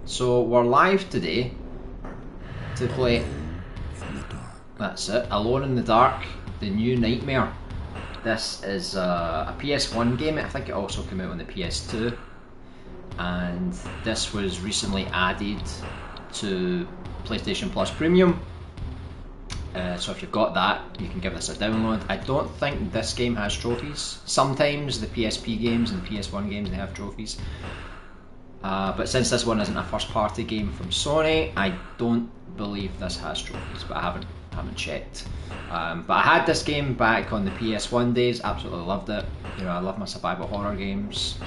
So we're live today to play, that's it, Alone in the Dark, the new Nightmare. This is a PS1 game. I think it also came out on the PS2, and this was recently added to PlayStation Plus Premium. So if you've got that, you can give this a download. I don't think this game has trophies. Sometimes the PSP games and the PS1 games, they have trophies. But since this one isn't a first party game from Sony, I don't believe this has trophies, but I haven't checked. But I had this game back on the PS1 days, absolutely loved it. You know, I love my survival horror games.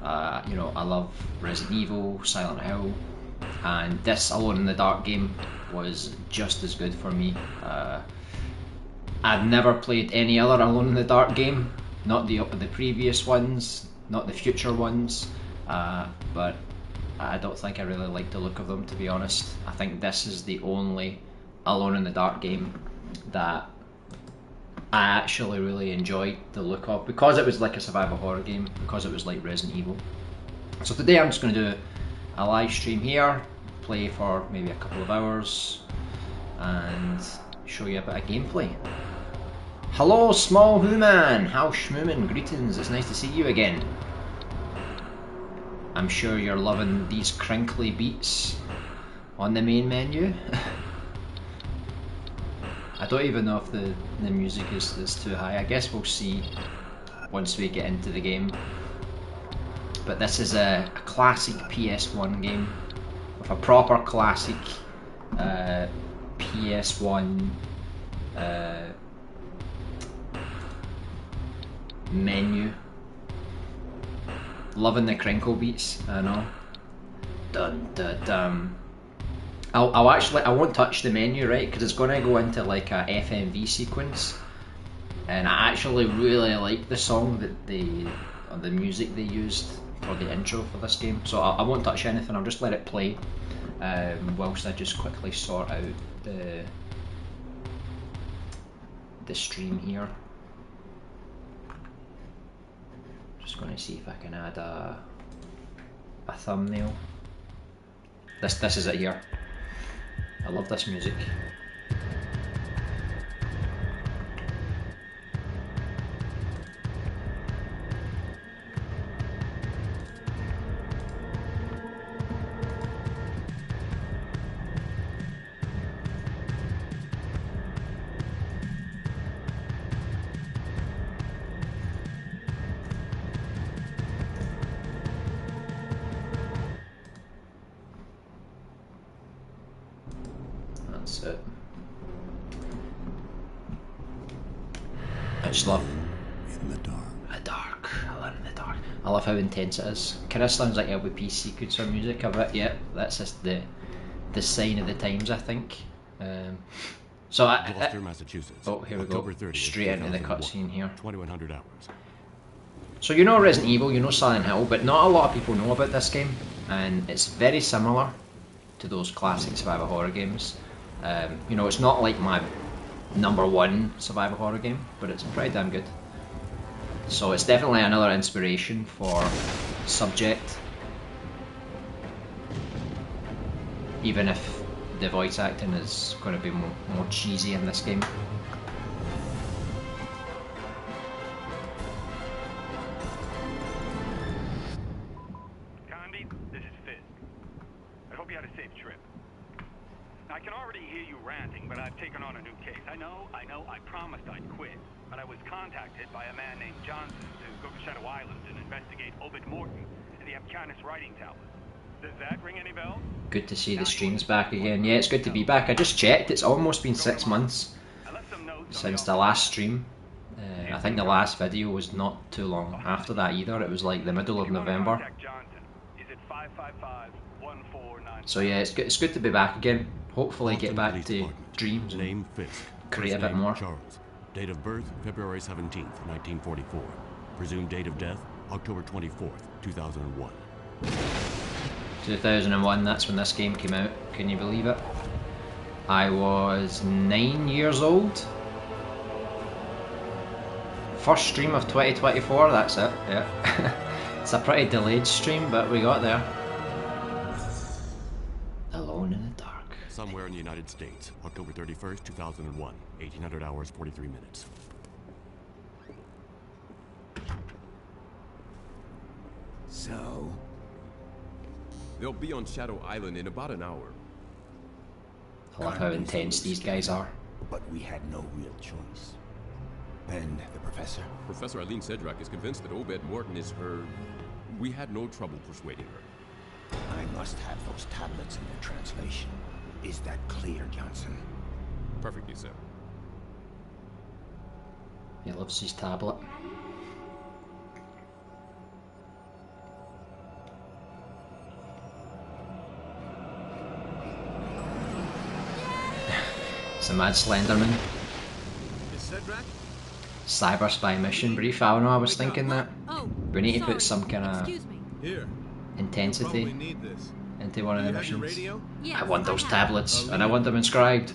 You know, I love Resident Evil, Silent Hill, and this Alone in the Dark game was just as good for me. I've never played any other Alone in the Dark game, not the previous ones, not the future ones, but I don't think I really like the look of them, to be honest. I think this is the only Alone in the Dark game that I actually really enjoyed the look of, because it was like a survival horror game, because it was like Resident Evil. So today I'm just going to do a live stream here, play for maybe a couple of hours, and show you a bit of gameplay. Hello Small Human, how schmoomin', greetings, it's nice to see you again. I'm sure you're loving these crinkly beats on the main menu. I don't even know if the music is too high. I guess we'll see once we get into the game. But this is a classic PS1 game with a proper classic PS1 menu. Loving the crinkle beats, I know. Dun dun dun. I won't touch the menu, right, because it's going to go into like a FMV sequence, and I actually really like the song that the music they used for the intro for this game, so I won't touch anything. I'll just let it play whilst I just quickly sort out the stream here. Just going to see if I can add a thumbnail. This is it here. I love this music. That's it. I just love in the dark. Alone in the Dark. I love how intense it is. Kinda sounds like LBP sequence or music a bit. Yeah, that's just the sign of the times, I think. So Gloucester, Massachusetts. oh, here we October go. 30th, Straight into the 2001. cutscene here. 2100 hours. So you know Resident Evil, you know Silent Hill, but not a lot of people know about this game, and it's very similar to those classic survival horror games. You know, it's not like my #1 survival horror game, but it's pretty damn good. So it's definitely another inspiration for subject, even if the voice acting is going to be more cheesy in this game. Condi, this is Fizz. I hope you had a safe trip. I can already hear you ranting, but I've taken on a new case. I know, I promised I'd quit, but I was contacted by a man named Johnson to go to Shadow Island and investigate Obed Morton and the Afghanis writing tower. Does that ring any bells? Good to see the streams back again. Yeah, it's good to be back. I just checked, it's almost been 6 months I left some notes since the last stream. I think the last video was not too long after that either. It was like the middle of November. Is it 555-1499? So yeah, it's good to be back again. Hopefully get Boston back Police to Department. Dreams and Name Fisk. create a First bit name, more. Charles. Date of birth February 17th, 1944. Presumed date of death October 24th, 2001. 2001, that's when this game came out. Can you believe it? I was 9 years old. First stream of 2024, that's it, yeah. It's a pretty delayed stream, but we got there. somewhere in the United States, October 31st, 2001, 1800 hours, 43 minutes. So? They'll be on Shadow Island in about an hour. I love how intense these guys are. But we had no real choice. And the professor? Professor Eileen Sedrak is convinced that Obed Morton is her... We had no trouble persuading her. I must have those tablets in their translation. Is that clear, Johnson? Perfectly, sir. He loves his tablet. It's a mad Slenderman. Is Sedrak? Cyber spy mission brief. I don't know, I was thinking that. Oh, We need to sorry. put some kind of Excuse me. Here. intensity Probably need this. into one of the You have your missions. radio? Yes, I want those have. tablets, and I want them inscribed.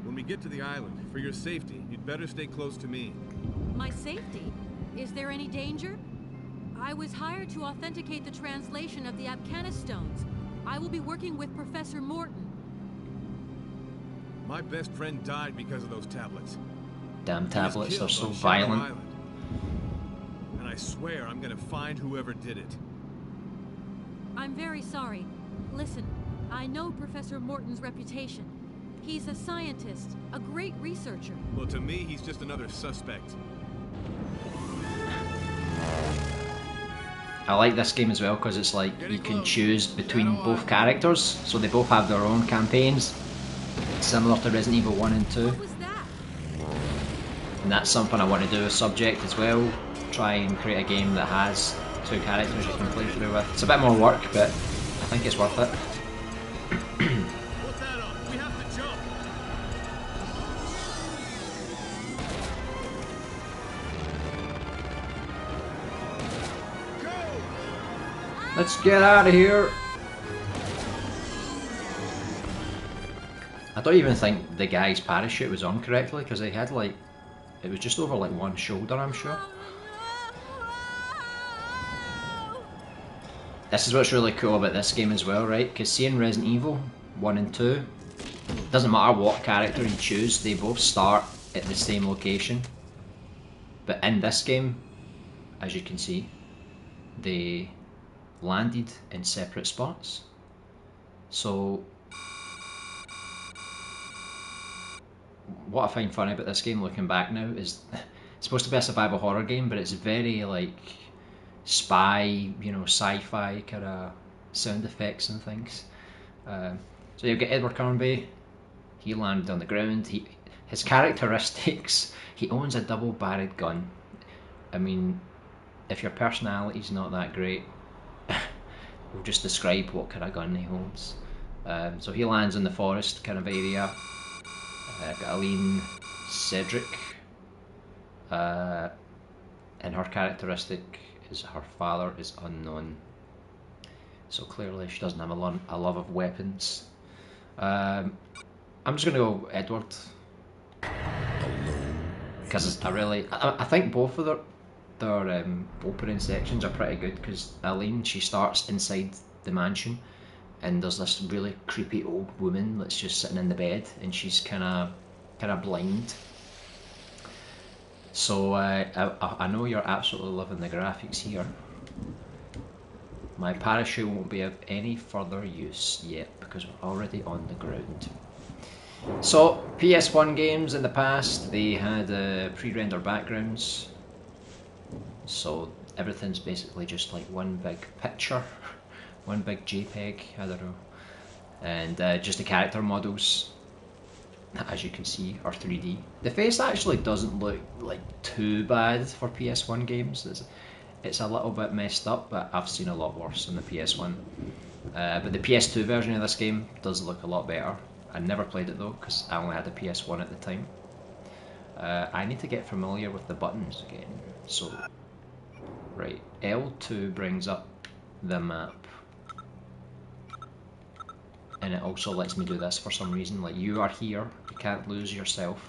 When we get to the island, for your safety, you'd better stay close to me. My safety? Is there any danger? I was hired to authenticate the translation of the Abcanis stones. I will be working with Professor Morton. My best friend died because of those tablets. Damn He was tablets, they're killed so on Shadow violent. Island. And I swear I'm gonna find whoever did it. I'm very sorry. Listen, I know Professor Morton's reputation. He's a scientist, a great researcher. Well, to me, he's just another suspect. I like this game as well because it's like you can choose between both characters, so they both have their own campaigns, similar to Resident Evil 1 and 2. What was that? And that's something I want to do with Subject as well. Try and create a game that has two characters you can play through with. It's a bit more work, but I think it's worth it. Put that on. We have to jump. Let's get out of here! I don't even think the guy's parachute was on correctly because he had like, it was just over like one shoulder, I'm sure. This is what's really cool about this game as well, right? Because seeing Resident Evil 1 and 2, doesn't matter what character you choose, they both start at the same location. But in this game, as you can see, they landed in separate spots. So what I find funny about this game looking back now is it's supposed to be a survival horror game, but it's very like spy, you know, sci-fi kind of sound effects and things. So you've got Edward Carnby. He landed on the ground. His characteristics, he owns a double-barreled gun. I mean, if your personality's not that great, we'll just describe what kind of gun he holds. So he lands in the forest kind of area. Got Eileen Sedrak, and her characteristic is her father is unknown. So clearly she doesn't have a love of weapons. I'm just gonna go Edward, because I think both of their opening sections are pretty good. Because Eileen, she starts inside the mansion, and there's this really creepy old woman that's just sitting in the bed, and she's kind of blind. So I know you're absolutely loving the graphics here. My parachute won't be of any further use yet because we're already on the ground. So PS1 games in the past, they had pre-rendered backgrounds. So everything's basically just like one big picture, one big JPEG, I don't know. And just the character models, as you can see, are 3D. The face actually doesn't look like too bad for PS1 games. It's a little bit messed up, but I've seen a lot worse in the PS1. But the PS2 version of this game does look a lot better. I never played it though, because I only had a PS1 at the time. I need to get familiar with the buttons again. So, right, L2 brings up the map. And it also lets me do this for some reason, like you are here, you can't lose yourself.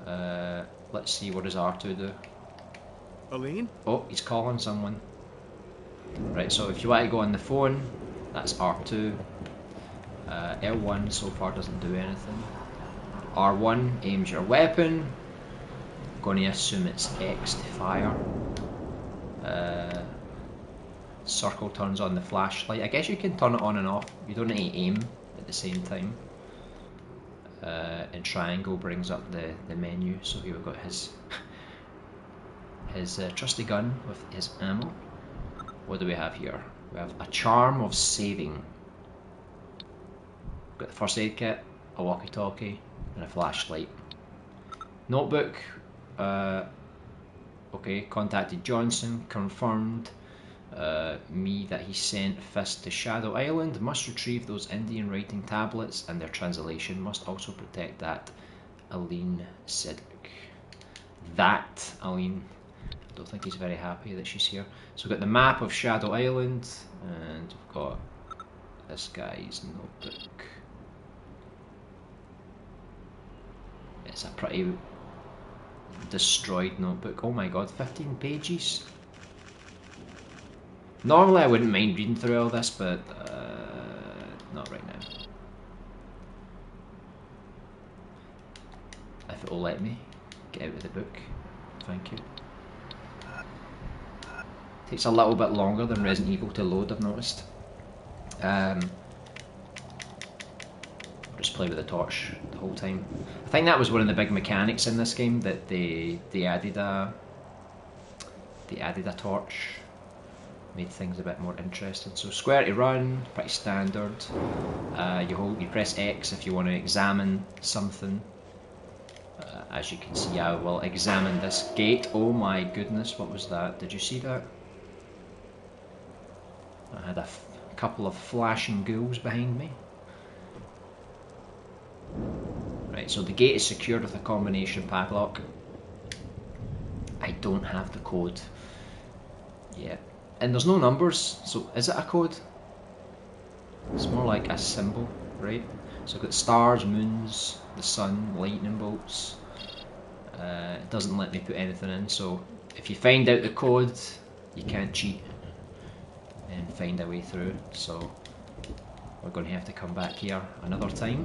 Let's see, what does R2 do? Eileen? Oh, he's calling someone. Right, so if you want to go on the phone, that's R2. L1 so far doesn't do anything. R1 aims your weapon. Going to assume it's X to fire. Circle turns on the flashlight. I guess you can turn it on and off. You don't need to aim at the same time. And triangle brings up the menu. So here we've got his trusty gun with his ammo. What do we have here? We have a charm of saving. We've got the first aid kit, a walkie-talkie, and a flashlight. Notebook. Okay, contacted Johnson, confirmed me that he sent Fist to Shadow Island, must retrieve those Indian writing tablets and their translation, must also protect that Aline Siddick. That Aline, I don't think he's very happy that she's here. So we've got the map of Shadow Island, and we've got this guy's notebook. It's a pretty destroyed notebook. Oh my god, 15 pages. Normally I wouldn't mind reading through all this, but not right now. If it will let me get out of the book, thank you. Takes a little bit longer than Resident Evil to load, I've noticed. Just play with the torch the whole time. I think that was one of the big mechanics in this game, that they added a torch, made things a bit more interesting. So square to run, pretty standard. You press X if you want to examine something. As you can see, I will examine this gate. Oh my goodness, what was that? Did you see that? I had a couple of flashing ghouls behind me. Right, so the gate is secured with a combination padlock. I don't have the code yet. And there's no numbers, so is it a code? It's more like a symbol, right? So I've got stars, moons, the sun, lightning bolts. It doesn't let me put anything in, so if you find out the code, you can't cheat and find a way through. So we're going to have to come back here another time.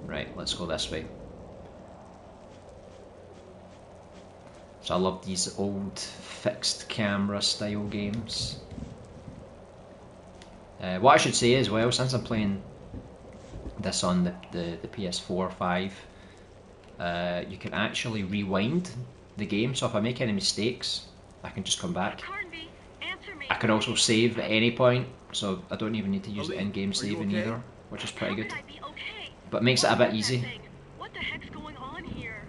Right, let's go this way. So I love these old fixed camera style games. What I should say as well, since I'm playing this on the PS4 5, you can actually rewind the game, so if I make any mistakes I can just come back. I can also save at any point, so I don't even need to use the in-game saving either, which is pretty good. But it makes it a bit easy. What the heck's going on here?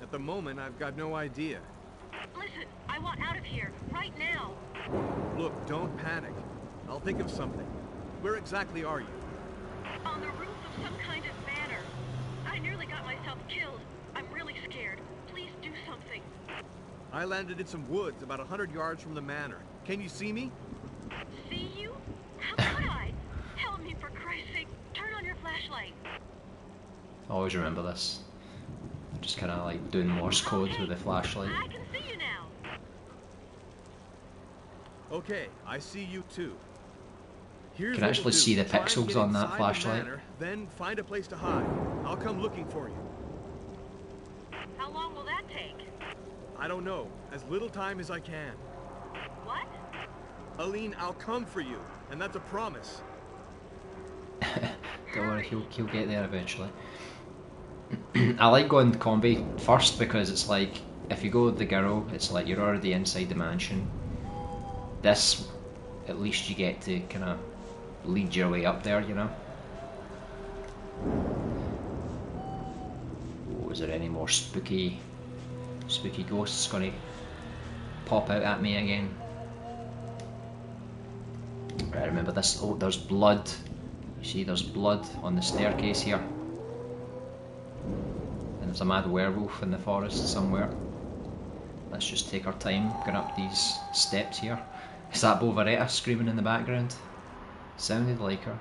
At the moment, I've got no idea. Listen, I want out of here, right now. Look, don't panic. I'll think of something. Where exactly are you? On the roof of some kind of manor. I nearly got myself killed. I'm really scared. Please do something. I landed in some woods about 100 yards from the manor. Can you see me? See you? How could I? Help me, for Christ's sake. Turn on your flashlight. I always remember this. Just kind of like doing Morse code with the flashlight. I can see you now. Okay, I see you too. Here's You can actually see the Try and pixels get on that inside the flashlight. manor, then find a place to hide. I'll come looking for you. How long will that take? I don't know. As little time as I can. What? Aline, I'll come for you, and that's a promise. Don't worry, he'll get there eventually. I like going combi first because it's like, if you go with the girl, it's like you're already inside the mansion. This, at least you get to kind of lead your way up there, you know? Oh, is there any more spooky ghosts gonna pop out at me again? Right, remember this. Oh, there's blood. You see, there's blood on the staircase here. And there's a mad werewolf in the forest somewhere. Let's just take our time going up these steps here. Is that Bovaretta screaming in the background? Sounded like her.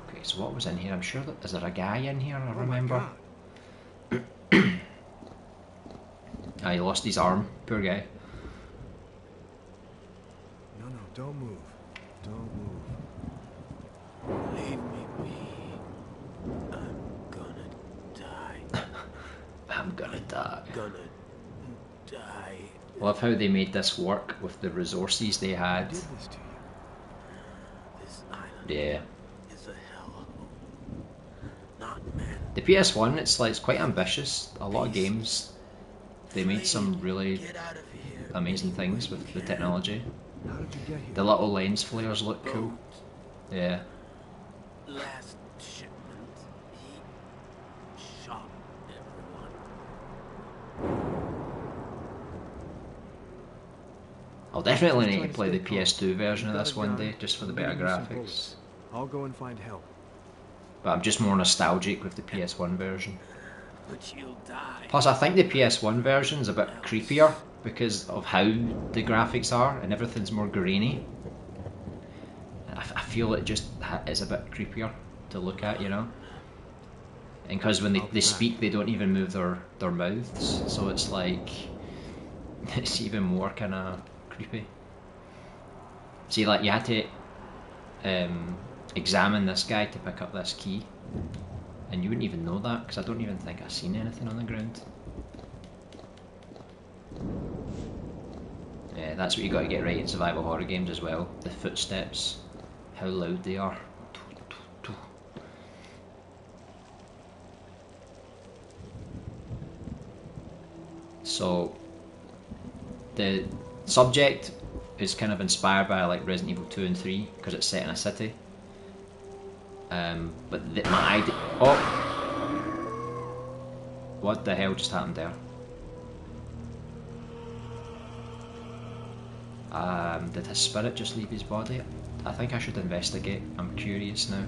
Okay, so what was in here? I'm sure that... Is there a guy in here? I remember. Oh Ah, he lost his arm. Poor guy. None Don't move. Don't move. Leave me be. I'm gonna die. I'm gonna die. Gonna die. Love how they made this work with the resources they I had. did this to you. This island Yeah. is a hellhole. Not man. The PS1, it's quite ambitious. A lot of games, they made some really Get out of here. amazing things with the technology. How did you get here? The little lens flares look cool. Yeah. Last shipment, he shot everyone. I'll definitely need to play the PS2 version of this one day, just for the I'm better gonna use some graphics. bullets. I'll go and find help. But I'm just more nostalgic with the PS1 version. But you'll die. Plus, I think the PS1 version's a bit creepier because of how the graphics are, and everything's more grainy. I feel it just is a bit creepier to look at, you know? And because when they speak, they don't even move their mouths, so it's like, it's even more kind of creepy. See, like, you had to examine this guy to pick up this key, and you wouldn't even know that, because I don't even think I've seen anything on the ground. Yeah, that's what you got to get right in survival horror games as well. The footsteps, how loud they are. So the subject is kind of inspired by like Resident Evil 2 and 3 because it's set in a city. But my idea. Oh! What the hell just happened there? Did his spirit just leave his body? I think I should investigate. I'm curious now.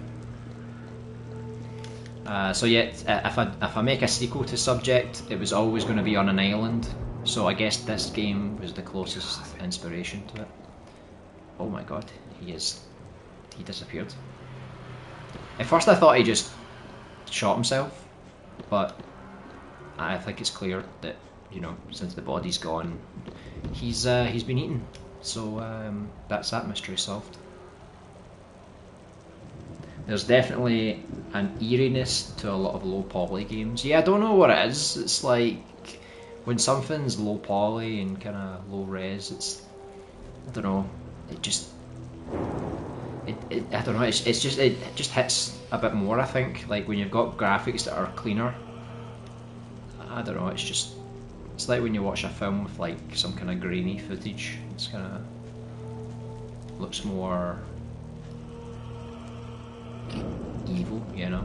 So yeah, if I make a sequel to Subject, it was always going to be on an island. So I guess this game was the closest inspiration to it. Oh my god, he disappeared. At first I thought he just shot himself, but I think it's clear that, you know, since the body's gone, he's been eaten. So that's that mystery solved. There's definitely an eeriness to a lot of low poly games. Yeah, I don't know what it is. It's like when something's low poly and kind of low res, it's, I don't know, it just I don't know, it just hits a bit more, I think. Like when you've got graphics that are cleaner, I don't know, it's like when you watch a film with like some kind of grainy footage. It's kind of looks more evil, you know.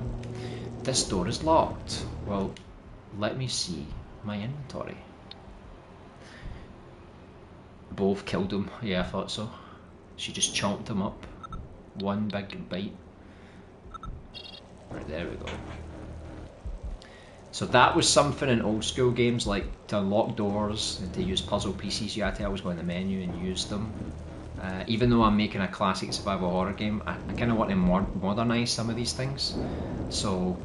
This door is locked. Well, let me see my inventory. Both killed him. Yeah, I thought so. She just chomped him up. One big bite. Right, there we go. So that was something in old school games, like to unlock doors and to use puzzle pieces, you had to always go in the menu and use them. Even though I'm making a classic survival horror game, I kind of want to modernise some of these things. So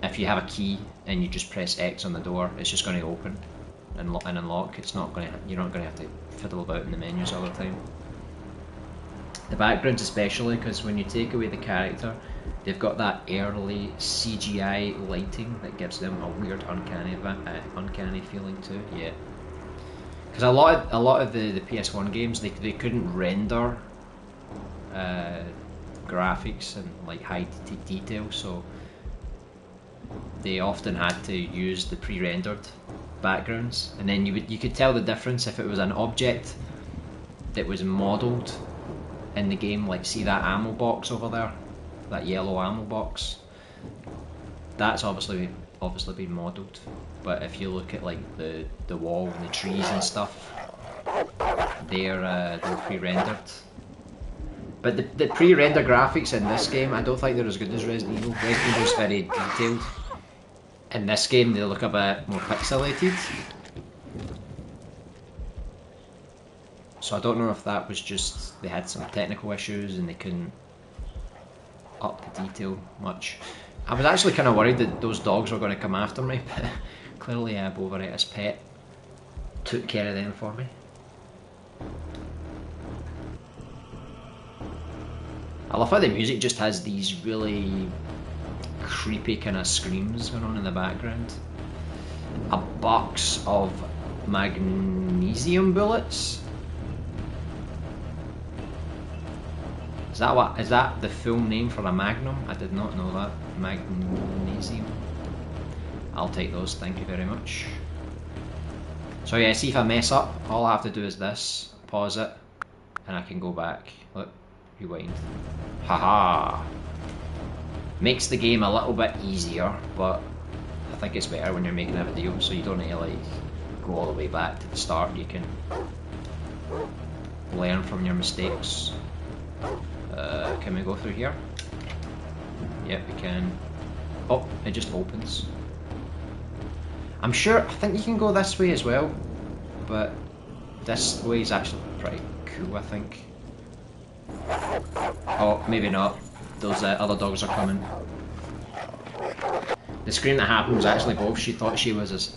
if you have a key and you just press X on the door, it's just going to open and unlock. It's not going to, you're not going to have to fiddle about in the menus all the time. The backgrounds especially, because when you take away the character, they've got that early CGI lighting that gives them a weird uncanny feeling too. Yeah, because a lot of the PS1 games, they couldn't render graphics and like high detail, so they often had to use the pre-rendered backgrounds, and then you could tell the difference if it was an object that was modelled in the game. Like, see that ammo box over there, that yellow ammo box, that's obviously been modelled. But if you look at like the wall and the trees and stuff, they're pre-rendered. But the pre-render graphics in this game, I don't think they're as good as Resident Evil. Resident Evil's very detailed. In this game, they look a bit more pixelated. So I don't know if that was just they had some technical issues and they couldn't up the detail much. I was actually kind of worried that those dogs were going to come after me, but clearly Bovaritta's pet took care of them for me. I love how the music just has these really creepy kind of screams going on in the background. A box of magnesium bullets? Is that the full name for a magnum? I did not know that. Magnesium. I'll take those, thank you very much. So yeah, see if I mess up, all I have to do is this, pause it, and I can go back. Look, rewind. Haha! Makes the game a little bit easier, but I think it's better when you're making a video, so you don't need to like go all the way back to the start. You can learn from your mistakes. Can we go through here? Yep, we can. Oh, it just opens. I think you can go this way as well, but this way is actually pretty cool, I think. Oh, maybe not. Those other dogs are coming. The scream that happened was actually both. She thought she was as...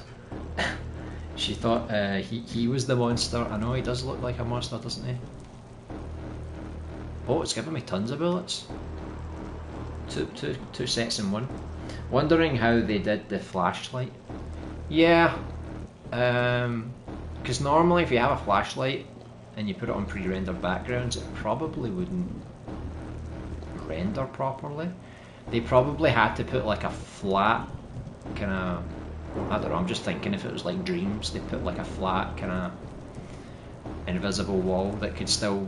she thought he was the monster. I know he does look like a monster, doesn't he? Oh, it's giving me tons of bullets. Two sets in one. Wondering how they did the flashlight. Yeah, because normally if you have a flashlight and you put it on pre-rendered backgrounds, it probably wouldn't render properly. They probably had to put like a flat kind of, I don't know, I'm just thinking if it was like Dreams, they put like a flat kind of invisible wall that could still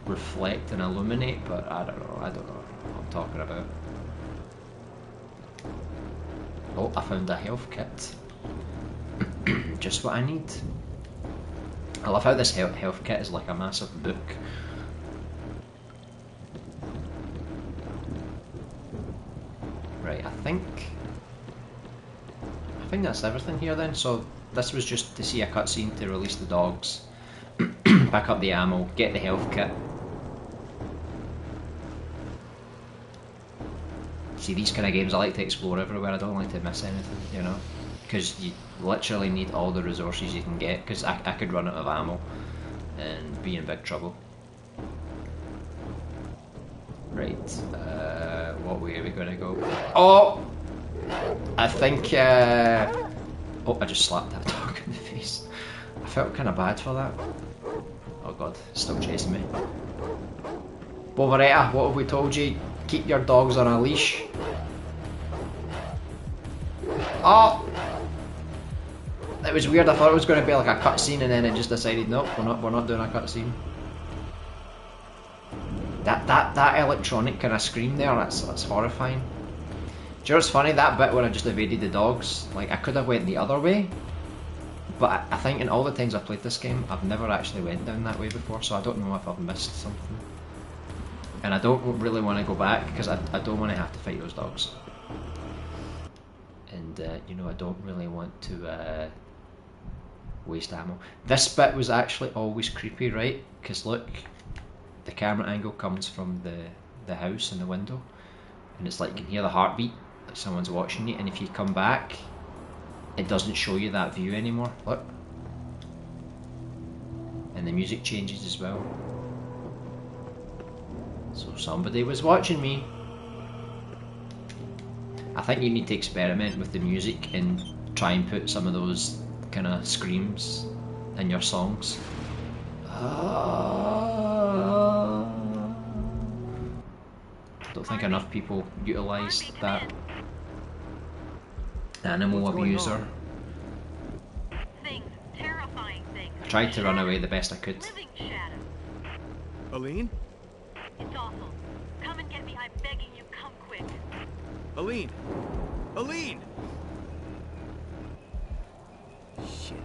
reflect and illuminate, but I don't know what I'm talking about. Oh, I found a health kit. Just what I need. I love how this health kit is like a massive book. Right, I think that's everything here then. So this was just to see a cutscene to release the dogs, back up the ammo, get the health kit. See, these kind of games I like to explore everywhere. I don't like to miss anything, you know, because you literally need all the resources you can get, because I could run out of ammo and be in big trouble. Right, what way are we going to go? Oh! I think, oh, I just slapped that dog in the face. I felt kind of bad for that. Oh god, it's still chasing me. Bovaretta, what have we told you? Keep your dogs on a leash. Oh! It was weird, I thought it was going to be like a cutscene and then it just decided, nope, we're not doing a cutscene. That electronic kind of scream there, that's horrifying. Do you know what's funny? That bit where I just evaded the dogs, like I could have went the other way, but I think in all the times I've played this game, I've never actually went down that way before, so I don't know if I've missed something. And I don't really want to go back because I don't want to have to fight those dogs. And you know, I don't really want to waste ammo. This bit was actually always creepy, right? Because look, the camera angle comes from the house and the window, and it's like you can hear the heartbeat, like someone's watching you. And if you come back, it doesn't show you that view anymore. Look, and the music changes as well. So somebody was watching me. I think you need to experiment with the music and try and put some of those kind of screams in your songs. Don't think enough people utilise that. Animal abuser. Things, terrifying things. I tried to run away the best I could. Living shadows. Aline? It's awful. Come and get me. I'm begging you. Come quick. Aline! Aline! Shit.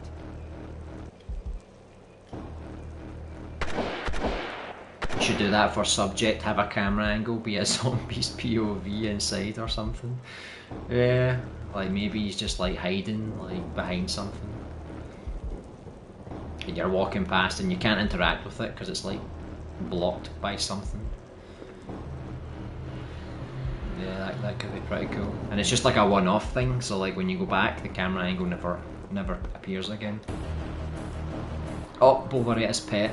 You should do that for subject, have a camera angle, be a zombie's POV inside or something. Yeah, like maybe he's just like hiding like behind something. And you're walking past and you can't interact with it because it's like blocked by something. Yeah, that could be pretty cool. And it's just like a one-off thing, so like when you go back, the camera angle never appears again. Oh, Bovaretta's pet.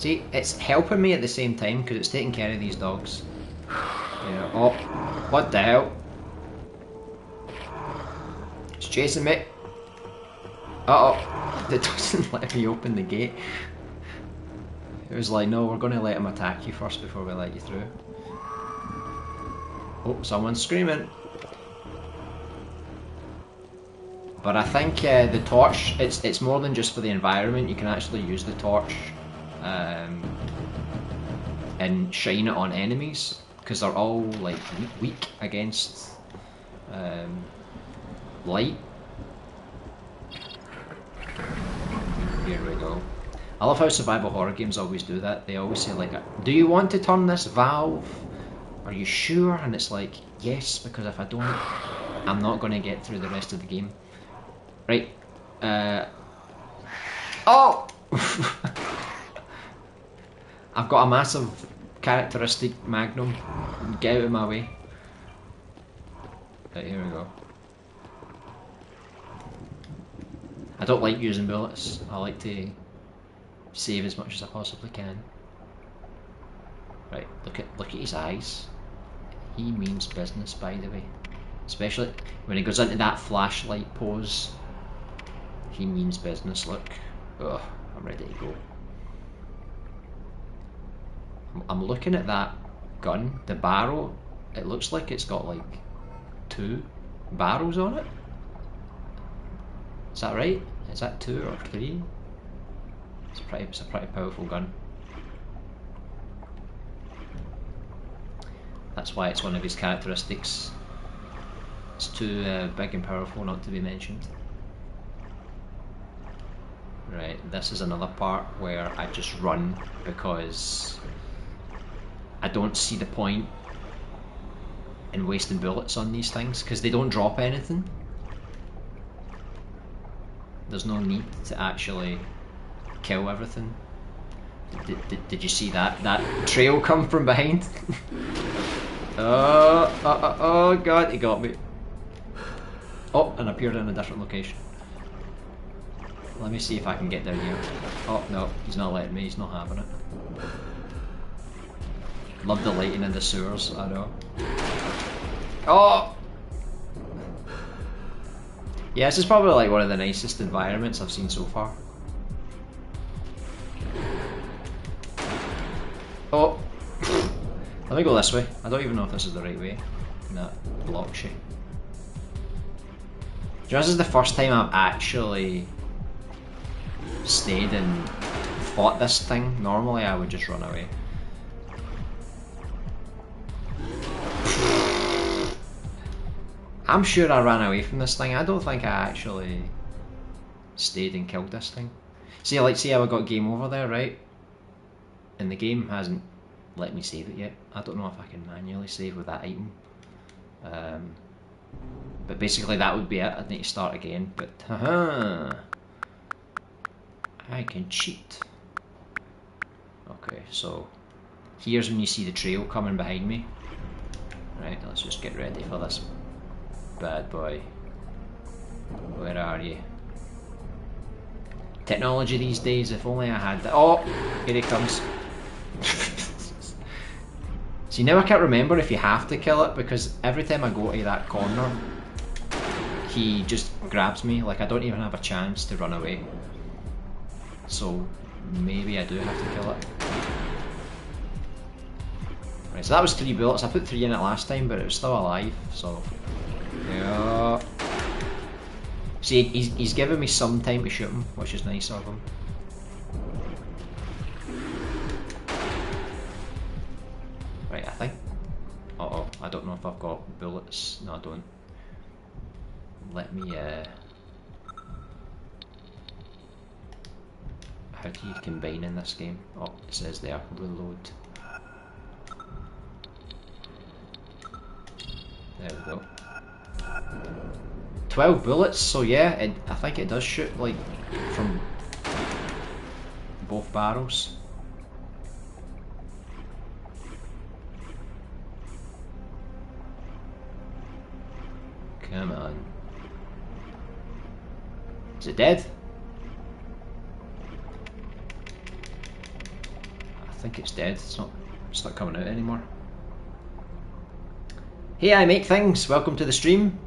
See, it's helping me at the same time because it's taking care of these dogs. Yeah. Oh, what the hell? It's chasing me. Uh-oh. It doesn't let me open the gate. It was like, no, we're going to let him attack you first before we let you through. Oh, someone's screaming. But I think the torch, it's more than just for the environment. You can actually use the torch and shine it on enemies because they're all like weak against light. Here we go. I love how survival horror games always do that. They always say like, do you want to turn this valve? Are you sure? And it's like, yes, because if I don't, I'm not going to get through the rest of the game. Right. Oh! I've got a massive characteristic magnum. Get out of my way. Right, here we go. I don't like using bullets. I like to save as much as I possibly can. Right, look at his eyes. He means business, by the way. Especially when he goes into that flashlight pose. He means business, look. Ugh, I'm ready to go. I'm looking at that gun, the barrel. It looks like it's got like 2 barrels on it. Is that right? Is that 2 or 3? It's a pretty powerful gun. That's why it's one of his characteristics. It's too big and powerful not to be mentioned. Right, this is another part where I just run because I don't see the point in wasting bullets on these things because they don't drop anything. There's no need to actually kill everything. Did you see that trail come from behind? Oh god, he got me. Oh, and appeared in a different location. Let me see if I can get down here. Oh no, he's not letting me, he's not having it. Love the lighting in the sewers, I know. Oh! Yeah, this is probably like one of the nicest environments I've seen so far. Oh! Let me go this way. I don't even know if this is the right way. That blocks you. Do you know, this is the first time I've actually stayed and fought this thing. Normally I would just run away. I'm sure I ran away from this thing. I don't think I actually stayed and killed this thing. See how I got game over there, right? And the game hasn't let me save it yet. I don't know if I can manually save with that item. But basically that would be it. I'd need to start again. But haha, I can cheat. Okay, so here's when you see the trail coming behind me. Right, let's just get ready for this bad boy. Where are you? Technology these days, if only I had that. Oh, here he comes. See, now I can't remember if you have to kill it, because every time I go to that corner, he just grabs me. Like, I don't even have a chance to run away. So, maybe I do have to kill it. Right, so that was 3 bullets. I put 3 in it last time, but it was still alive, so... Yeah. See, he's giving me some time to shoot him, which is nice of him. Right, I think... Uh-oh, I don't know if I've got bullets. No, I don't. Let me, how do you combine in this game? Oh, it says there, reload. There we go. 12 bullets, so yeah, I think it does shoot like from both barrels. Come on. Is it dead? think it's dead. It's not coming out anymore. Hey, I make things. Welcome to the stream.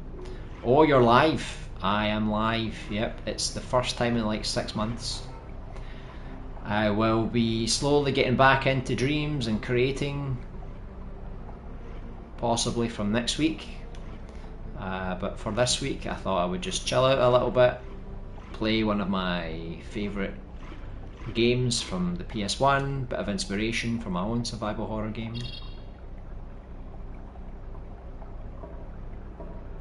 Oh, you're live. I am live. Yep, it's the first time in like 6 months. I will be slowly getting back into Dreams and creating, possibly from next week. But for this week, I thought I would just chill out a little bit, play one of my favourite games from the PS1, bit of inspiration for my own survival horror game.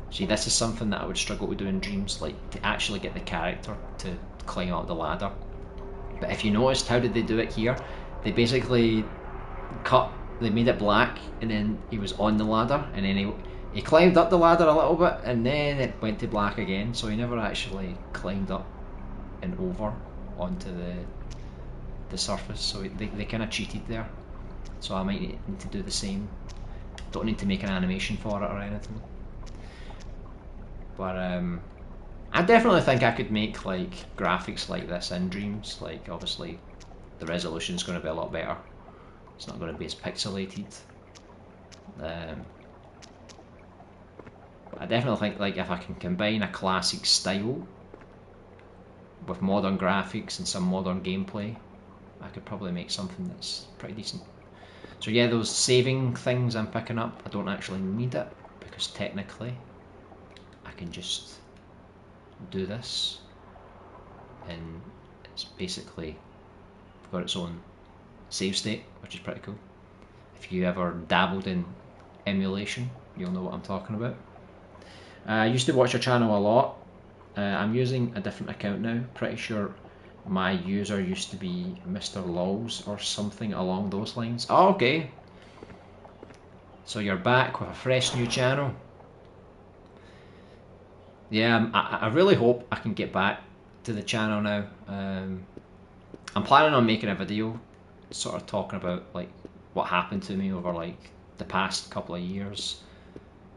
See, this is something that I would struggle to do in Dreams, like to actually get the character to climb up the ladder. But if you noticed, how did they do it here? They basically they made it black, and then he was on the ladder, and then he climbed up the ladder a little bit, and then it went to black again, so he never actually climbed up and over onto the surface, so they kind of cheated there. So I might need to do the same. Don't need to make an animation for it or anything. But I definitely think I could make like graphics like this in Dreams. Like obviously the resolution is going to be a lot better. It's not going to be as pixelated. I definitely think like if I can combine a classic style with modern graphics and some modern gameplay, I could probably make something that's pretty decent. So yeah, those saving things I'm picking up, I don't actually need it because technically I can just do this and it's basically got its own save state, which is pretty cool. If you ever dabbled in emulation, you'll know what I'm talking about. I used to watch your channel a lot. I'm using a different account now. Pretty sure my user used to be Mr. Lols or something along those lines. Oh, okay. So you're back with a fresh new channel. Yeah, I really hope I can get back to the channel now. I'm planning on making a video sort of talking about like what happened to me over like the past couple of years,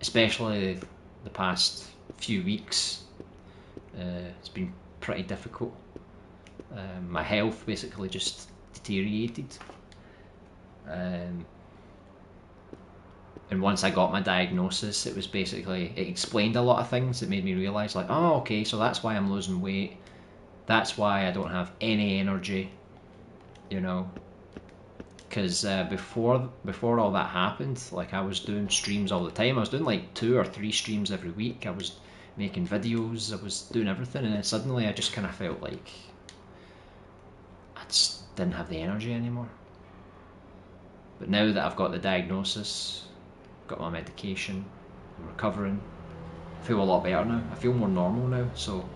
especially the past few weeks. It's been pretty difficult. My health basically just deteriorated. And once I got my diagnosis, it was basically, it explained a lot of things. It made me realise like, oh okay, so that's why I'm losing weight. That's why I don't have any energy, you know. Because before all that happened, like I was doing streams all the time. I was doing like 2 or 3 streams every week. I was making videos, I was doing everything, and then suddenly I just kind of felt like I just didn't have the energy anymore. But now that I've got the diagnosis, got my medication, I'm recovering, I feel a lot better now. I feel more normal now, so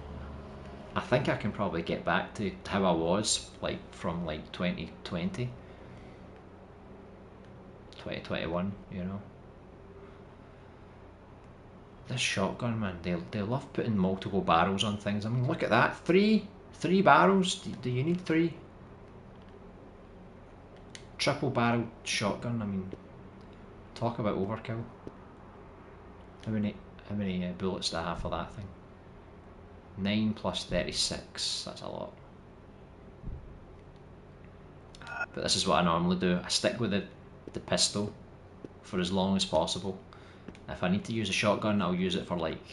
I think I can probably get back to how I was like from like 2020, 2021, you know. This shotgun, man, they love putting multiple barrels on things. I mean, look at that, three barrels. Do you need 3? Triple barrel shotgun. I mean, talk about overkill. How many bullets do I have for that thing? 9 plus 36. That's a lot. But this is what I normally do. I stick with the pistol for as long as possible. If I need to use a shotgun, I'll use it for like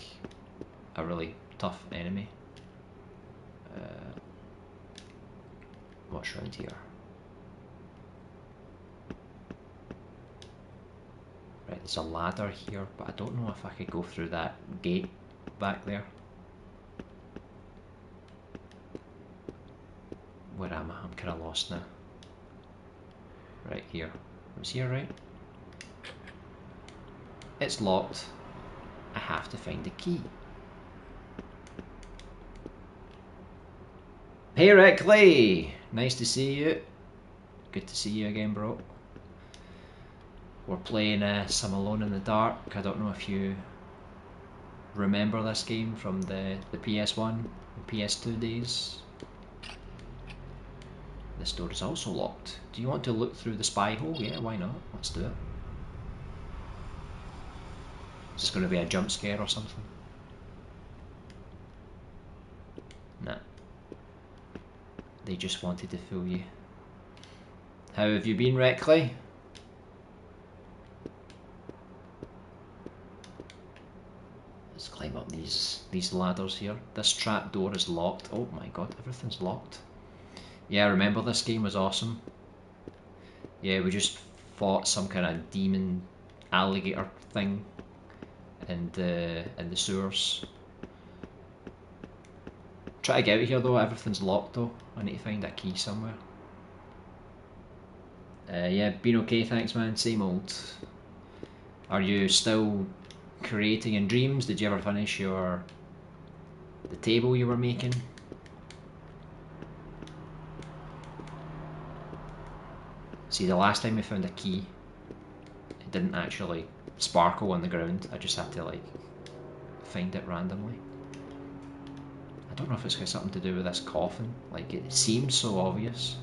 a really tough enemy. What's around here? Right, there's a ladder here, but I don't know if I could go through that gate back there. Where am I? I'm kind of lost now. Right here. It was here, right? It's locked. I have to find the key. Hey Rickley! Nice to see you. Good to see you again, bro. We're playing some Alone in the Dark. I don't know if you remember this game from the PS1 and PS2 days. This door is also locked. Do you want to look through the spy hole? Yeah, why not? Let's do it. Is this going to be a jump scare or something? Nah. They just wanted to fool you. How have you been, Reckley? Let's climb up these ladders here. This trap door is locked. Oh my god, everything's locked. Yeah, I remember this game was awesome. Yeah, we just fought some kind of demon alligator thing in the sewers. Try to get out of here though, everything's locked though. I need to find a key somewhere. Yeah, been okay, thanks man, same old. Are you still creating in Dreams? Did you ever finish the table you were making? See, the last time we found a key, it didn't actually sparkle on the ground. I just had to like find it randomly. I don't know if it's got something to do with this coffin. Like, it seems so obvious.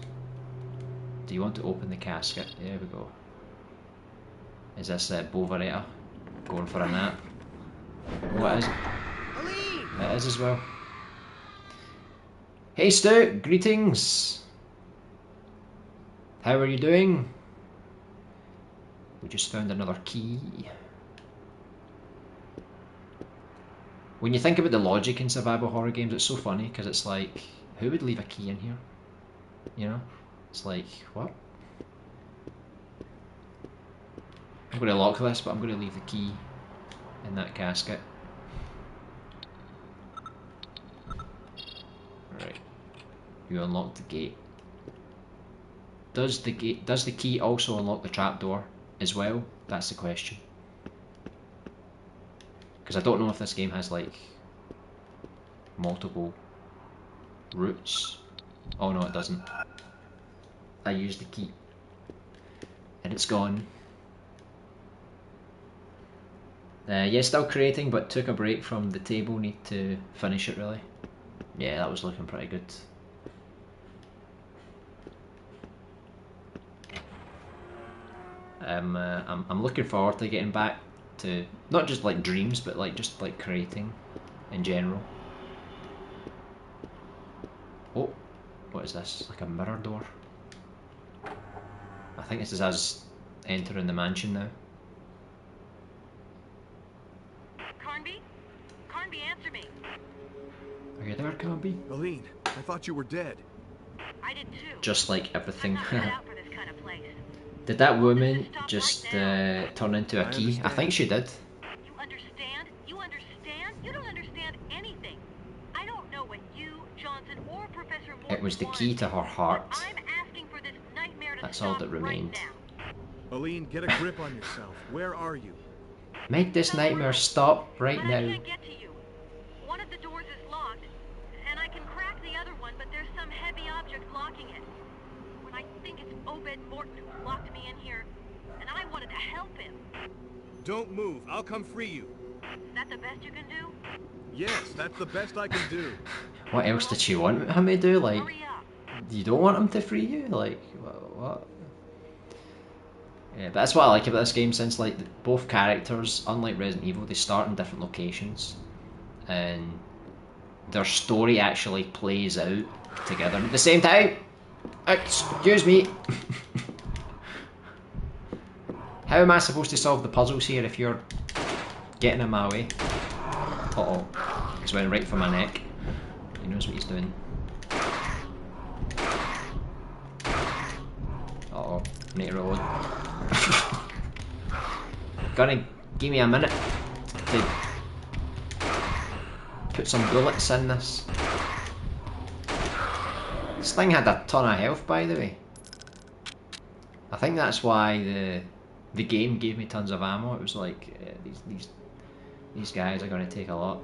Do you want to open the casket? There we go. Is this Bovaretta going for a nap? What is it? It is as well. Hey Stu, greetings! How are you doing? We just found another key. When you think about the logic in survival horror games, it's so funny because it's like, who would leave a key in here? You know? It's like, what? I'm going to lock this, but I'm going to leave the key in that casket. Right. You unlocked the gate. Does the key also unlock the trapdoor as well? That's the question. Because I don't know if this game has like multiple routes. Oh no, it doesn't. I used the key and it's gone. Yeah, still creating, but took a break from the table. Need to finish it really. Yeah, that was looking pretty good. I'm looking forward to getting back to not just like Dreams, but like just like creating in general. Oh, what is this? Like a mirror door? I think this is us entering the mansion now. Carnby? Carnby, answer me. Are you there, Carnby? Aline, I thought you were dead. I did too. Just like I'm everything. not cut out for this kind of place. Did that woman just turn into a key? I think she did. You understand? You understand? You don't understand anything. I don't know what you, Johnson, or Professor Morton It was the wanted key to her heart. I'm asking for this nightmare to That's stop all that remained. Right now. Aline, get a grip on yourself. Where are you? Make this nightmare stop right But I now. can't get to you. One of the doors is locked, and I can crack the other one, but there's some heavy object blocking it. When I think it's Obed Morton who locked me in here, and I wanted to help him. Don't move. I'll come free you. Is that the best you can do? Yes, that's the best I can do. What else did she want him to do? Like, Hurry up. you don't want him to free you? Like, what? Yeah, but that's what I like about this game, since like both characters, unlike Resident Evil, they start in different locations, and their story actually plays out together at the same time. Excuse me. How am I supposed to solve the puzzles here if you're getting in my way? Uh oh, he's went right for my neck. He knows what he's doing. Uh oh, need to reload. Gonna give me a minute to put some bullets in this. This thing had a ton of health, by the way. I think that's why the game gave me tons of ammo. It was like these guys are gonna take a lot.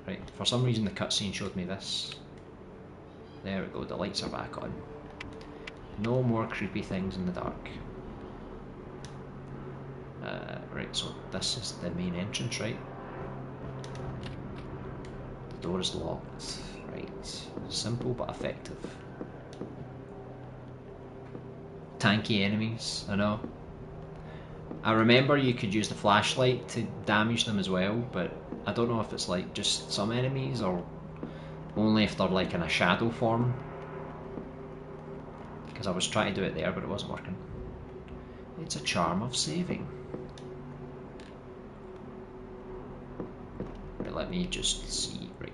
Right, for some reason the cutscene showed me this. There we go, the lights are back on. No more creepy things in the dark. Right, so this is the main entrance, right? The door is locked. Right, simple but effective. Tanky enemies, I know. I remember you could use the flashlight to damage them as well, but I don't know if it's like just some enemies or only if they're like in a shadow form. because I was trying to do it there, but it wasn't working. It's a charm of saving. Right, let me just see. Right,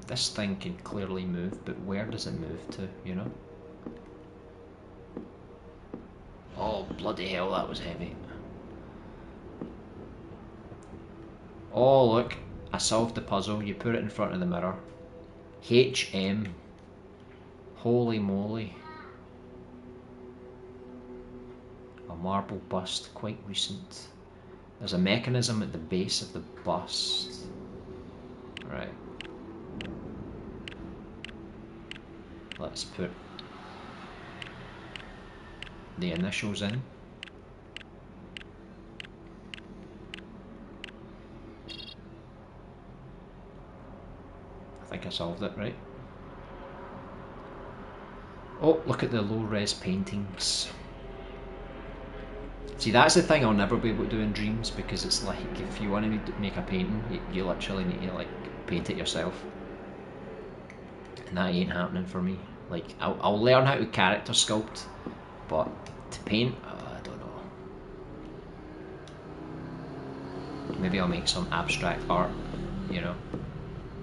this thing can clearly move, but where does it move to, you know? Oh, bloody hell, that was heavy. Oh, look, I solved the puzzle. You put it in front of the mirror. HM. Holy moly. A marble bust, quite recent. There's a mechanism at the base of the bust. Right. Let's put the initials in. I think I solved it, right? Oh, look at the low-res paintings. See, that's the thing I'll never be able to do in Dreams, because it's like, if you want to make a painting, you literally need to like paint it yourself. And that ain't happening for me. Like, I'll learn how to character sculpt, but to paint, I don't know. Maybe I'll make some abstract art, you know,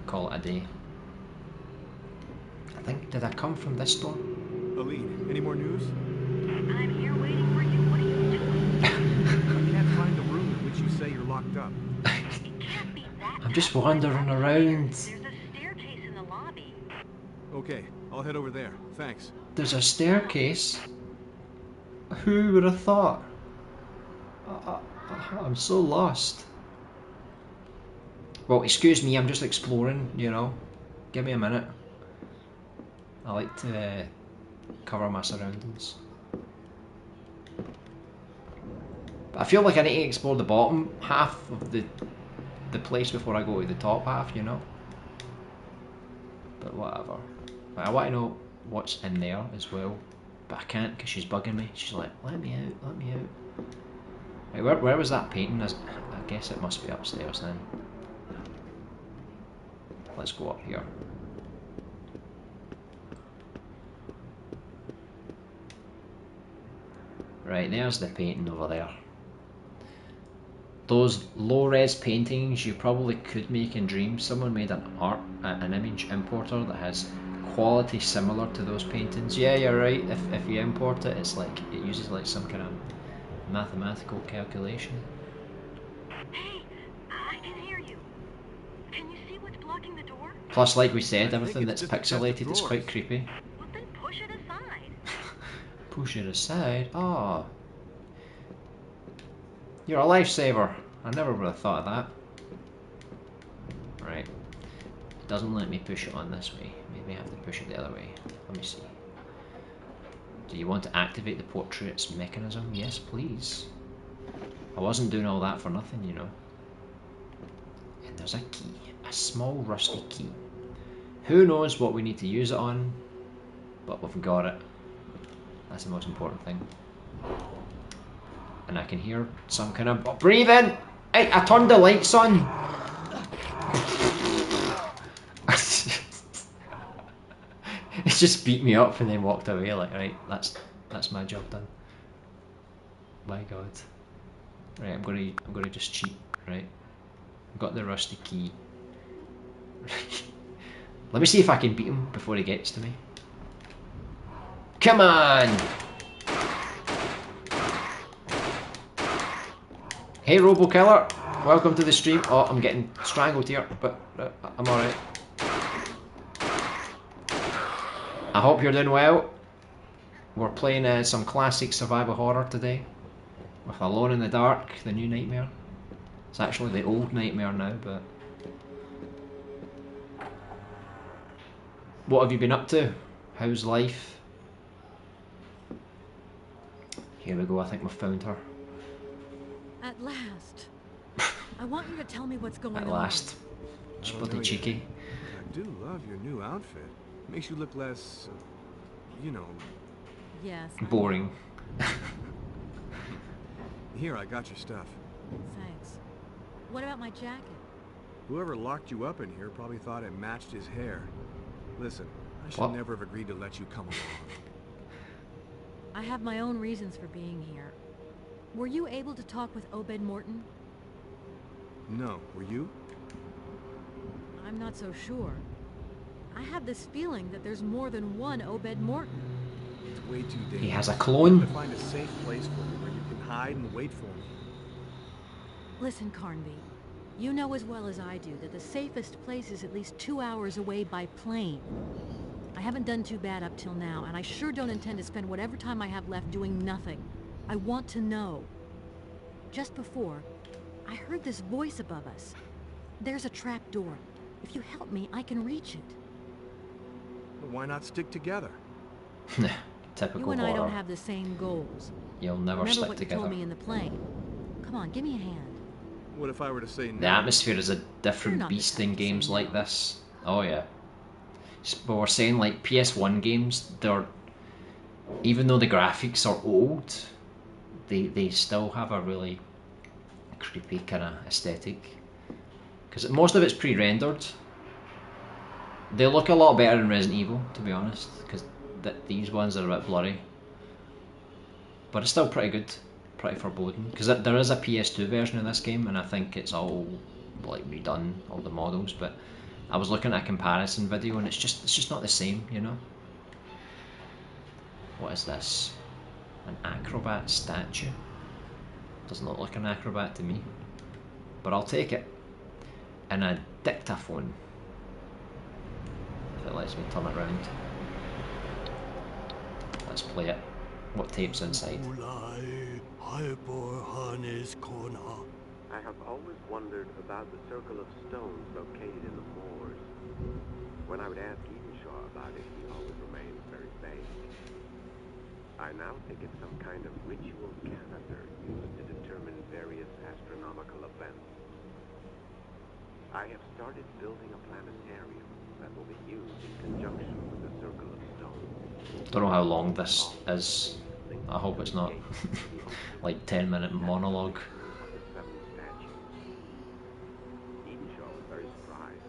call it a day. I think, did I come from this door? Aline, any more news? I'm here waiting for you. What are you doing? I can't find the room in which you say you're locked up. It can't be that. I'm just wandering around. There's a staircase in the lobby. Okay, I'll head over there. Thanks. There's a staircase? Who would have thought? I'm so lost. Well, excuse me, I'm just exploring, you know. Give me a minute. I like to cover my surroundings. But I feel like I need to explore the bottom half of the place before I go to the top half, you know? But whatever. But I want to know what's in there as well. But I can't because she's bugging me. She's like, let me out, let me out. Right, where was that painting? I guess it must be upstairs then. Let's go up here. Right, there's the painting over there. Those low-res paintings you probably could make in Dreams. Someone made an image importer that has quality similar to those paintings. Yeah, you're right. If you import it, it's like it uses like some kind of mathematical calculation. Hey, I can hear you. Can you see what's blocking the door? Plus, like we said, everything that's pixelated is quite creepy. Well, then push it aside. Push it aside? Oh. You're a lifesaver. I never would have thought of that. Right. It doesn't let me push it on this way. Maybe I have to push it the other way. Let me see. Do you want to activate the portrait's mechanism? Yes, please. I wasn't doing all that for nothing, you know. And there's a key. A small rusty key. Who knows what we need to use it on, but we've got it. That's the most important thing. And I can hear some kind of breathing. Hey, I turned the lights on. It just beat me up and then walked away. Like, right, that's my job done. My God. Right, I'm gonna just cheat. Right, I've got the rusty key. Let me see if I can beat him before he gets to me. Come on! Hey Robo Killer, welcome to the stream. Oh, I'm getting strangled here, but I'm alright. I hope you're doing well. We're playing some classic survival horror today with Alone in the Dark, the new Nightmare. It's actually the old Nightmare now, but... What have you been up to? How's life? Here we go, I think we've found her. At last. I want you to tell me what's going on. At last. She's bloody cheeky. I do love your new outfit. Makes you look less, you know... Yes. Boring. Here, I got your stuff. Thanks. What about my jacket? Whoever locked you up in here probably thought it matched his hair. Listen, I should What? never have agreed to let you come along. I have my own reasons for being here. Were you able to talk with Obed Morton? No, were you? I'm not so sure. I have this feeling that there's more than one Obed Morton. It's way too dangerous. He has a I'm clone. gonna find a safe place for you where you can hide and wait for me. Listen, Carnby. You know as well as I do that the safest place is at least 2 hours away by plane. I haven't done too bad up till now, and I sure don't intend to spend whatever time I have left doing nothing. I want to know. Just before, I heard this voice above us. There's a trap door. If you help me, I can reach it. Well, why not stick together? Typical You and I horror. don't have the same goals. You'll never Remember stick what together. you told me in the plane. Come on, give me a hand. What if I were to say no? The atmosphere is a You're different not the beast type in to say games no. like this. Oh yeah. But we're saying like PS1 games, they're, even though the graphics are old, they still have a really creepy kind of aesthetic. Because most of it's pre-rendered. They look a lot better than Resident Evil, to be honest, because these ones are a bit blurry. But it's still pretty good, pretty foreboding. Because there is a PS2 version of this game, and I think it's all like redone, all the models. But I was looking at a comparison video, and it's just not the same, you know. What is this? An acrobat statue? Doesn't look like an acrobat to me, but I'll take it. And a dictaphone. If it lets me turn it around. Let's play it. What tape's inside? I have always wondered about the circle of stones located in the moors. When I would ask Edenshaw about it, he always remained very vague. I now think it's some kind of ritual calendar used to determine various astronomical events. I have started building a planetarium that will be used in conjunction with the circle of stones. Don't know how long this is. I hope it's not like 10-minute monologue. Edenshaw was very surprised.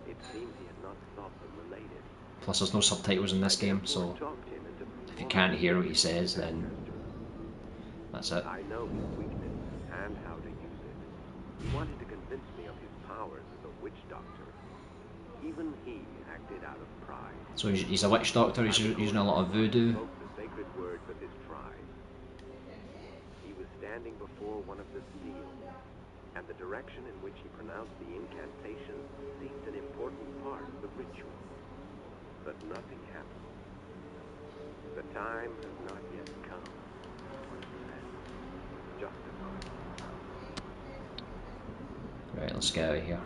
It seemed he had not thought them related. Plus there's no subtitles in this game, so if you can't hear what he says, then that's it. I know his weakness and how to use it. He wanted to convince me of his powers as a witch doctor. Even he acted out of pride. So he's a witch doctor, he's using a lot of voodoo. Spoke the sacred words of his tribe. He was standing before one of the seals, and the direction in which he pronounced the incantation seemed an important part of the ritual. But nothing happened. The time has not yet come. What he said was justified. Right, let's get out of here.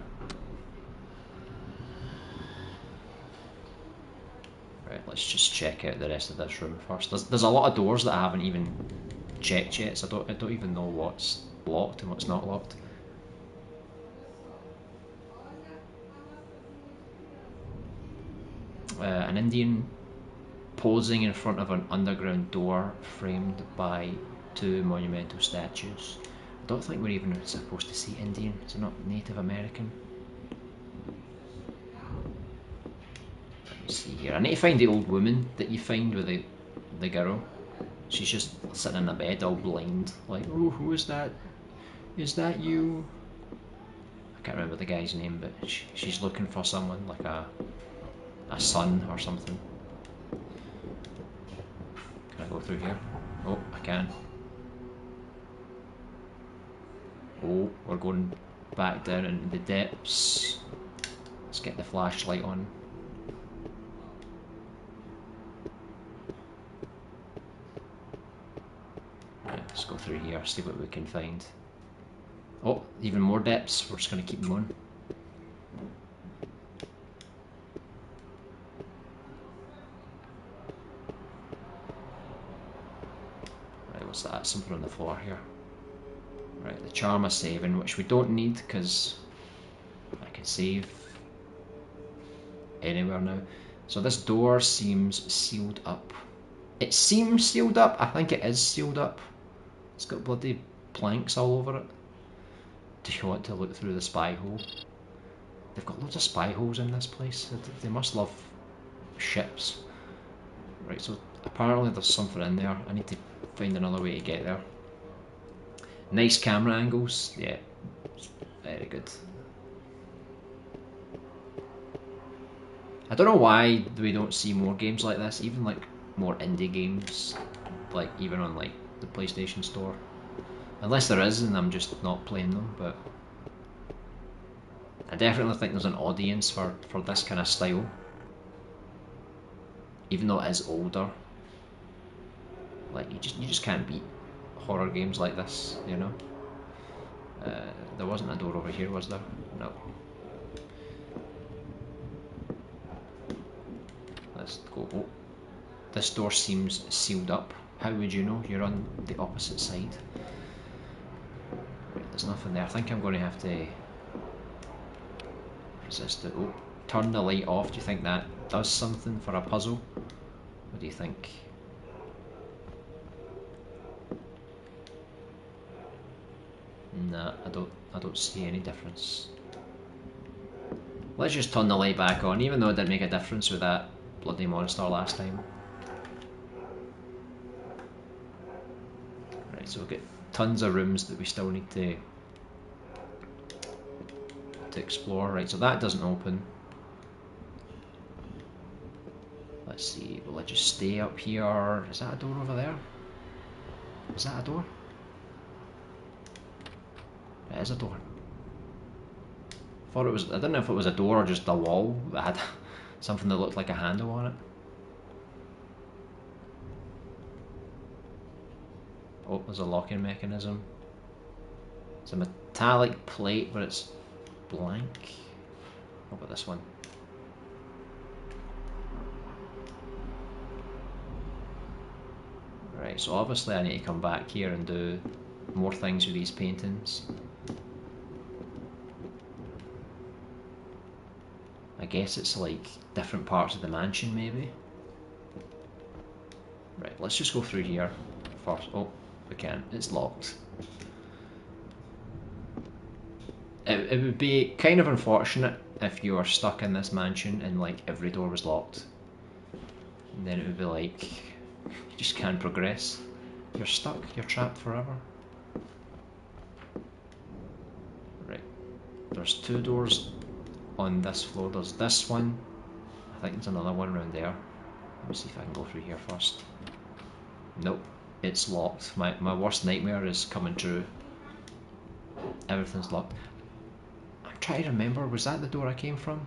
Right, let's just check out the rest of this room first. There's a lot of doors that I haven't even checked yet, so I don't even know what's locked and what's not locked. An Indian posing in front of an underground door framed by two monumental statues. I don't think we're even supposed to see Indian, is it not Native American? Let me see here. I need to find the old woman that you find with the girl. She's just sitting in a bed all blind, like, oh, who is that? Is that you? I can't remember the guy's name, but she's looking for someone, like a son or something. Can I go through here? Oh, I can. Oh, we're going back down into the depths. Let's get the flashlight on. Right, let's go through here, see what we can find. Oh, even more depths. We're just going to keep going. Right, what's that? Something on the floor here. Right, the charm of saving, which we don't need because I can save anywhere now. So this door seems sealed up. It seems sealed up. I think it is sealed up. It's got bloody planks all over it. Do you want to look through the spy hole? They've got loads of spy holes in this place. They must love ships. Right, so apparently there's something in there. I need to find another way to get there. Nice camera angles, yeah, very good. I don't know why we don't see more games like this, even like more indie games, like even on like the PlayStation Store. Unless there is and I'm just not playing them, but I definitely think there's an audience for this kind of style. Even though it is older. Like you just can't beat horror games like this, you know? There wasn't a door over here, was there? No. Let's go. Oh, this door seems sealed up. How would you know? You're on the opposite side. Wait, there's nothing there. I think I'm going to have to resist it. Oh, turn the light off. Do you think that does something for a puzzle? What do you think? Nah, I don't see any difference. Let's just turn the light back on, even though it didn't make a difference with that bloody monster last time. Right, so we've got tons of rooms that we still need to explore. Right, so that doesn't open. Let's see, will I just stay up here? Is that a door over there? Is that a door? It is a door. Thought it was, I didn't know if it was a door or just a wall that had something that looked like a handle on it. Oh, there's a locking mechanism. It's a metallic plate, but it's blank. What about this one? Right, so obviously I need to come back here and do more things with these paintings. I guess it's like different parts of the mansion maybe. Right, let's just go through here first. Oh, we can't, it's locked. It would be kind of unfortunate if you were stuck in this mansion and like every door was locked. And then it would be like, you just can't progress. You're stuck, you're trapped forever. Right, there's two doors on this floor. There's this one. I think there's another one around there. Let me see if I can go through here first. Nope, it's locked. My worst nightmare is coming true. Everything's locked. I'm trying to remember, was that the door I came from?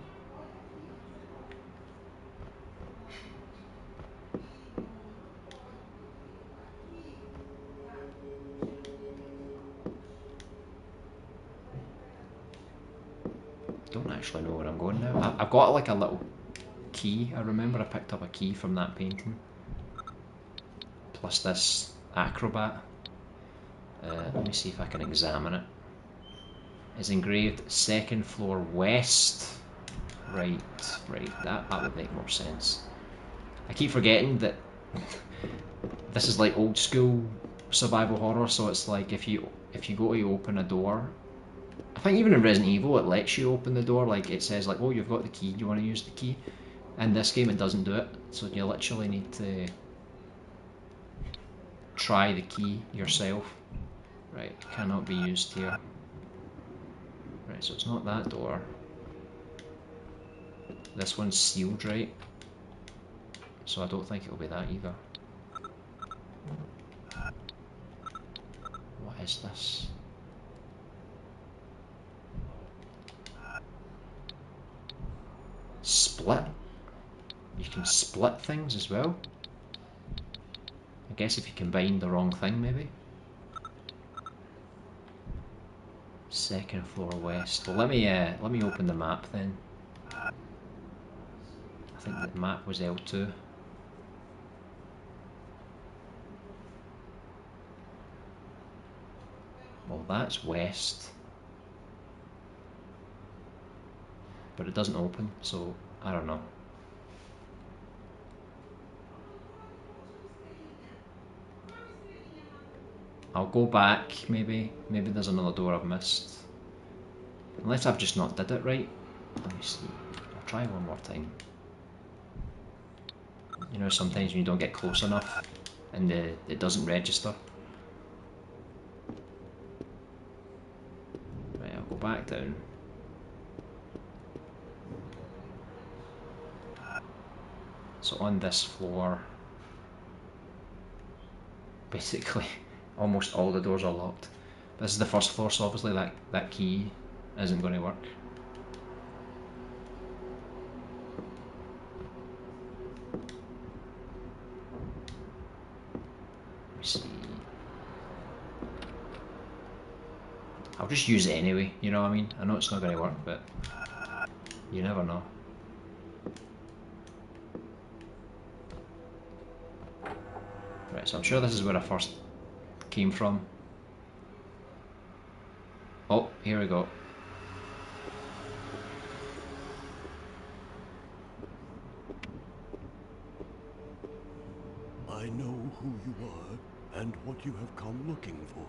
Don't actually know where I'm going now. I've got like a little key. I remember I picked up a key from that painting. Plus this acrobat. Let me see if I can examine it. It's engraved second floor west. Right, that would make more sense. I keep forgetting that this is like old school survival horror, so it's like if you go to open a door, I think even in Resident Evil it lets you open the door, like it says like, oh, you've got the key, do you want to use the key? In this game it doesn't do it, so you literally need to try the key yourself. Right, cannot be used here. Right, so it's not that door. This one's sealed, right? So I don't think it'll be that either. What is this? Split? You can split things as well? I guess if you combine the wrong thing, maybe? Second floor west. Well, let me open the map then. I think the map was L2. Well, that's west. But it doesn't open, so I don't know. I'll go back, maybe there's another door I've missed. Unless I've just not did it right. Let me see, I'll try one more time. You know, sometimes when you don't get close enough and it doesn't register. Right, I'll go back down. So on this floor, basically almost all the doors are locked. This is the first floor, so obviously that key isn't going to work. Let me see. I'll just use it anyway, you know what I mean? I know it's not going to work, but you never know. Right, so I'm sure this is where I first came from. Oh, here we go. I know who you are and what you have come looking for.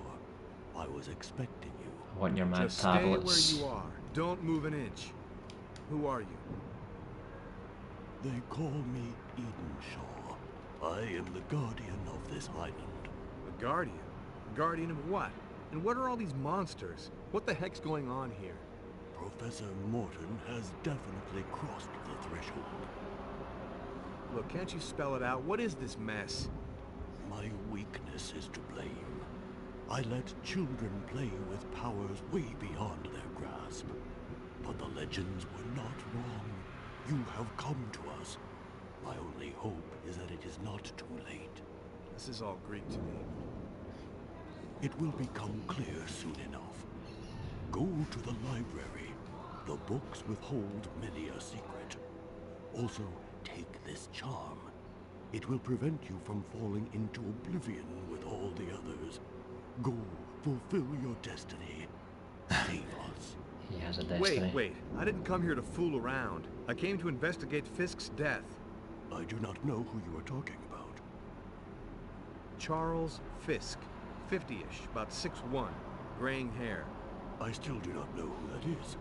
I was expecting you. I want your mad Just tablets. stay where you are. Don't move an inch. Who are you? They call me Edenshaw. I am the guardian of this island. A guardian? A guardian of what? And what are all these monsters? What the heck's going on here? Professor Morton has definitely crossed the threshold. Look, can't you spell it out? What is this mess? My weakness is to blame. I let children play with powers way beyond their grasp. But the legends were not wrong. You have come to us. My only hope is that it is not too late. This is all Greek to me. It will become clear soon enough. Go to the library. The books withhold many a secret. Also, take this charm. It will prevent you from falling into oblivion with all the others. Go, fulfill your destiny. Save us. He has a destiny. Wait. I didn't come here to fool around. I came to investigate Fisk's death. I do not know who you are talking about. Charles Fisk. 50-ish, about 6'1", graying hair. I still do not know who that is.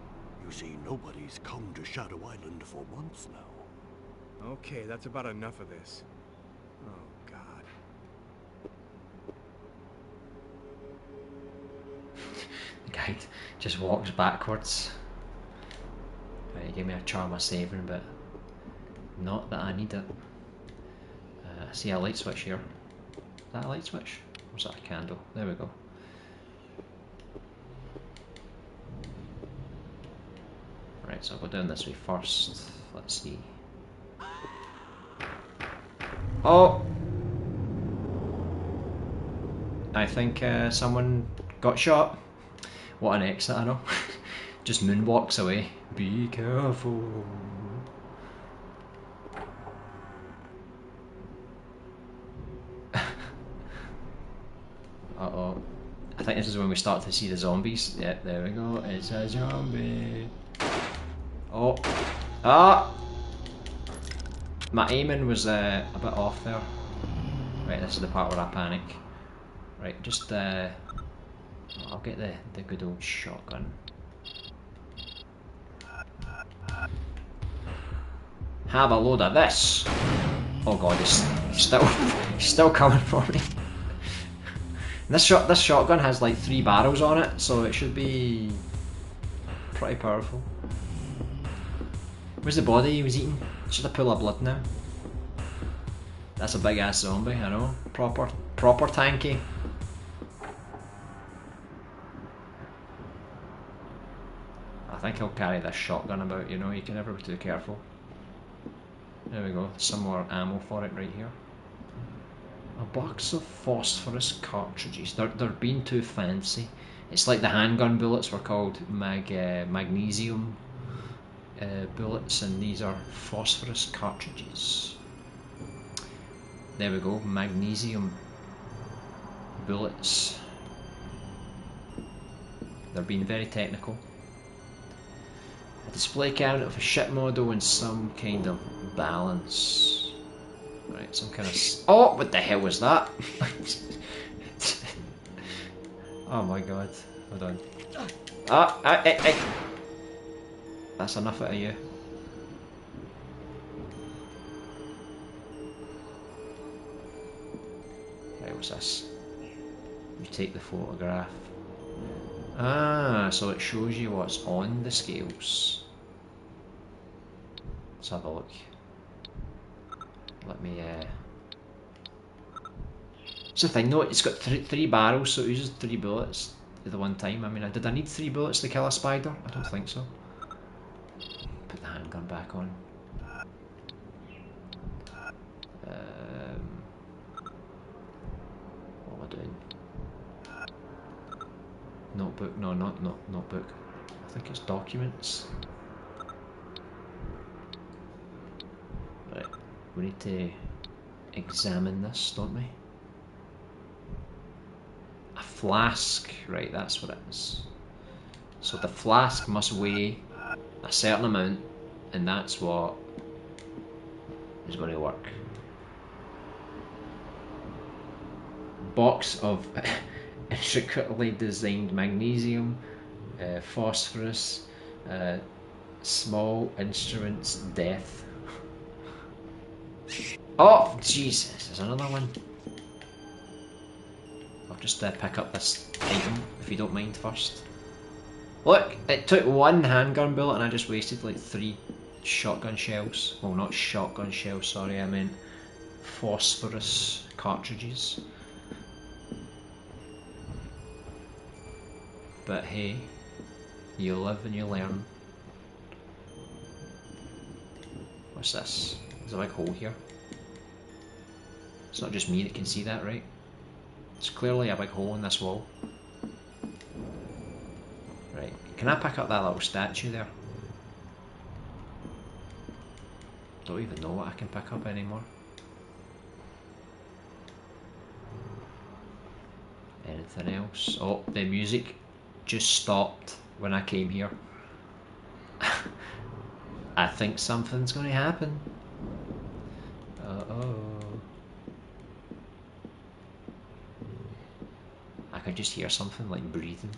You see, nobody's come to Shadow Island for months now. Okay, that's about enough of this. Oh, God. The guy just walks backwards. Right, he gave me a charm of saving, but not that I need it. I see a light switch here. Is that a light switch? Or is that a candle? There we go. Right, so I'll go down this way first. Let's see. Oh! I think someone got shot. What an exit, I know. Just moonwalks away. Be careful. Uh-oh. I think this is when we start to see the zombies. Yep, there we go. It's a zombie. Oh. Ah! My aiming was a bit off there. Right, this is the part where I panic. Right, just I'll get the good old shotgun. Have a load of this. Oh god, he's still coming for me. This shotgun has like 3 barrels on it, so it should be pretty powerful. Where's the body he was eating? Should I pull a blood now? That's a big ass zombie, I know. Proper tanky. I think I'll carry this shotgun about, you know, you can never be too careful. There we go, some more ammo for it right here. A box of phosphorus cartridges. They're being too fancy. It's like the handgun bullets were called magnesium bullets, and these are phosphorus cartridges. There we go, magnesium bullets. They're being very technical. A display cabinet of a ship model and some kind of balance. Right, some kind of... Oh, what the hell was that? Oh my god. Hold on. That's enough out of you. what's this? You take the photograph. Ah, so it shows you what's on the scales. Let's have a look. Let me. It's the thing though, it's got three barrels, so it uses 3 bullets at the one time. I mean, did I need 3 bullets to kill a spider? I don't think so. Put the handgun back on. What am I doing? Notebook? No, not notebook. I think it's documents. Right, we need to examine this, don't we? A flask, right, that's what it is. So the flask must weigh a certain amount, and that's what is going to work. Box of intricately designed magnesium, phosphorus, small instruments, death. Oh, Jesus, there's another one. I'll just pick up this item, if you don't mind first. Look, it took 1 handgun bullet and I just wasted like 3 shotgun shells. Well, not shotgun shells, sorry, I meant phosphorus cartridges. But hey, you live and you learn. What's this? There's a big hole here. It's not just me that can see that, right? It's clearly a big hole in this wall. Right, can I pick up that little statue there? Don't even know what I can pick up anymore. Anything else? Oh, the music just stopped when I came here. I think something's going to happen. Uh-oh. I can just hear something like breathing.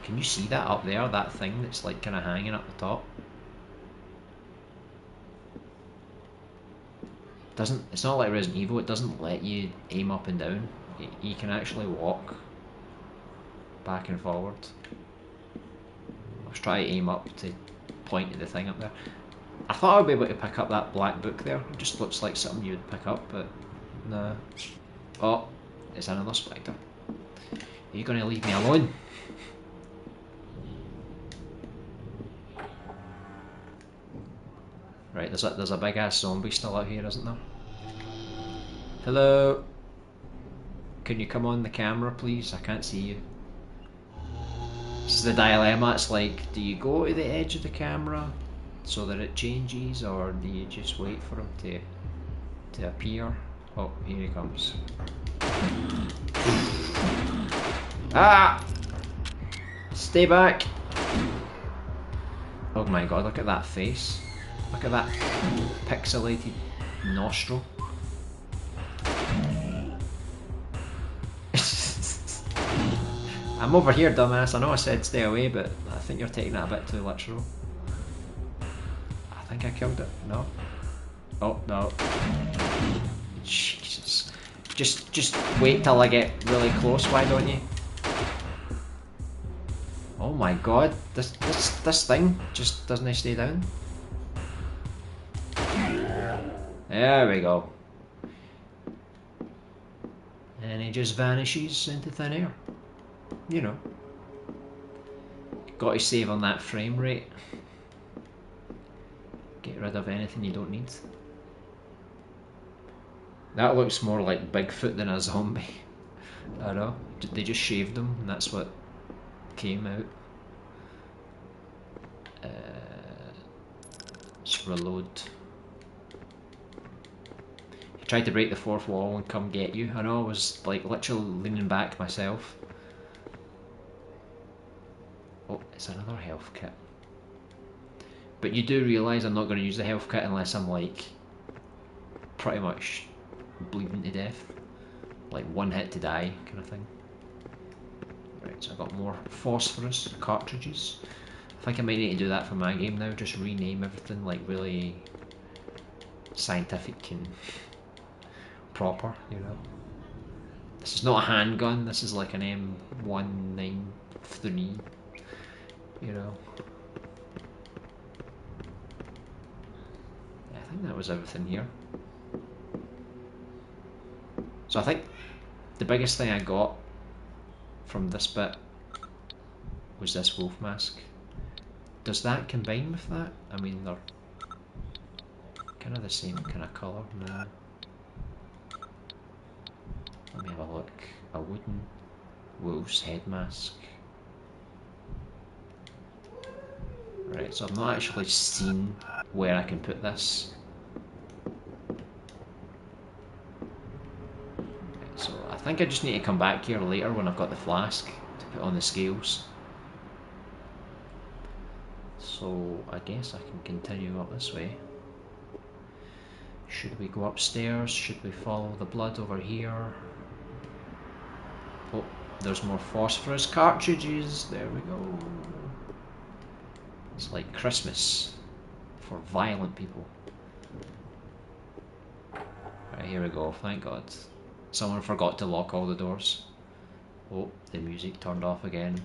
Can you see that up there? That thing that's like kind of hanging up the top? It's not like Resident Evil, it doesn't let you aim up and down. You can actually walk back and forward. Let's try to aim up to point at the thing up there. I thought I'd be able to pick up that black book there. It just looks like something you'd pick up, but no. Oh, it's another spider. Are you going to leave me alone? Right, there's a big ass zombie still out here, isn't there? Hello? Can you come on the camera, please? I can't see you. This is the dilemma. It's like, do you go to the edge of the camera so that it changes, or do you just wait for him to appear? Oh, here he comes. Ah! Stay back! Oh my god, look at that face. Look at that pixelated nostril. I'm over here, dumbass. I know I said stay away, but I think you're taking it a bit too literal. I think I killed it. No. Oh, no. Jesus. Just wait till I get really close, why don't you? Oh my god, this thing just doesn't stay down. There we go. And he just vanishes into thin air. You know. Got to save on that frame rate. Get rid of anything you don't need. That looks more like Bigfoot than a zombie. I don't know. They just shaved him and that's what came out. Let's reload. He tried to break the 4th wall and come get you. I know, I was like literally leaning back myself. Oh, it's another health kit. But you do realise I'm not going to use the health kit unless I'm like pretty much bleeding to death. Like 1 hit to die kind of thing. Right, so I've got more phosphorus cartridges. I think I might need to do that for my game now, just rename everything like really scientific and proper, you know. This is not a handgun, this is like an M193, you know. Yeah, I think that was everything here. So I think the biggest thing I got from this bit was this wolf mask. Does that combine with that? I mean, they're kind of the same kind of colour. No. Let me have a look. A wooden wolf's head mask. Right, so I've not actually seen where I can put this. Right, so I think I just need to come back here later when I've got the flask to put on the scales. So I guess I can continue up this way. Should we go upstairs? Should we follow the blood over here? Oh, there's more phosphorus cartridges. There we go. It's like Christmas for violent people. Right, here we go. Thank God. Someone forgot to lock all the doors. Oh, the music turned off again.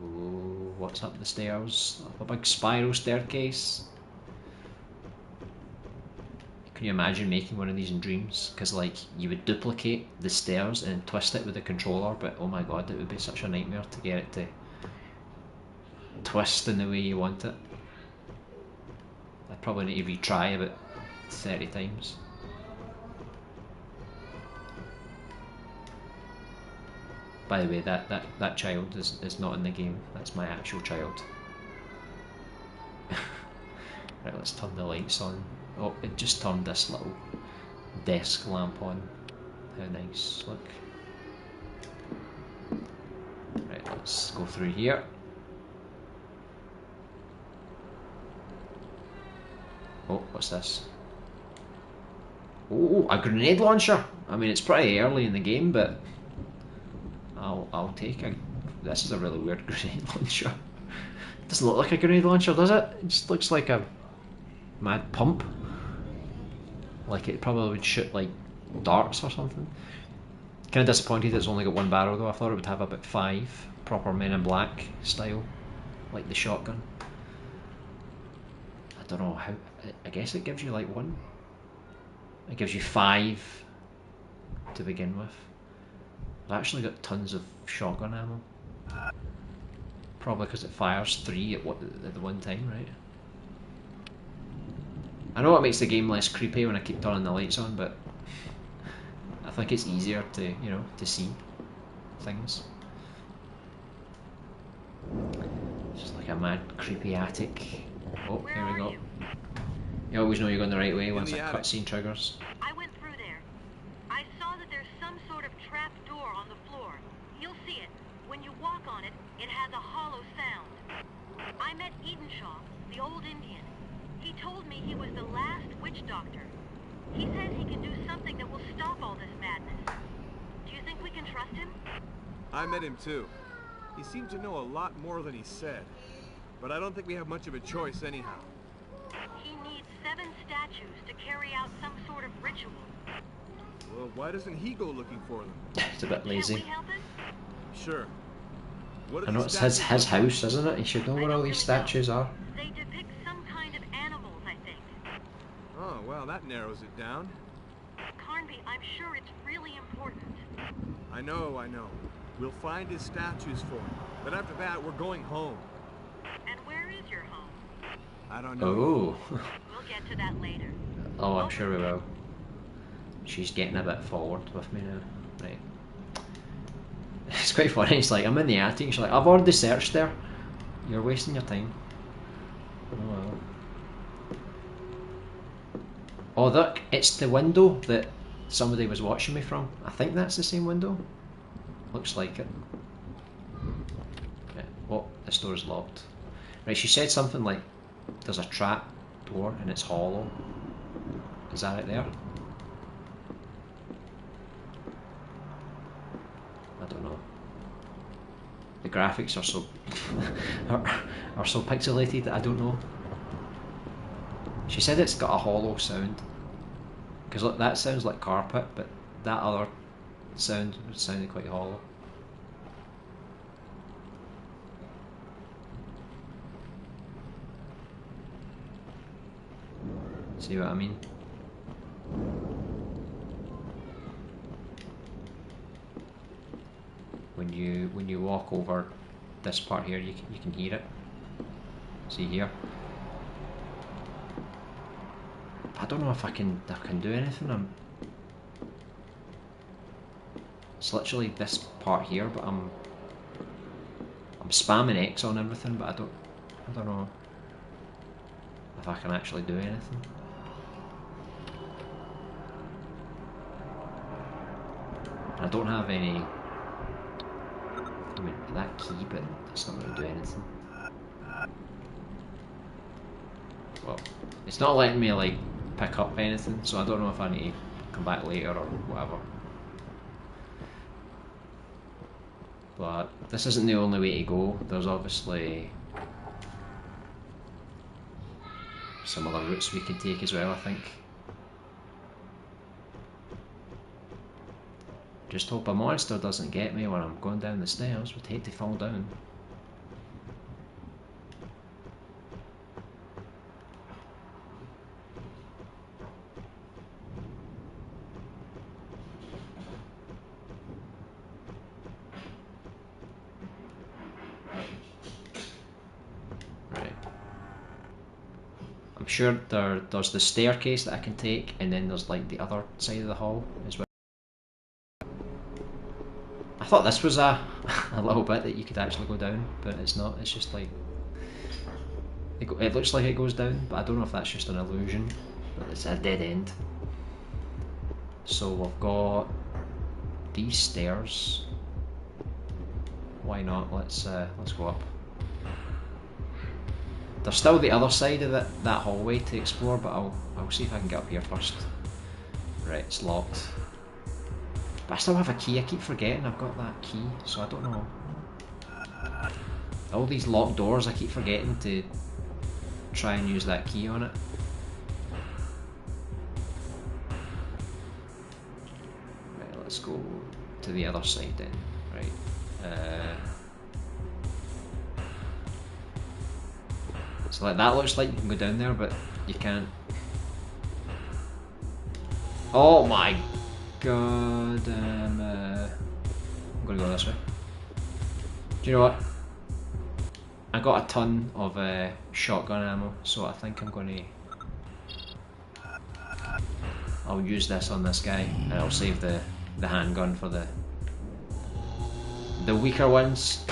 Oh, what's up the stairs? Up a big spiral staircase. Can you imagine making one of these in Dreams? Because like you would duplicate the stairs and twist it with the controller, but oh my god, it would be such a nightmare to get it to twist in the way you want it. I'd probably need to retry about 30 times. By the way, that child is not in the game. That's my actual child. Right, let's turn the lights on. Oh, it just turned this little desk lamp on. How nice, look. Right, let's go through here. Oh, what's this? Oh, a grenade launcher! I mean, it's pretty early in the game, but I'll take it. This is a really weird grenade launcher. It doesn't look like a grenade launcher, does it? It just looks like a mad pump. Like it probably would shoot like darts or something. Kind of disappointed it's only got one barrel though. I thought it would have about 5, proper Men in Black style, like the shotgun. I don't know how. I guess it gives you like 1. It gives you 5 to begin with. I've actually got tons of shotgun ammo. Probably because it fires 3 at the one time, right? I know it makes the game less creepy when I keep turning the lights on, but I think it's easier to, you know, to see things. Just like a mad creepy attic. Oh, here we go. You always know you're going the right way once a cutscene triggers. I went through there. I saw that there's some sort of trap door on the floor. You'll see it. When you walk on it, it has a hollow sound. I met Edenshaw, the old Indian. He told me he was the last witch doctor. He says he can do something that will stop all this madness. Do you think we can trust him? I met him too. He seemed to know a lot more than he said. But I don't think we have much of a choice anyhow. He needs 7 statues to carry out some sort of ritual. Well, why doesn't he go looking for them? It's a bit lazy. Can we help him? Sure. I know it's his house, isn't it? He should know where all these statues are. They depict some kind of animals, I think. Oh, well, that narrows it down. Carnby, I'm sure it's really important. I know. We'll find his statues for him. But after that, we're going home. And where is your home? I don't know. Oh. We'll get to that later. Oh, I'm sure we will. She's getting a bit forward with me now. Right. It's quite funny. It's like, I'm in the attic. She's like, I've already searched there. You're wasting your time. Oh well. Oh look, it's the window that somebody was watching me from. I think that's the same window. Looks like it. Okay. Oh, this door's locked. Right, she said something like, there's a trap door and it's hollow. Is that it there? I don't know. The graphics are so are so pixelated that I don't know. She said it's got a hollow sound. Because look, that sounds like carpet, but that other sound sounded quite hollow. See what I mean? When you walk over this part here, you can hear it. See here? I don't know if I can do anything. It's literally this part here, but I'm spamming X on everything, but I don't know if I can actually do anything. I don't have any. I mean, that key, but it's not going to do anything. Well, it's not letting me like pick up anything, so I don't know if I need to come back later or whatever. But this isn't the only way to go. There's obviously some other routes we can take as well, I think. Just hope a monster doesn't get me when I'm going down the stairs. Would hate to fall down. Right. I'm sure there's the staircase that I can take, and then there's like the other side of the hall as well. I thought this was a little bit that you could actually go down, but it's not. It's just like it looks like it goes down, but I don't know if that's just an illusion. But it's a dead end. So we've got these stairs. Why not? Let's go up. There's still the other side of that hallway to explore, but I'll see if I can get up here first. Right, it's locked. But I still have a key. I keep forgetting I've got that key, so I don't know. All these locked doors, I keep forgetting to try and use that key on it. Right, let's go to the other side then. Right. So like that looks like you can go down there, but you can't. Oh my god, I'm gonna go this way. Do you know what? I got a ton of shotgun ammo, so I think I'm gonna... I'll use this on this guy, and I'll save the handgun for the weaker ones.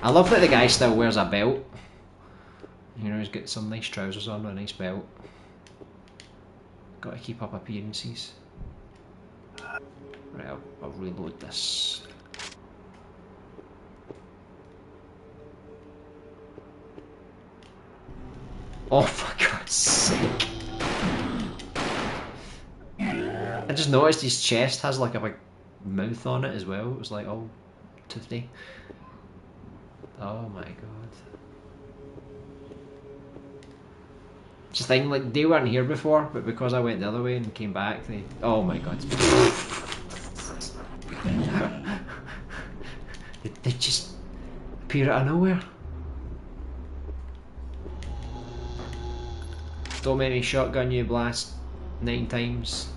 I love that the guy still wears a belt. You know, he's got some nice trousers on with a nice belt. Got to keep up appearances. Right, I'll reload this. Oh, for God's sake. I just noticed his chest has like a big mouth on it as well. It was like all toothy. Oh my god. Just thinking, like, they weren't here before, but because I went the other way and came back, they... Oh my god. They just appear out of nowhere. Don't make me shotgun you blast 9 times.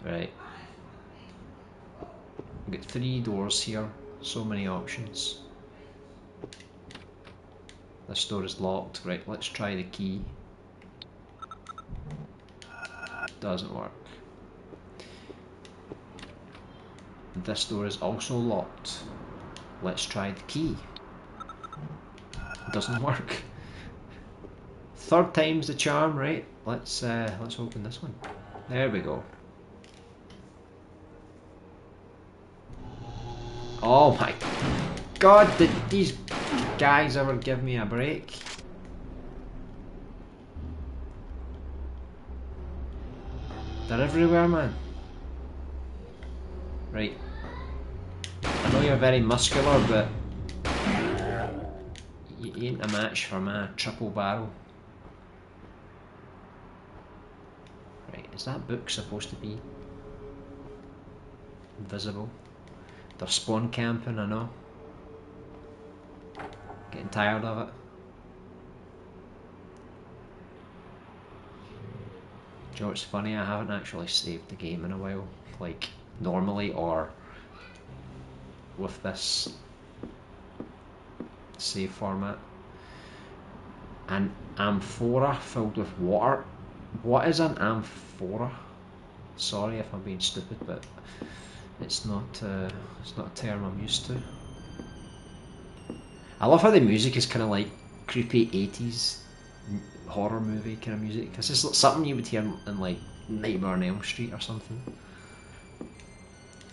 Right. We've got 3 doors here. So many options. This door is locked. Right, let's try the key. Doesn't work. This door is also locked. Let's try the key. Doesn't work. 3rd time's the charm, right? Let's open this one. There we go. Oh my god, did these guys ever give me a break? They're everywhere, man. Right. I know you're very muscular, but you ain't a match for my triple barrel. Right, is that book supposed to be invisible? They're spawn camping, I know. Getting tired of it. Do you know what's funny? I haven't actually saved the game in a while, like normally or with this save format. An amphora filled with water. What is an amphora? Sorry if I'm being stupid, but it's not a term I'm used to. I love how the music is kind of like creepy 80s horror movie kind of music. It's just something you would hear in like Nightmare on Elm Street or something.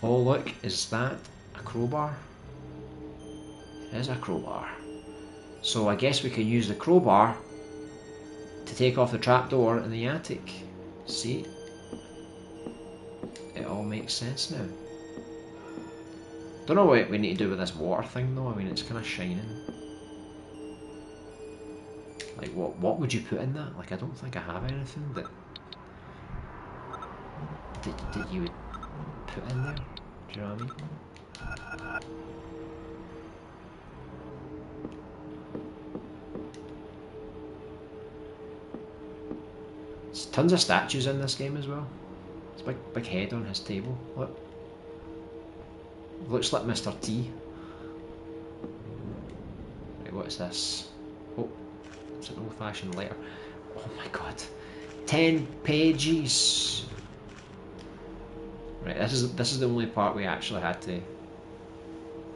Oh look, is that a crowbar? It is a crowbar. So I guess we can use the crowbar to take off the trapdoor in the attic. See? It all makes sense now. Don't know what we need to do with this water thing though. I mean, it's kind of shining. Like, what would you put in that? Like, I don't think I have anything that you would put in there. Do you know what I mean? There's tons of statues in this game as well. There's a big head on his table. Look. Looks like Mr. T. Right, what's this? Oh, it's an old-fashioned letter. Oh my god. 10 pages! Right, this is the only part we actually had to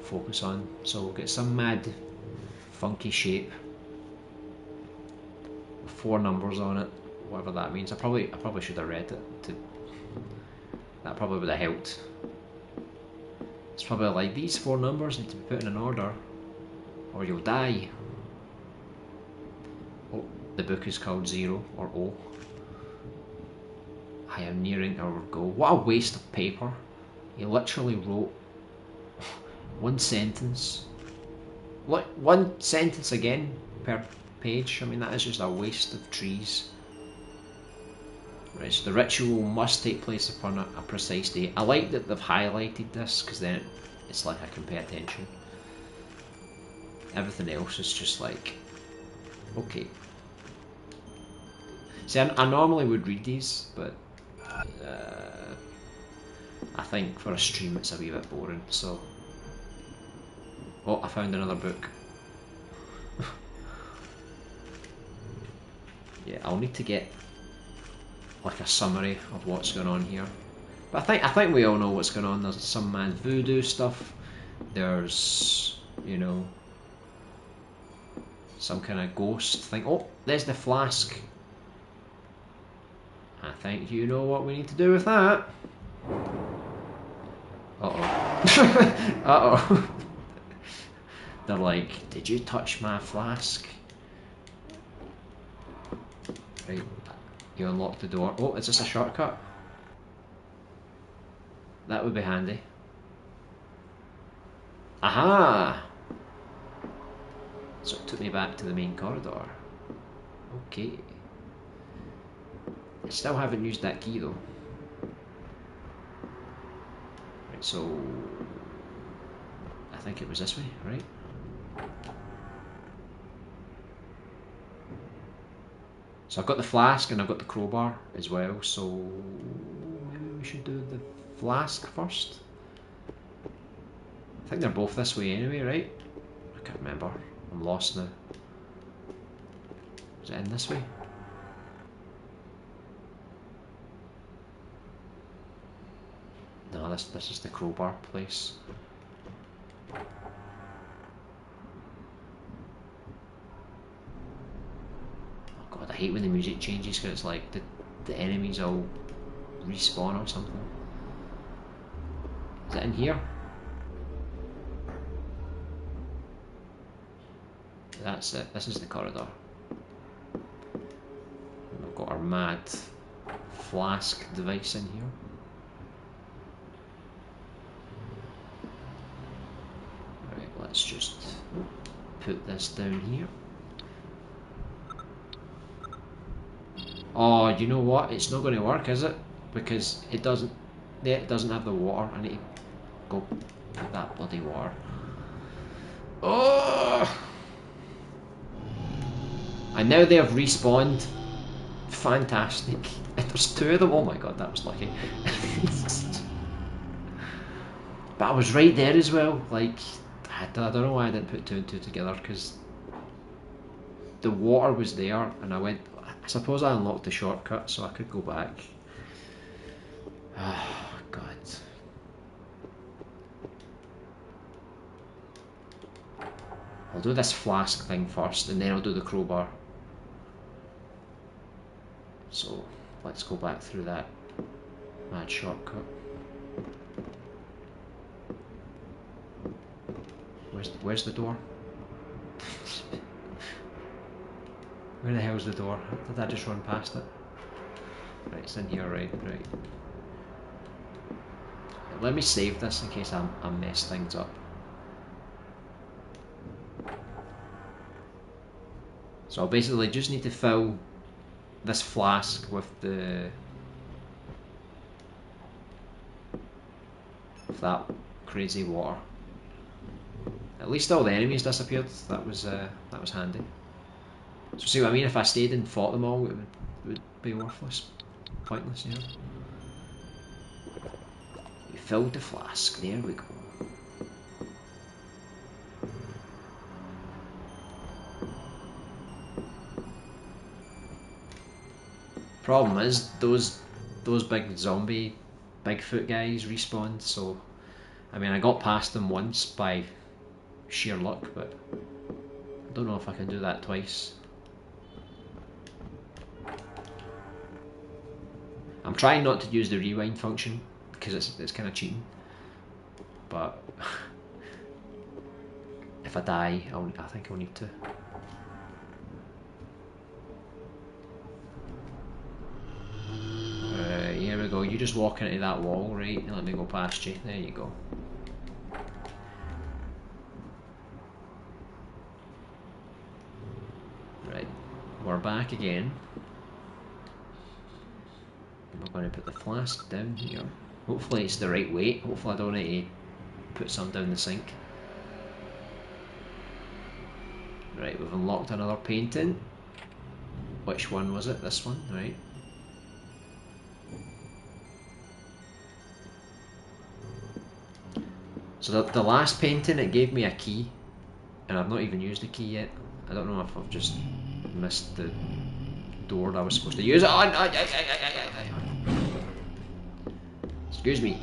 focus on. So we'll get some mad, funky shape. 4 numbers on it, whatever that means. I probably should have read it. That probably would have helped. It's probably like, these 4 numbers need to be put in an order, or you'll die. Oh, the book is called 0 or O. I am nearing our goal. What a waste of paper. He literally wrote 1 sentence. Look, 1 sentence again per page. I mean, that is just a waste of trees. Right, so the ritual must take place upon a precise day. I like that they've highlighted this, because then it's like I can pay attention. Everything else is just like, okay. See, I normally would read these, but I think for a stream it's a wee bit boring, so... Oh, I found another book. Yeah, I'll need to get like a summary of what's going on here. But I think we all know what's going on. There's some mad voodoo stuff. There's, you know, some kind of ghost thing. Oh, there's the flask. I think you know what we need to do with that. Uh-oh. Uh-oh. They're like, did you touch my flask? Right. You unlock the door. Oh, is this a shortcut? That would be handy. Aha! So it took me back to the main corridor. Okay. I still haven't used that key though. Right, so... I think it was this way, right? So I've got the flask and I've got the crowbar as well, so maybe we should do the flask first. I think they're both this way anyway, right? I can't remember. I'm lost now. Is it in this way? No, this is the crowbar place. God, I hate when the music changes because it's like the enemies all respawn or something. Is it in here? That's it, this is the corridor. And we've got our mad flask device in here. let's just put this down here. Oh, you know what? It's not going to work, is it? Because it doesn't. Yeah, it doesn't have the water. I need to go put that bloody water. Oh! And now they have respawned. Fantastic. There's two of them. Oh my god, that was lucky. But I was right there as well. Like, I don't know why I didn't put two and two together, because the water was there, and I went. I suppose I unlocked the shortcut, so I could go back. Oh god. I'll do this flask thing first, and then I'll do the crowbar. So let's go back through that mad shortcut. Where's the door? Where the hell's the door? Did I just run past it? Right, it's in here, right. Let me save this in case I mess things up. So I'll basically just need to fill this flask with that crazy water. At least all the enemies disappeared. That was handy. So see what I mean? If I stayed and fought them all, it would be worthless, pointless. You know. You filled the flask. There we go. Problem is, those big zombie Bigfoot guys respawned, so I mean I got past them once by sheer luck, but I don't know if I can do that twice. I'm trying not to use the rewind function because it's kind of cheating, but if I die, I think I'll need to. Here we go, you just walk into that wall, right, and let me go past you. There you go. Right, we're back again. We're going to put the flask down here. Hopefully it's the right weight. Hopefully I don't need to put some down the sink. Right, we've unlocked another painting. Which one was it? This one, right. So the last painting, it gave me a key, and I've not even used the key yet. I don't know if I've just missed the door that I was supposed to use. Excuse me.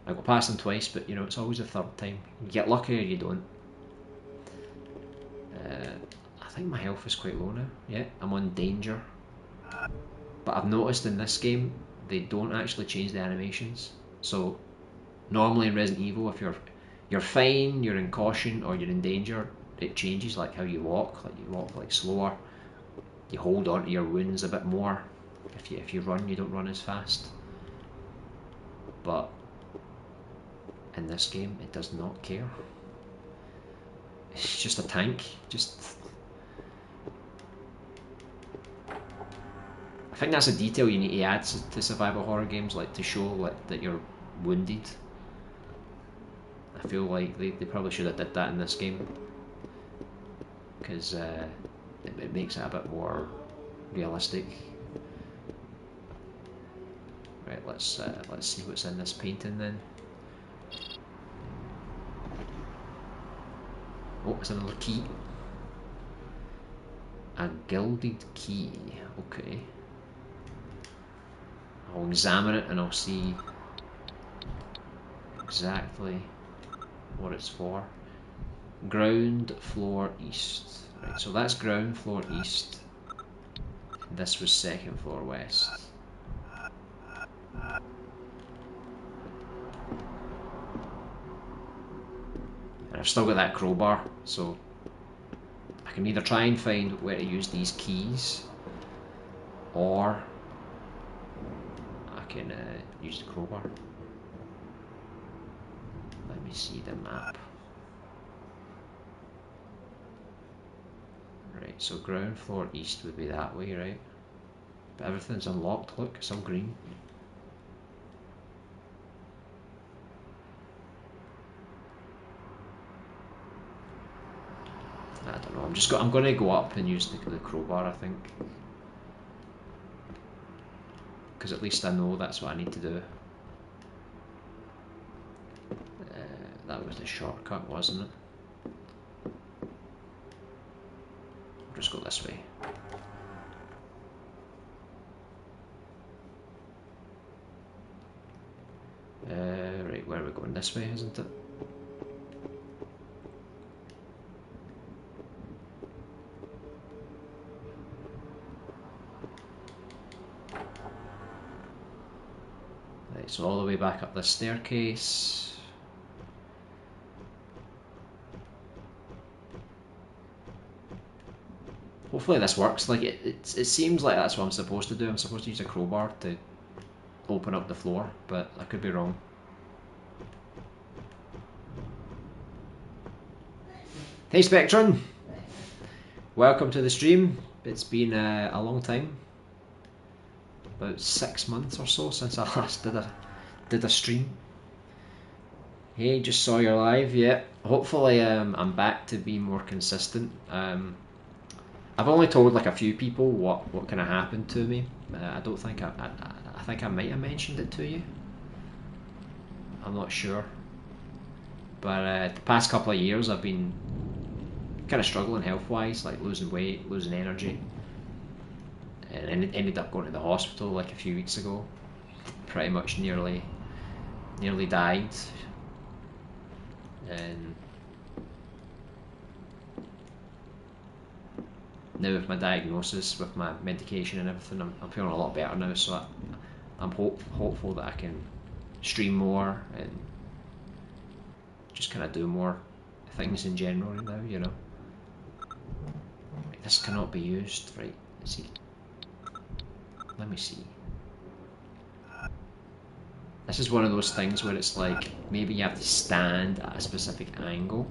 I got past them twice, but you know, it's always the third time. You get lucky or you don't. I think my health is quite low now. Yeah, I'm on danger. But I've noticed in this game, they don't actually change the animations. So normally in Resident Evil, if you're fine, you're in caution, or you're in danger, it changes like how you walk. Like you walk like slower. You hold on to your wounds a bit more. If you run, you don't run as fast. But in this game, it does not care. It's just a tank. I think that's a detail you need to add to survival horror games, like to show like that you're wounded. I feel like they probably should have did that in this game, because it makes it a bit more realistic. Right, let's see what's in this painting then. Oh, it's another key. A gilded key. Okay. I'll examine it and I'll see exactly what it's for. Ground floor east. Right, so that's ground floor east. This was second floor west. And I've still got that crowbar, so I can either try and find where to use these keys, or I can use the crowbar. Let me see the map. Right, so ground floor east would be that way, right? But everything's unlocked, look, it's all green. I don't know, I'm gonna go up and use the crowbar, I think. Because at least I know that's what I need to do. That was the shortcut, wasn't it? I'll just go this way. Right, where are we going? This way, isn't it? Right, so all the way back up this staircase. Hopefully this works. Like it seems like that's what I'm supposed to do. I'm supposed to use a crowbar to open up the floor, but I could be wrong. Hey Spectrum! Welcome to the stream. It's been a long time. About 6 months or so since I last did a stream. Hey, just saw you're live. Yeah, hopefully I'm back to be more consistent. I've only told like a few people what kind of happened to me. I don't think I think I might have mentioned it to you. I'm not sure. But the past couple of years I've been kind of struggling health-wise, like losing weight, losing energy, and ended up going to the hospital like a few weeks ago. Pretty much nearly died. And now with my diagnosis, with my medication and everything, I'm feeling a lot better now. So I'm hopeful that I can stream more and just kind of do more things in general now, you know. Right, this cannot be used, right? Let's see. Let me see. This is one of those things where it's like maybe you have to stand at a specific angle.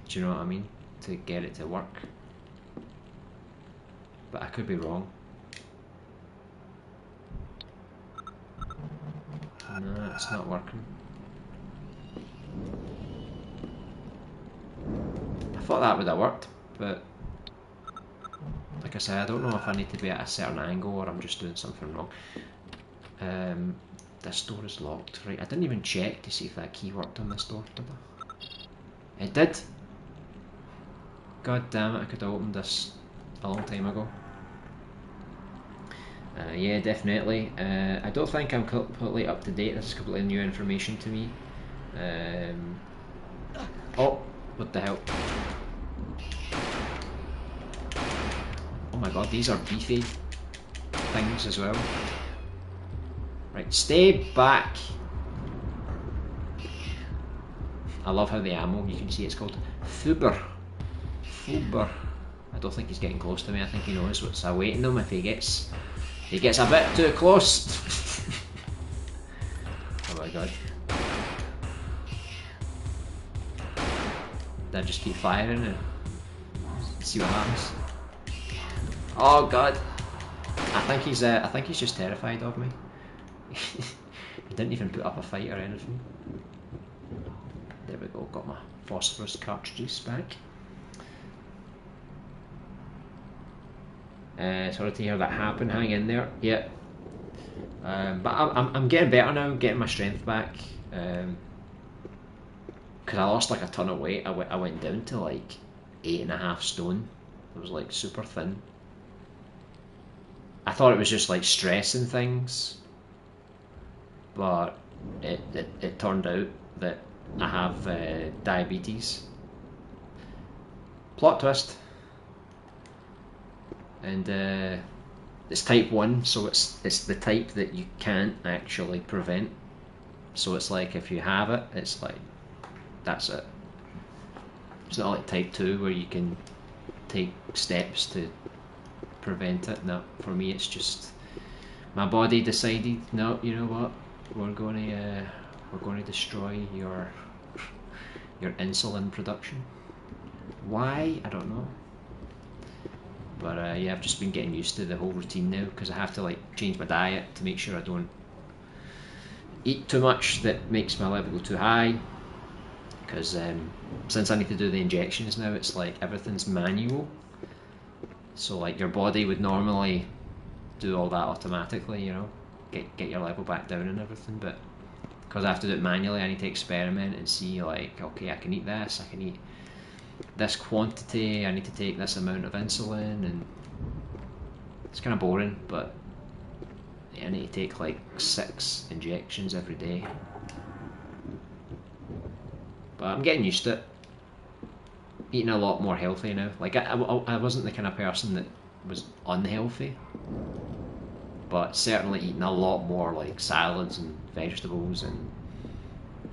Do you know what I mean? To get it to work. But I could be wrong. No, it's not working. I thought that would have worked, but like I said, I don't know if I need to be at a certain angle or I'm just doing something wrong. This door is locked, right? I didn't even check to see if that key worked on this door, did I? It did! God damn it, I could have opened this a long time ago. Yeah, definitely. I don't think I'm completely up to date. This is completely new information to me. Oh, what the hell? Oh my god, these are beefy things as well. Right, stay back. I love how the ammo, you can see it's called Fuber. Fuber. I don't think he's getting close to me. I think he knows what's awaiting him if he gets a bit too close. Oh my god. Did I just keep firing and see what happens? Oh god. I think he's just terrified of me. He didn't even put up a fight or anything. There we go, got my phosphorus cartridges back. Sorry to hear that happen. Hang in there. Yeah. But I'm getting better now. Getting my strength back. Because I lost like a ton of weight. I went down to like 8.5 stone. I was like super thin. I thought it was just like stress and things, but it turned out that I have diabetes. Plot twist. And it's type 1, so it's the type that you can't actually prevent. So it's like if you have it, it's like that's it. It's not like type 2 where you can take steps to prevent it. No, for me it's just my body decided, no, you know what, we're going to destroy your insulin production. Why? I don't know. But yeah, I've just been getting used to the whole routine now because I have to like change my diet to make sure I don't eat too much that makes my level go too high. Because since I need to do the injections now, it's like everything's manual. So like your body would normally do all that automatically, you know, get your level back down and everything. But because I have to do it manually, I need to experiment and see like, okay, I can eat this, I can eat this quantity, I need to take this amount of insulin, and it's kind of boring, but yeah, I need to take like 6 injections every day. But I'm getting used to it. Eating a lot more healthy now. Like I wasn't the kind of person that was unhealthy, but certainly eating a lot more like salads and vegetables and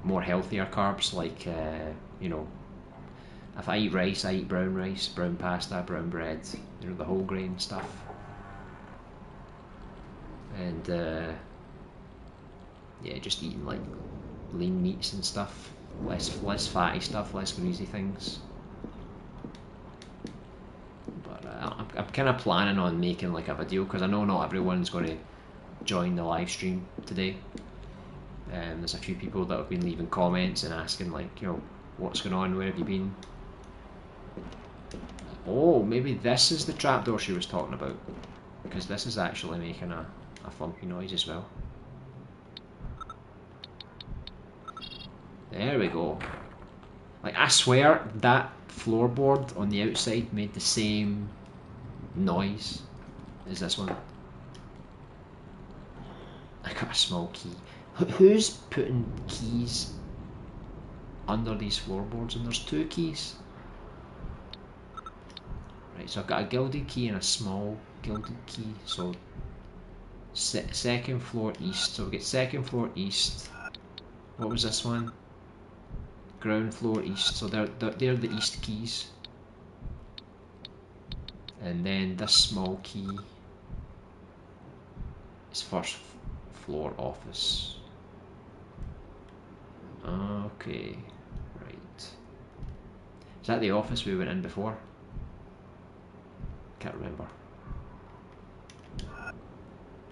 more healthier carbs, like you know, if I eat rice, I eat brown rice, brown pasta, brown bread, you know, the whole grain stuff. And yeah, just eating like lean meats and stuff, less fatty stuff, less greasy things. But I'm kind of planning on making like a video, because I know not everyone's going to join the live stream today. There's a few people that have been leaving comments and asking like, you know, what's going on, where have you been? Oh, maybe this is the trapdoor she was talking about, because this is actually making a funky noise as well. There we go. Like, I swear that floorboard on the outside made the same noise as this one. I got a small key. Who's putting keys under these floorboards? And there's 2 keys. Right, so I've got a gilded key and a small gilded key. So second floor east. So we get second floor east. What was this one? Ground floor east. So they're the east keys. And then this small key is first floor office. Okay, right. Is that the office we went in before? Can't remember.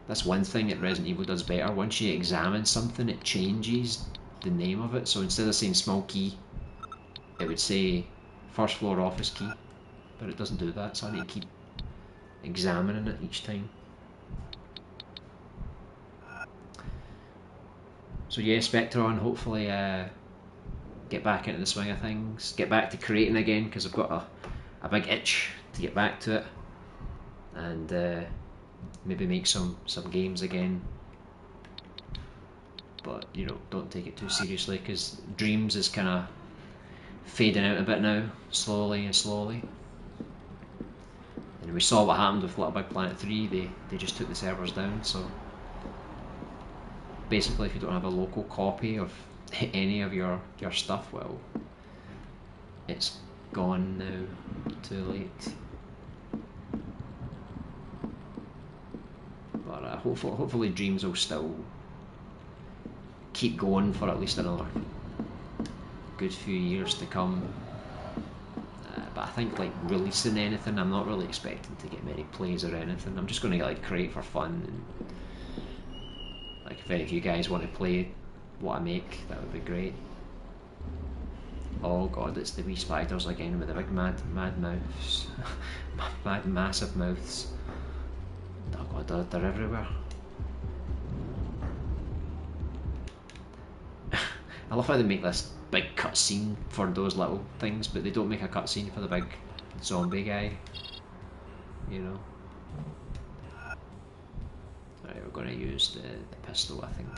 That's one thing that Resident Evil does better. Once you examine something, it changes the name of it. So instead of saying small key, it would say first floor office key. But it doesn't do that, so I need to keep examining it each time. So yeah, Spectron, hopefully get back into the swing of things, get back to creating again, because I've got a big itch to get back to it, and maybe make some games again. But you know, don't take it too seriously, because Dreams is kind of fading out a bit now, slowly and slowly. And we saw what happened with Little Big Planet 3, they just took the servers down, so basically if you don't have a local copy of any of your stuff, well, it's gone now, too late. But hopefully Dreams will still keep going for at least another good few years to come. But I think like releasing anything, I'm not really expecting to get many plays or anything. I'm just going to like create for fun, and like if any of you guys want to play what I make, that would be great. Oh god, it's the wee spiders again with the big mad mouths. Mad massive mouths. Oh god, they're everywhere. I love how they make this big cutscene for those little things, but they don't make a cutscene for the big zombie guy, you know. Right, we're going to use the pistol, I think.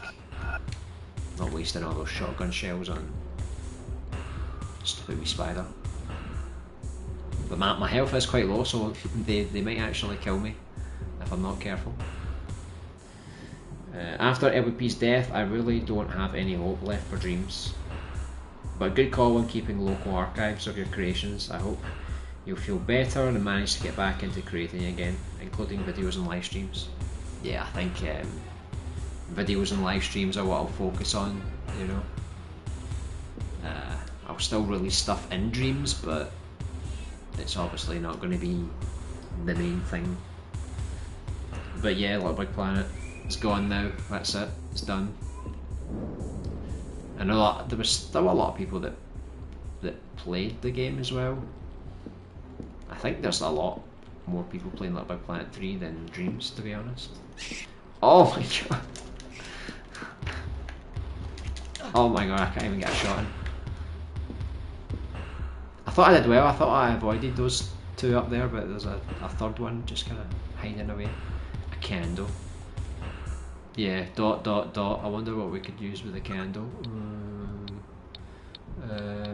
Not wasting all those shotgun shells on stupid wee spider. But my health is quite low, so they might actually kill me if I'm not careful. After LVP's death, I really don't have any hope left for Dreams. But good call on keeping local archives of your creations. I hope you'll feel better and manage to get back into creating again, including videos and live streams. Yeah, I think videos and live streams are what I'll focus on, you know. I'll still release stuff in Dreams, but it's obviously not going to be the main thing. But yeah, Little Big Planet, it's gone now, that's it, it's done. I know there was still a lot of people that played the game as well. I think there's a lot more people playing Little Big Planet 3 than Dreams, to be honest. Oh my god. Oh my god, I can't even get a shot in. I thought I did well, I thought I avoided those two up there, but there's a third one just kind of hiding away. A candle. Yeah, dot dot dot. I wonder what we could use with a candle.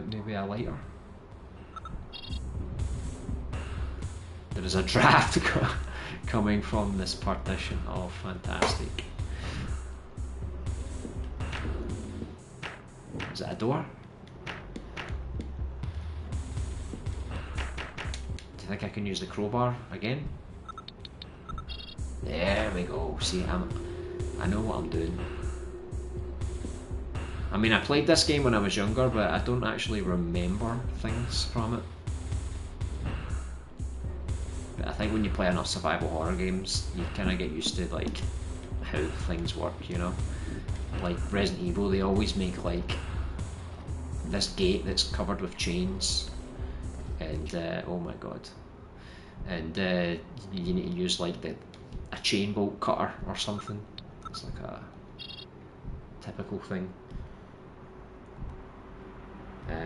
Maybe a lighter. There is a draft coming from this partition. Oh, fantastic. Is it a door? Do you think I can use the crowbar again? There we go. See, I know what I'm doing. I mean, I played this game when I was younger, but I don't actually remember things from it. But I think when you play enough survival horror games, you kind of get used to like how things work, you know? Like Resident Evil, they always make like this gate that's covered with chains, and oh my god, and you need to use like a chain bolt cutter or something. It's like a typical thing.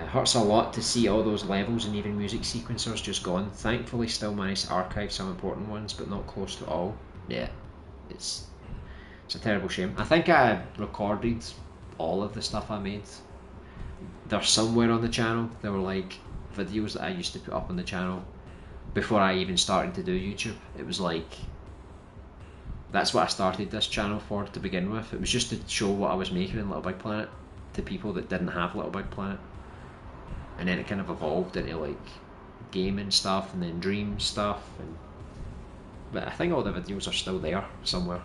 Hurts a lot to see all those levels and even music sequencers just gone. Thankfully still managed to archive some important ones, but not close to all. Yeah, it's a terrible shame. I think I recorded all of the stuff I made. They're somewhere on the channel. They were like videos that I used to put up on the channel before I even started to do YouTube. It was like, that's what I started this channel for to begin with. It was just to show what I was making in Little Big Planet to people that didn't have Little Big Planet. And then it kind of evolved into like gaming stuff and then dream stuff, but I think all the videos are still there somewhere.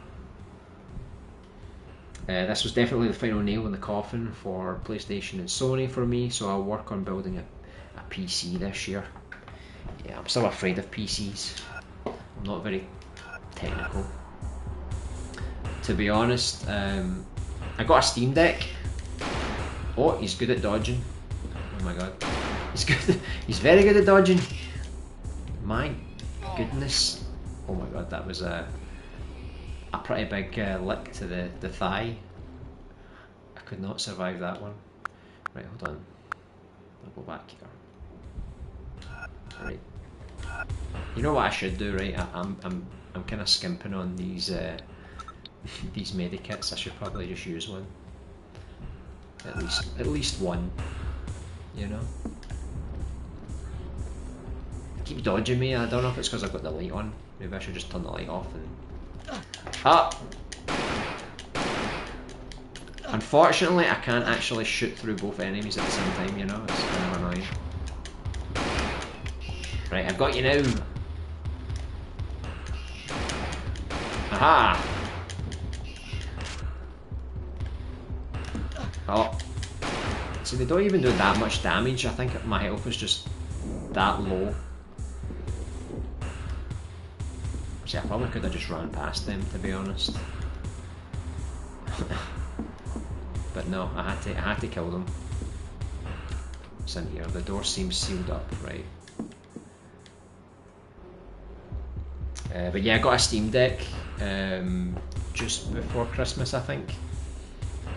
This was definitely the final nail in the coffin for PlayStation and Sony for me, so I'll work on building a PC this year. Yeah, I'm still afraid of PCs. I'm not very technical, to be honest. I got a Steam Deck. Oh, he's good at dodging. Oh my god, he's good. He's very good at dodging. My goodness. Oh my god, that was a pretty big lick to the thigh. I could not survive that one. Right, hold on. I'll go back here. Right. You know what I should do, right? I'm kind of skimping on these these medikits. I should probably just use one. At least one. You know? Keep dodging me. I don't know if it's because I've got the light on. Maybe I should just turn the light off and... Ah! Unfortunately, I can't actually shoot through both enemies at the same time, you know? It's kind of annoying. Right, I've got you now. Aha! Oh. See, they don't even do that much damage. I think my health is just that low. See, I probably could have just ran past them, to be honest. But no, I had to kill them. What's in here? The door seems sealed up, right? But yeah, I got a Steam Deck just before Christmas, I think.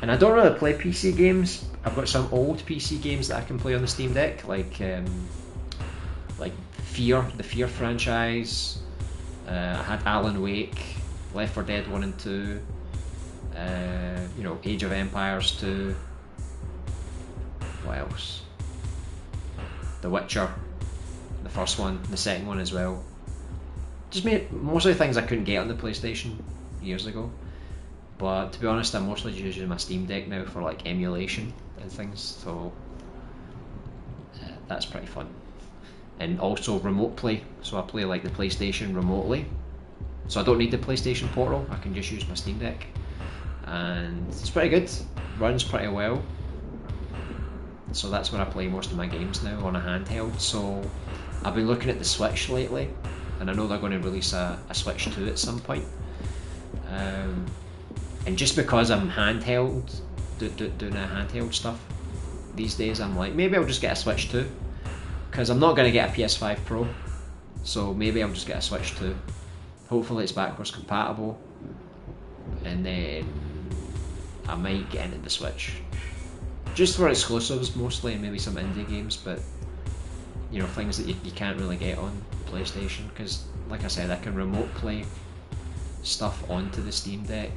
And I don't really play PC games. I've got some old PC games that I can play on the Steam Deck, like Fear, the Fear franchise. I had Alan Wake, Left 4 Dead 1 and 2. You know, Age of Empires 2. What else? The Witcher, the first one, the second one as well. Just mostly things I couldn't get on the PlayStation years ago. But to be honest, I'm mostly just using my Steam Deck now for like emulation and things, so that's pretty fun. And also remote play, so I play like the PlayStation remotely. So I don't need the PlayStation Portal, I can just use my Steam Deck. and it's pretty good, runs pretty well. So that's where I play most of my games now, on a handheld. So I've been looking at the Switch lately, and I know they're going to release a Switch 2 at some point. And just because I'm handheld, doing a handheld stuff these days, I'm like, maybe I'll just get a Switch 2, because I'm not going to get a PS5 Pro, so maybe I'll just get a Switch 2. Hopefully it's backwards compatible, and then I might get into the Switch. Just for exclusives mostly, and maybe some indie games, but you know, things that you can't really get on PlayStation, because like I said, I can remote play stuff onto the Steam Deck,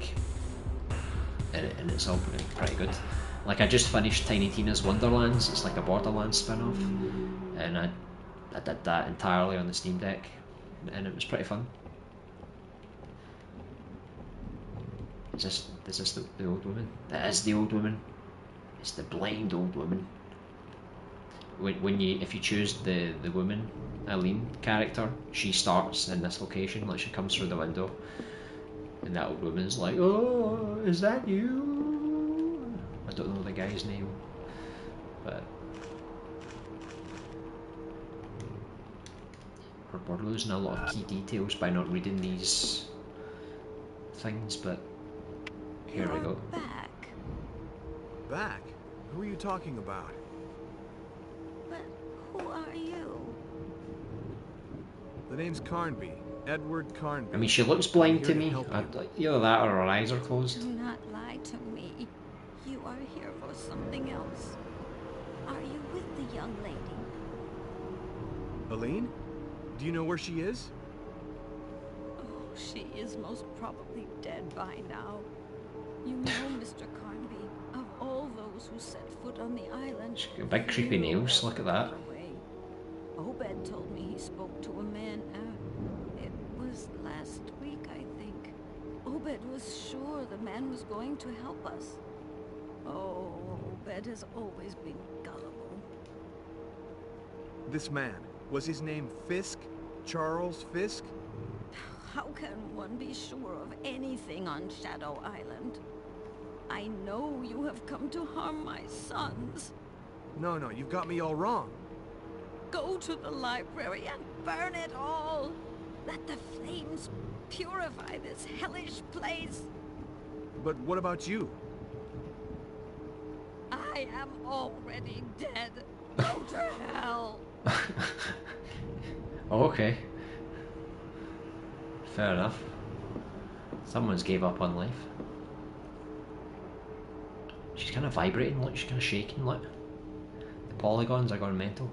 and it's all pretty good. Like, I just finished Tiny Tina's Wonderlands. It's like a Borderlands spin-off, and I did that entirely on the Steam Deck, and it was pretty fun. Is this the old woman? That is the old woman. It's the blind old woman. If you choose the woman, Eileen character, she starts in this location, like she comes through the window, and that old woman's like, "Oh, is that you?" I don't know the guy's name, but we're losing a lot of key details by not reading these things, but here we go. Back. Back? Who are you talking about? But who are you? The name's Carnby. Edward Carnby. I mean, she looks blind to me. help you. Either that or her eyes are closed. Do not lie to me. You are here for something else. Are you with the young lady? Aline? Do you know where she is? Oh, she is most probably dead by now. You know, Mr. Carnby, of all those who set foot on the island, She's got big creepy nails, look at that. Obed told me he spoke to a man, it was last week, I think. Obed was sure the man was going to help us. Oh, Obed has always been gullible. This man, was his name Fisk? Charles Fisk? How can one be sure of anything on Shadow Island? I know you have come to harm my sons. No, you've got me all wrong. Go to the library and burn it all. Let the flames purify this hellish place. But what about you? I am already dead. Go to hell. Okay. Fair enough. Someone's gave up on life. She's kind of vibrating, look, she's kind of shaking, look. The polygons are going mental.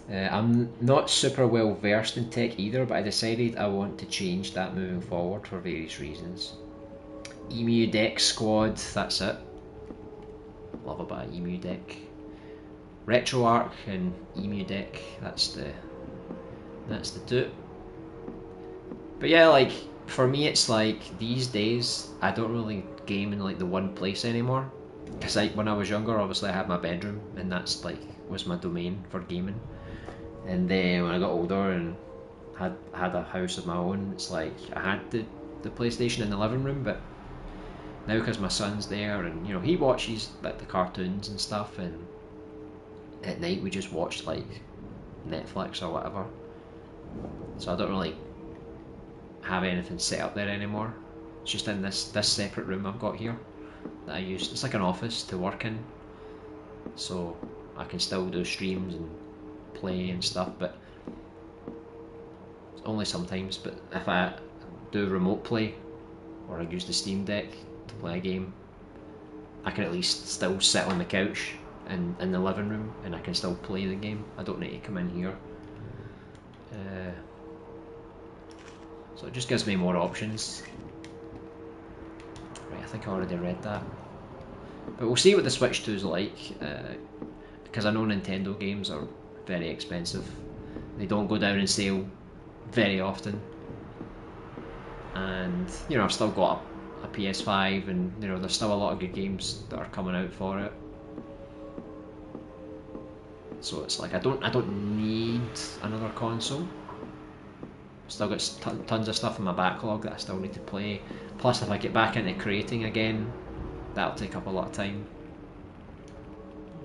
I'm not super well versed in tech either, but I decided I want to change that moving forward for various reasons. Emu Deck Squad, that's it. Love a bit of Emu Deck. RetroArch and Emu Deck, that's the two. But yeah, like, for me it's like, these days, I don't really game in like the one place anymore. Because when I was younger, obviously I had my bedroom, and that's like, was my domain for gaming. And then when I got older and had a house of my own, it's like, I had the PlayStation in the living room, but now because my son's there, and you know, he watches like the cartoons and stuff, and at night we just watch like Netflix or whatever. So I don't really have anything set up there anymore. It's just in this separate room I've got here that I use. It's like an office to work in, so I can still do streams and play and stuff, but only sometimes. But if I do remote play, or I use the Steam Deck to play a game, I can at least still sit on the couch in the living room, and I can still play the game. I don't need to come in here. So it just gives me more options. Right, I think I already read that. But we'll see what the Switch 2 is like, because I know Nintendo games are very expensive. They don't go down in sale very often. And, you know, I've still got a PS5, and, you know, there's still a lot of good games that are coming out for it. So it's like, I don't need another console. Still got tons of stuff in my backlog that I still need to play. Plus, if I get back into creating again, that'll take up a lot of time.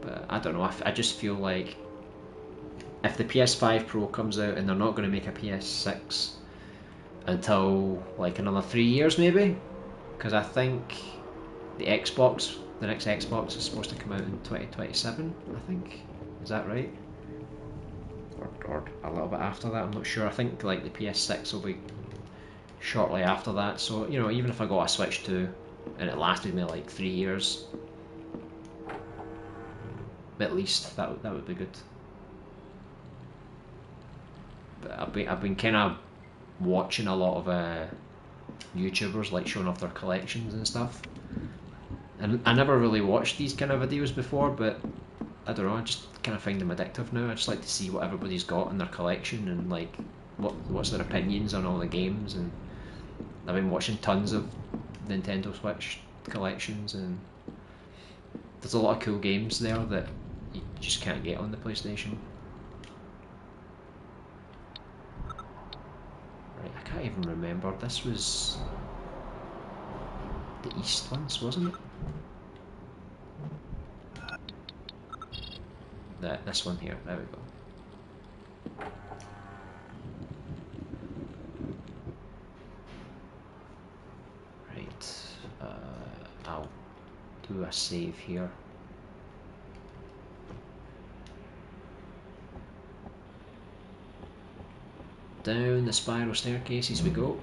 But I don't know, I just feel like if the PS5 Pro comes out and they're not going to make a PS6 until like another 3 years maybe, because I think the next Xbox is supposed to come out in 2027, I think. Is that right? Or a little bit after that, I'm not sure. I think like the PS6 will be shortly after that, so you know, even if I got a Switch 2 and it lasted me like 3 years, at least that would be good. But I've been kind of watching a lot of YouTubers like showing off their collections and stuff, and I never really watched these kind of videos before, but I don't know, I just kind of find them addictive now. I just like to see what everybody's got in their collection and like what's their opinions on all the games, and I've been watching tons of Nintendo Switch collections, and there's a lot of cool games there that you just can't get on the PlayStation. Right, I can't even remember, this was the East ones, wasn't it? This one here, there we go. Right, I'll do a save here. Down the spiral staircases we go.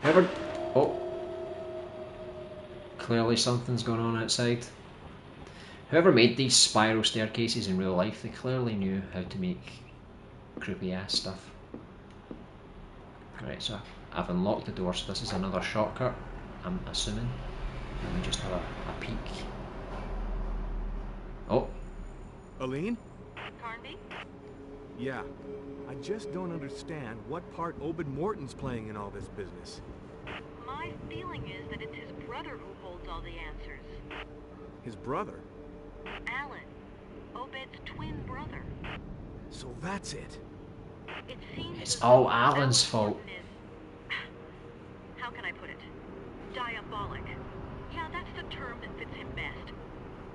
However, oh, clearly something's going on outside. Whoever made these spiral staircases in real life, they clearly knew how to make creepy ass stuff. Right, so I've unlocked the door, so this is another shortcut, I'm assuming. Let me just have a peek. Oh. Aline? Carnby? Yeah. I just don't understand what part Obed Morton's playing in all this business. My feeling is that it's his brother who holds all the answers. His brother? Alan. Obed's twin brother. So that's it. It seems it's all Alan's fault. How can I put it? Diabolic. Yeah, that's the term that fits him best.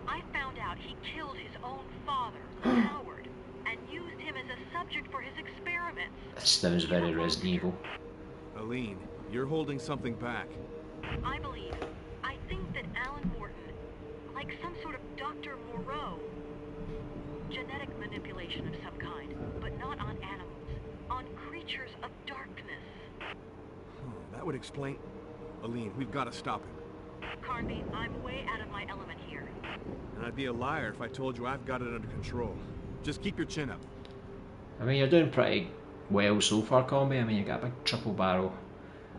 I found out he killed his own father, Howard, and used him as a subject for his experiments. This sounds very Resident Evil. Aline, you're holding something back. I think that Alan Morton, like some sort of Dr. Moreau, genetic manipulation of some kind, but not on animals, on creatures of darkness. That would explain... Aline, we've got to stop him. Carnby, I'm way out of my element here. And I'd be a liar if I told you I've got it under control. Just keep your chin up. I mean, you're doing pretty well so far, Combi. I mean, you got a big triple barrel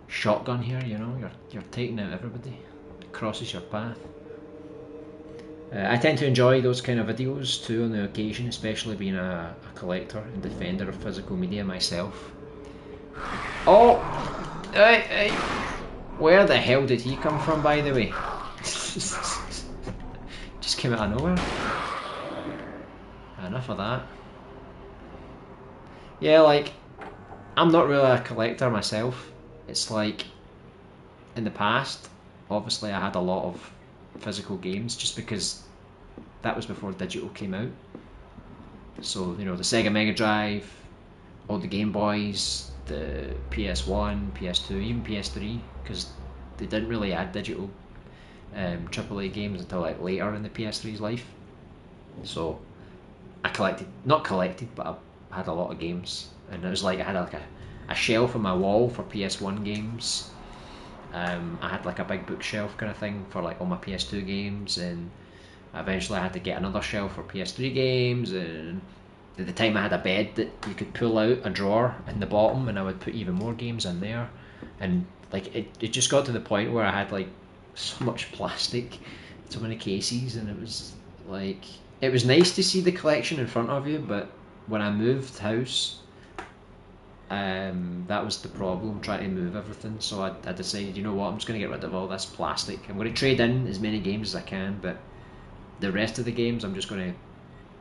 shotgun here, you know, you're taking out everybody that crosses your path. I tend to enjoy those kind of videos too on the occasion, especially being a collector and defender of physical media myself. Oh! Hey! Where the hell did he come from, by the way? Just came out of nowhere. Enough of that. Yeah, like, I'm not really a collector myself. It's like, in the past, obviously I had a lot of physical games just because that was before digital came out. So, you know, the Sega Mega Drive, all the Game Boys, the PS1, PS2, even PS3, because they didn't really add digital AAA games until like later in the PS3's life. So I not collected, but I had a lot of games, and it was like I had like a shelf on my wall for PS1 games. I had like a big bookshelf kind of thing for like all my PS2 games, and eventually I had to get another shelf for PS3 games, and at the time I had a bed that you could pull out a drawer in the bottom and I would put even more games in there, and like it just got to the point where I had like so much plastic, so many cases, and it was like, it was nice to see the collection in front of you, but when I moved house, that was the problem, trying to move everything. So I decided, you know what, I'm just going to get rid of all this plastic. I'm going to trade in as many games as I can, but the rest of the games I'm just going to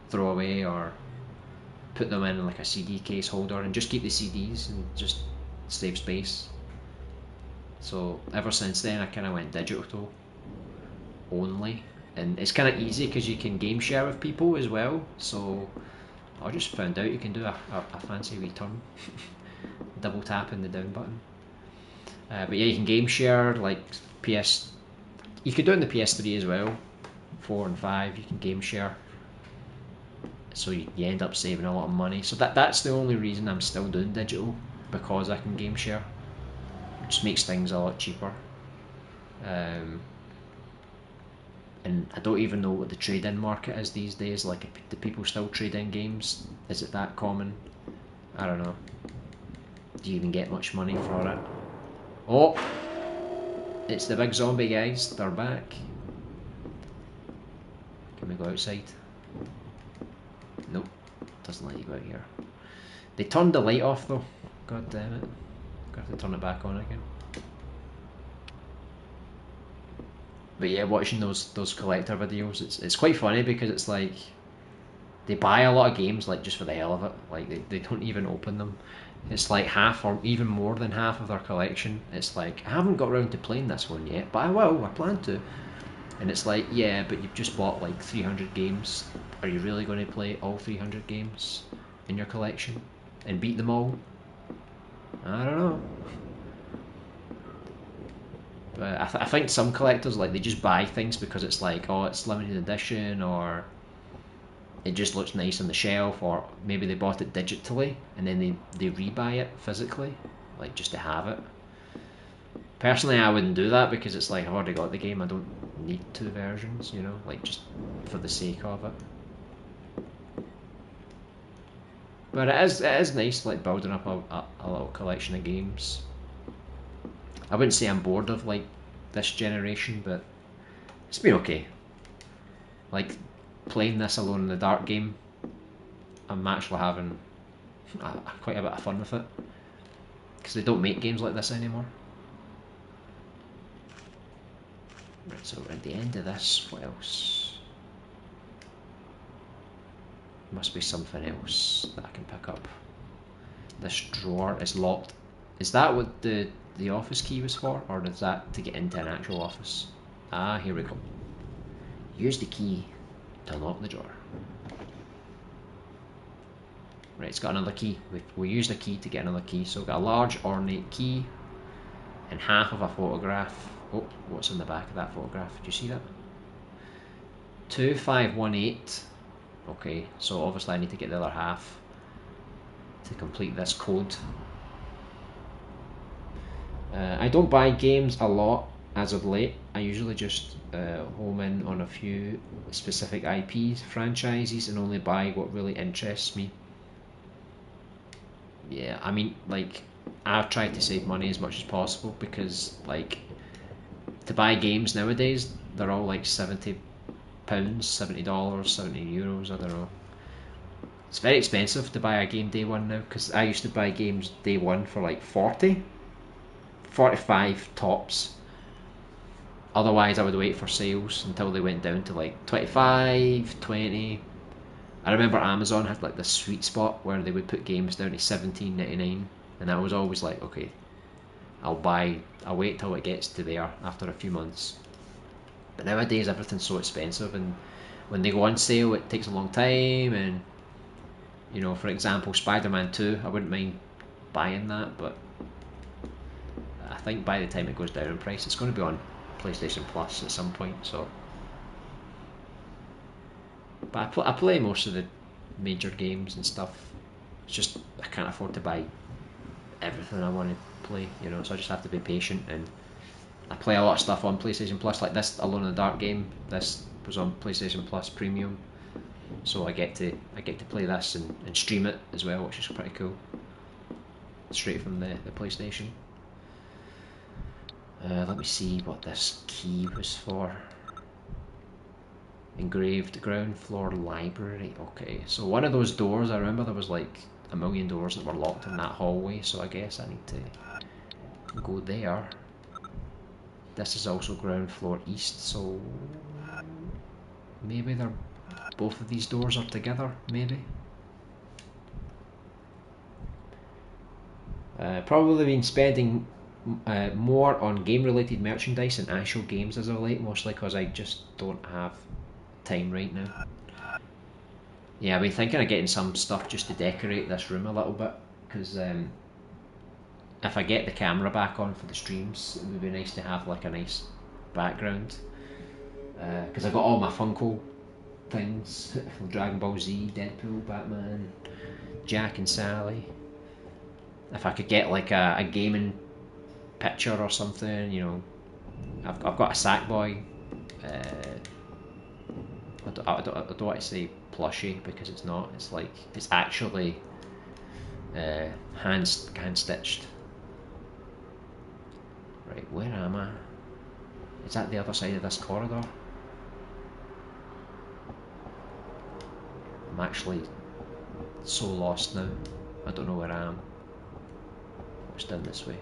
throw away or put them in like a CD case holder and just keep the CDs and just save space. So ever since then I kind of went digital only, and it's kind of easy because you can game share with people as well. So I just found out you can do a fancy wee turn, double tapping the down button. But yeah, you can game share like PS. You could do it on the PS3 as well, 4 and 5. You can game share, so you end up saving a lot of money. So that's the only reason I'm still doing digital, because I can game share. It just makes things a lot cheaper. And I don't even know what the trade-in market is these days. Like, do people still trade in games? Is it that common? I don't know. Do you even get much money for it? Oh! It's the big zombie guys. They're back. Can we go outside? Nope. Doesn't let you go out here. They turned the light off though. God damn it. Got to turn it back on again. But yeah, watching those collector videos, it's quite funny because it's like they buy a lot of games like just for the hell of it. Like they don't even open them. It's like half or even more than half of their collection. It's like, I haven't got around to playing this one yet, but I will, I plan to. And it's like, yeah, but you've just bought like 300 games. Are you really going to play all 300 games in your collection and beat them all? I don't know. But I think some collectors, like, they just buy things because it's like, oh, it's limited edition, or it just looks nice on the shelf, or maybe they bought it digitally and then they rebuy it physically, like just to have it. Personally, I wouldn't do that because it's like, I've already got the game, I don't need 2 versions, you know, like just for the sake of it. But it is nice, like, building up a little collection of games. I wouldn't say I'm bored of like this generation, but it's been okay. Like, playing this Alone in the Dark game, I'm actually having quite a bit of fun with it, because they don't make games like this anymore. Right, so we're at the end of this. What else? Must be something else that I can pick up. This drawer is locked. Is that what the office key was for, or is that to get into an actual office? Ah, here we go. Use the key to unlock the drawer. Right, it's got another key. We used a key to get another key, so we've got a large ornate key and half of a photograph. Oh, what's in the back of that photograph? Do you see that? 2518. Okay, so obviously I need to get the other half to complete this code. I don't buy games a lot as of late. I usually just home in on a few specific IPs, franchises, and only buy what really interests me. Yeah, I mean, like, I've tried to save money as much as possible, because, like, to buy games nowadays, they're all like £70, $70, €70, I don't know. It's very expensive to buy a game day one now, because I used to buy games day one for like 40, 45 tops. Otherwise I would wait for sales until they went down to like 25, 20. I remember Amazon had like this sweet spot where they would put games down to $17.99, and I was always like, okay, I'll wait till it gets to there after a few months. But nowadays everything's so expensive, and when they go on sale it takes a long time. And you know, for example, Spider-Man 2, I wouldn't mind buying that, but I think by the time it goes down in price, it's going to be on PlayStation Plus at some point. So, but I play most of the major games and stuff. It's just I can't afford to buy everything I want to play, you know, so I just have to be patient. And I play a lot of stuff on PlayStation Plus, like this Alone in the Dark game. This was on PlayStation Plus Premium, so I get to play this and stream it as well, which is pretty cool. Straight from the PlayStation. Let me see what this key was for. Engraved ground floor library. Okay, so one of those doors, I remember there was like a million doors that were locked in that hallway, so I guess I need to go there. This is also ground floor east, so maybe they're both of these doors are together, maybe. Probably been spending more on game-related merchandise and actual games as of late, mostly because I just don't have time right now. Yeah, I've been thinking of getting some stuff just to decorate this room a little bit, because if I get the camera back on for the streams, it would be nice to have like a nice background. Because I've got all my Funko things, Dragon Ball Z, Deadpool, Batman, Jack and Sally. If I could get like a gaming picture or something, you know, I've got a Sackboy. I don't want to say plushie because it's not. It's like it's actually hand stitched. Right, where am I? Is that the other side of this corridor? I'm actually so lost now. I don't know where I am. It's down this way.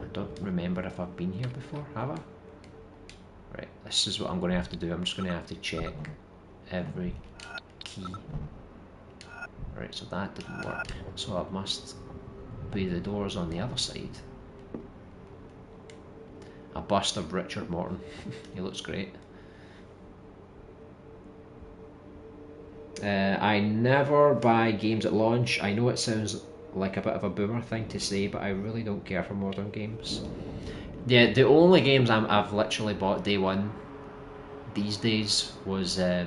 I don't remember if I've been here before, have I? Right, this is what I'm going to have to do. I'm just going to have to check every key. Right, so that didn't work. So I must be the doors on the other side. A bust of Richard Morton. He looks great. I never buy games at launch. I know it sounds like a bit of a boomer thing to say, but I really don't care for modern games. Yeah, the only games I've literally bought day one these days was so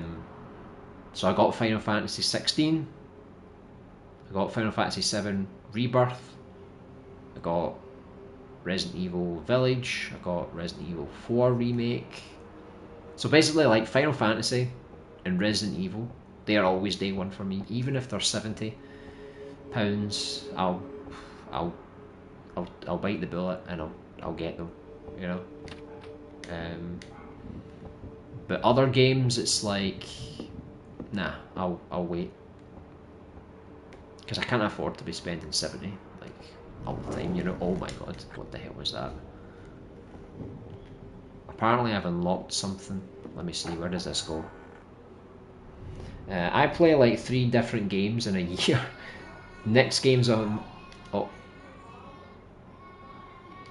I got Final Fantasy 16, I got Final Fantasy 7 Rebirth, I got Resident Evil Village, I got Resident Evil 4 Remake. So basically, like Final Fantasy and Resident Evil, they are always day one for me. Even if they're £70, I'll bite the bullet and I'll get them, you know. But other games, it's like, nah, I'll wait, because I can't afford to be spending 70 like all the time, you know. Oh my god, what the hell was that? Apparently I've unlocked something. Let me see, where does this go? I play like 3 different games in a year. Next game's on. Oh,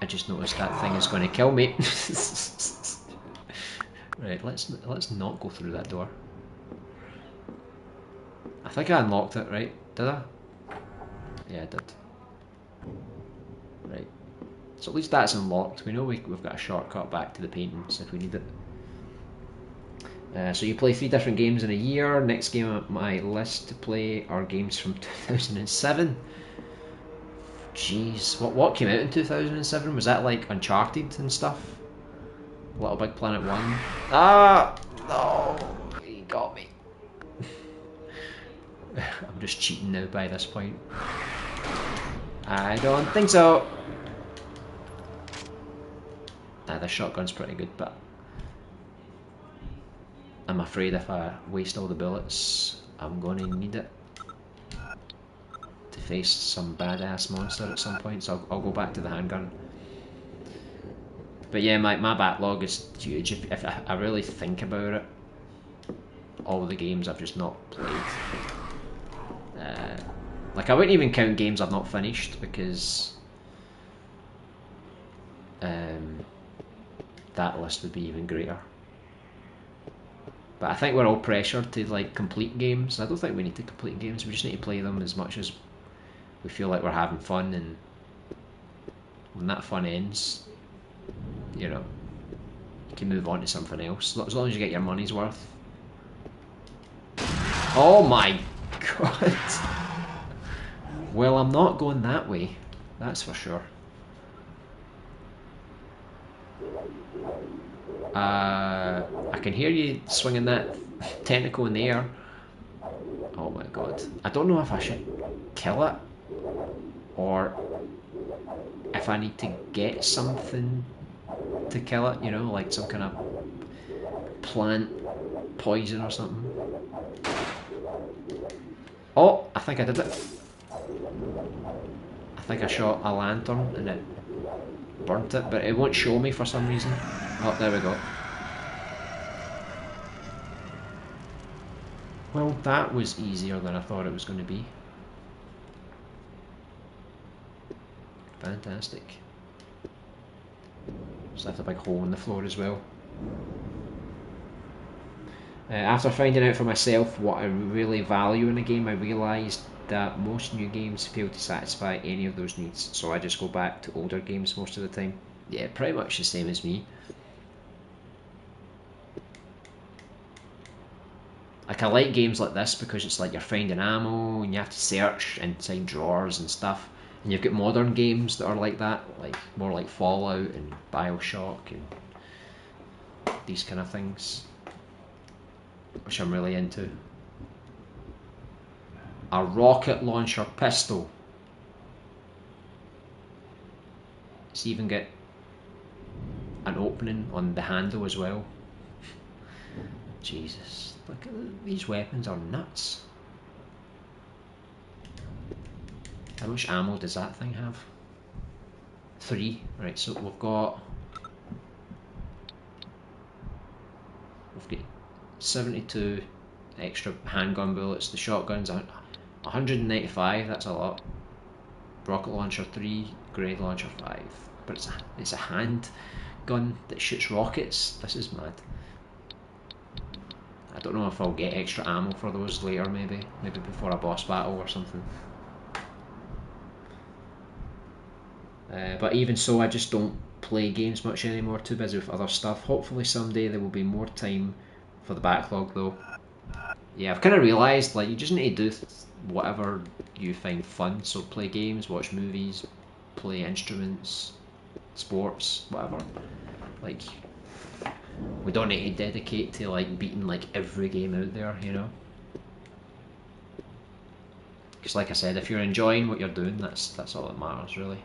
I just noticed that thing is going to kill me. Right, let's not go through that door. I think I unlocked it, right? Did I? Yeah, I did. Right. So at least that's unlocked. We know we've got a shortcut back to the paintings if we need it. So you play 3 different games in a year. Next game on my list to play are games from 2007. Jeez, what came out in 2007? Was that like Uncharted and stuff? Little Big Planet 1? Ah! No! He got me. I'm just cheating now by this point. I don't think so. The shotgun's pretty good, but I'm afraid if I waste all the bullets, I'm going to need it to face some badass monster at some point, so I'll go back to the handgun. But yeah, my backlog is huge. If I really think about it, all the games I've just not played. Like I wouldn't even count games I've not finished, because that list would be even greater. But I think we're all pressured to like complete games. I don't think we need to complete games. We just need to play them as much as we feel like we're having fun, and when that fun ends, you know, you can move on to something else as long as you get your money's worth. Oh my god. Well, I'm not going that way, that's for sure. I can hear you swinging that tentacle in the air. Oh my god. I don't know if I should kill it, or if I need to get something to kill it, you know, like some kind of plant poison or something. Oh, I think I did it. I think I shot a lantern and it burnt it, but it won't show me for some reason. Oh, there we go. Well, that was easier than I thought it was going to be. Fantastic. Just left a big hole in the floor as well. After finding out for myself what I really value in a game, I realised that most new games fail to satisfy any of those needs, so I just go back to older games most of the time. Yeah, pretty much the same as me. Like, I like games like this because it's like you're finding ammo and you have to search inside drawers and stuff. And you've got modern games that are like that, like more like Fallout and Bioshock and these kind of things, which I'm really into. A rocket launcher pistol. It's even got an opening on the handle as well. Jesus, look at these weapons are nuts. How much ammo does that thing have? 3. Right, so we've got 72 extra handgun bullets. The shotguns are 195, that's a lot. Rocket launcher 3, grenade launcher 5. But it's a handgun that shoots rockets. This is mad. I don't know if I'll get extra ammo for those later, maybe before a boss battle or something. But even so, I just don't play games much anymore, too busy with other stuff. Hopefully someday there will be more time for the backlog though. Yeah, I've kind of realised, like, you just need to do whatever you find fun. So play games, watch movies, play instruments, sports, whatever. Like, we don't need to dedicate to like beating like every game out there, you know? Because like I said, if you're enjoying what you're doing, that's all that matters, really.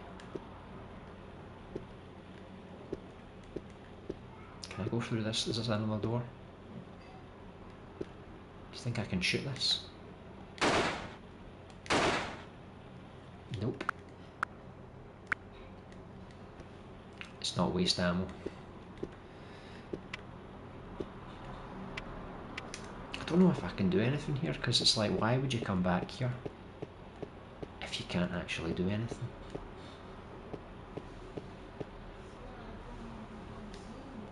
Can I go through this? Is this another door? Do you think I can shoot this? Nope. It's not waste ammo. I don't know if I can do anything here, because it's like, why would you come back here if you can't actually do anything?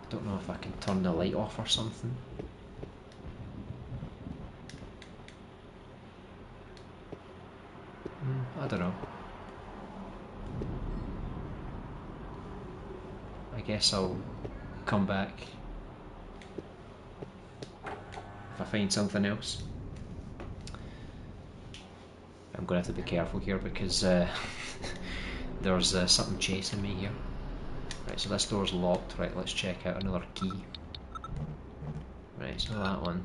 I don't know if I can turn the light off or something. I don't know. I guess I'll come back if I find something else. I'm going to have to be careful here because there's something chasing me here. Right, so this door's locked. Right, let's check out another key. Right, it's not that one.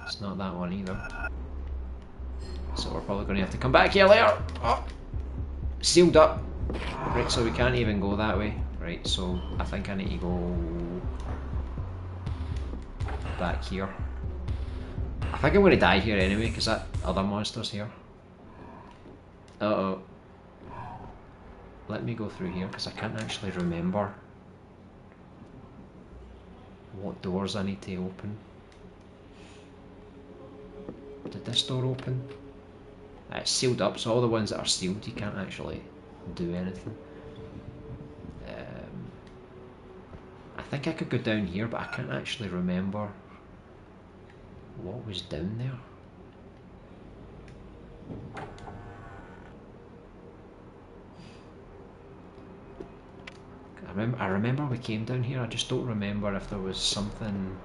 It's not that one either. So we're probably going to have to come back here later. Oh, sealed up. Right, so we can't even go that way. Right, so I think I need to go back here. I think I'm going to die here anyway because that other monster's here. Uh-oh. Let me go through here because I can't actually remember what doors I need to open. Did this door open? It's sealed up, so all the ones that are sealed you can't actually do anything. I think I could go down here, but I can't actually remember what was down there. I remember we came down here, I just don't remember if there was something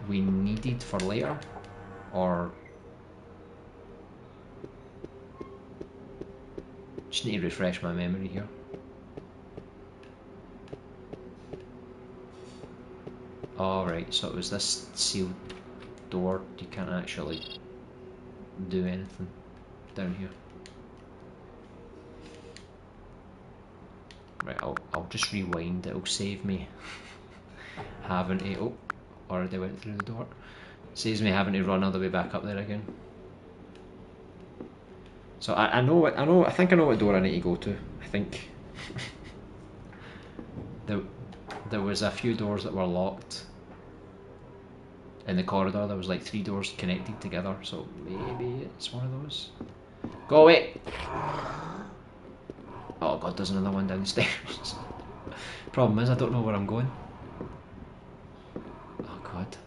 we needed for later, or just need to refresh my memory here. Alright, so it was this sealed door, you can't actually do anything down here. Right, I'll just rewind, it'll save me having to, oh, already went through the door. Saves me having to run all the way back up there again. So I think I know what door I need to go to, I think. There was a few doors that were locked. in the corridor there was like 3 doors connected together, so maybe it's one of those. Go away! Oh god, there's another one downstairs. Problem is I don't know where I'm going. Oh god.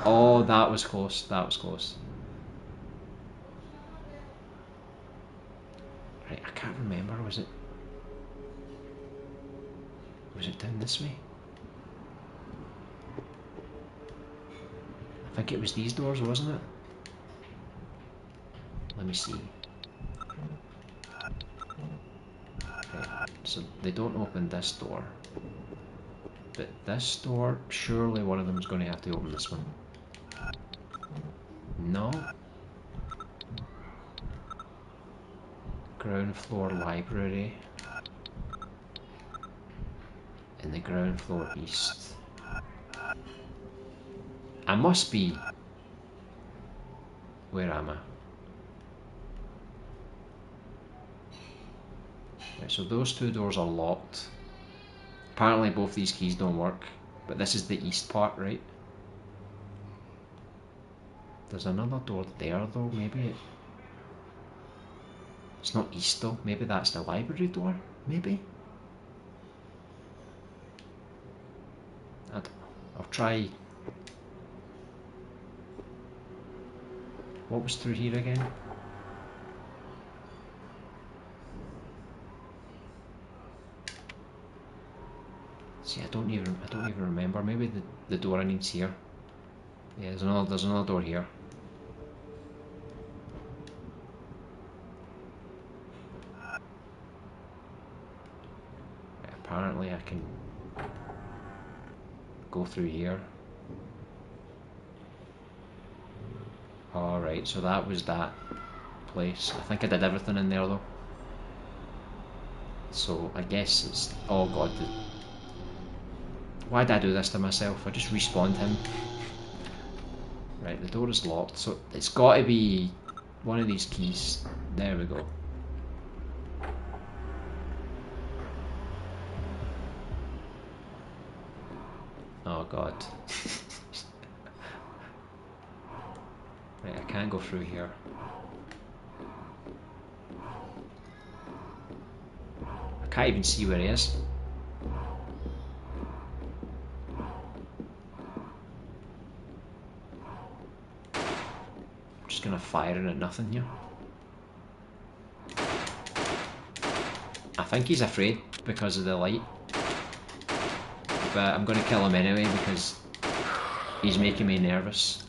Oh, that was close, that was close. Right, I can't remember, was it down this way? I think it was these doors, wasn't it? Let me see. Right, so they don't open this door. But this door, surely one of them is going to have to open this one. No? Ground floor library. In the ground floor east. I must be... Where am I? Right, so those 2 doors are locked. Apparently both these keys don't work, but this is the east part, right? There's another door there though, maybe it's not east though, maybe that's the library door, maybe? I don't know, I'll try. What was through here again? See, I don't even remember. Maybe the door I need's here. Yeah, there's another door here. Right, apparently I can go through here. Alright, so that was that place. I think I did everything in there though. So I guess it's... Oh god, why did I do this to myself? I just respawned him. Right, the door is locked, so it's got to be one of these keys. There we go. Oh god. Right, I can't go through here. I can't even see where he is. Just gonna fire in at nothing here. I think he's afraid because of the light, but I'm gonna kill him anyway because he's making me nervous.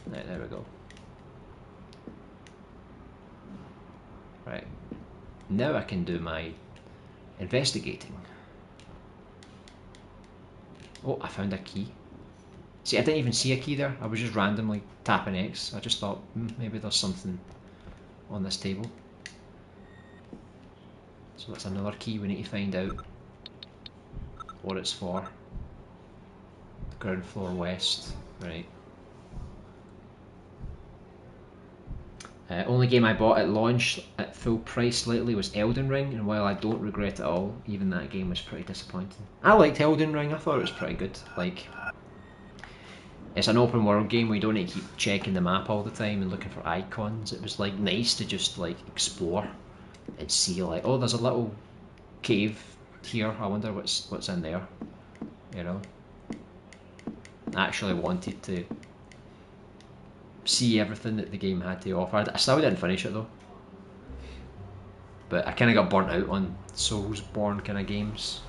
Right, there we go. Right, now I can do my investigating. Oh, I found a key. See, I didn't even see a key there. I was just randomly tapping X. I just thought, maybe there's something on this table. So that's another key. We need to find out what it's for. Ground floor west. Right. Only game I bought at launch at full price lately was Elden Ring, and while I don't regret it all, even that game was pretty disappointing. I liked Elden Ring. I thought it was pretty good. Like, it's an open world game where you don't need to keep checking the map all the time and looking for icons. It was like nice to just like explore and see like, oh, there's a little cave here. I wonder what's in there. You know, I actually wanted to see everything that the game had to offer. I still didn't finish it though, but I kind of got burnt out on Soulsborne kind of games.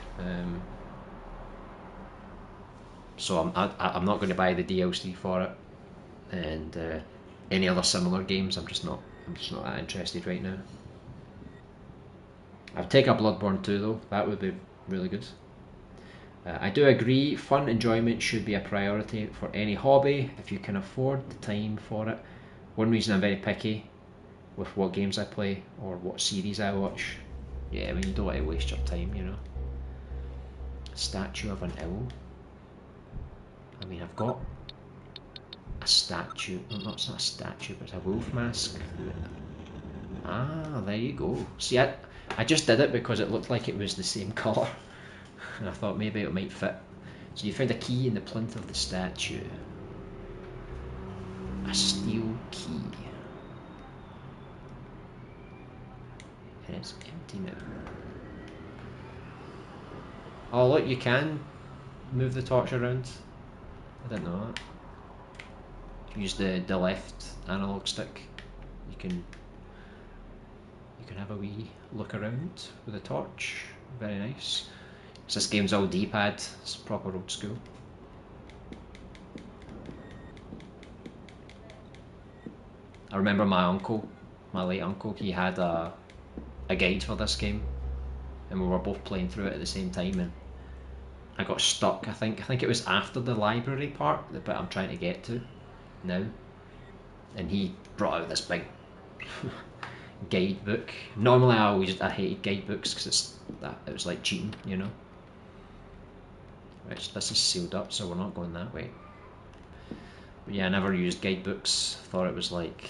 So I'm not going to buy the DLC for it, and any other similar games. I'm just not that interested right now. I'd take a Bloodborne 2 though. That would be really good. I do agree, fun enjoyment should be a priority for any hobby if you can afford the time for it. One reason I'm very picky with what games I play or what series I watch. Yeah, I mean, you don't want to waste your time, you know. Statue of an owl. I mean, I've got a statue. No, it's not a statue, but it's a wolf mask. Ah, there you go. See, I just did it because it looked like it was the same colour. And I thought maybe it might fit. So you found a key in the plinth of the statue. A steel key. And it's empty now. Oh look, you can move the torch around. I didn't know that. Use the left analog stick. You can have a wee look around with a torch. Very nice. So this game's all D-pad. It's proper old school. I remember my uncle, my late uncle, he had a guide for this game, and we were both playing through it at the same time, and I got stuck. I think it was after the library part, the bit I'm trying to get to now, and he brought out this big guidebook. Normally I hated guidebooks because it was like cheating, you know. Right, so this is sealed up, so we're not going that way. But yeah, I never used guidebooks. Thought it was like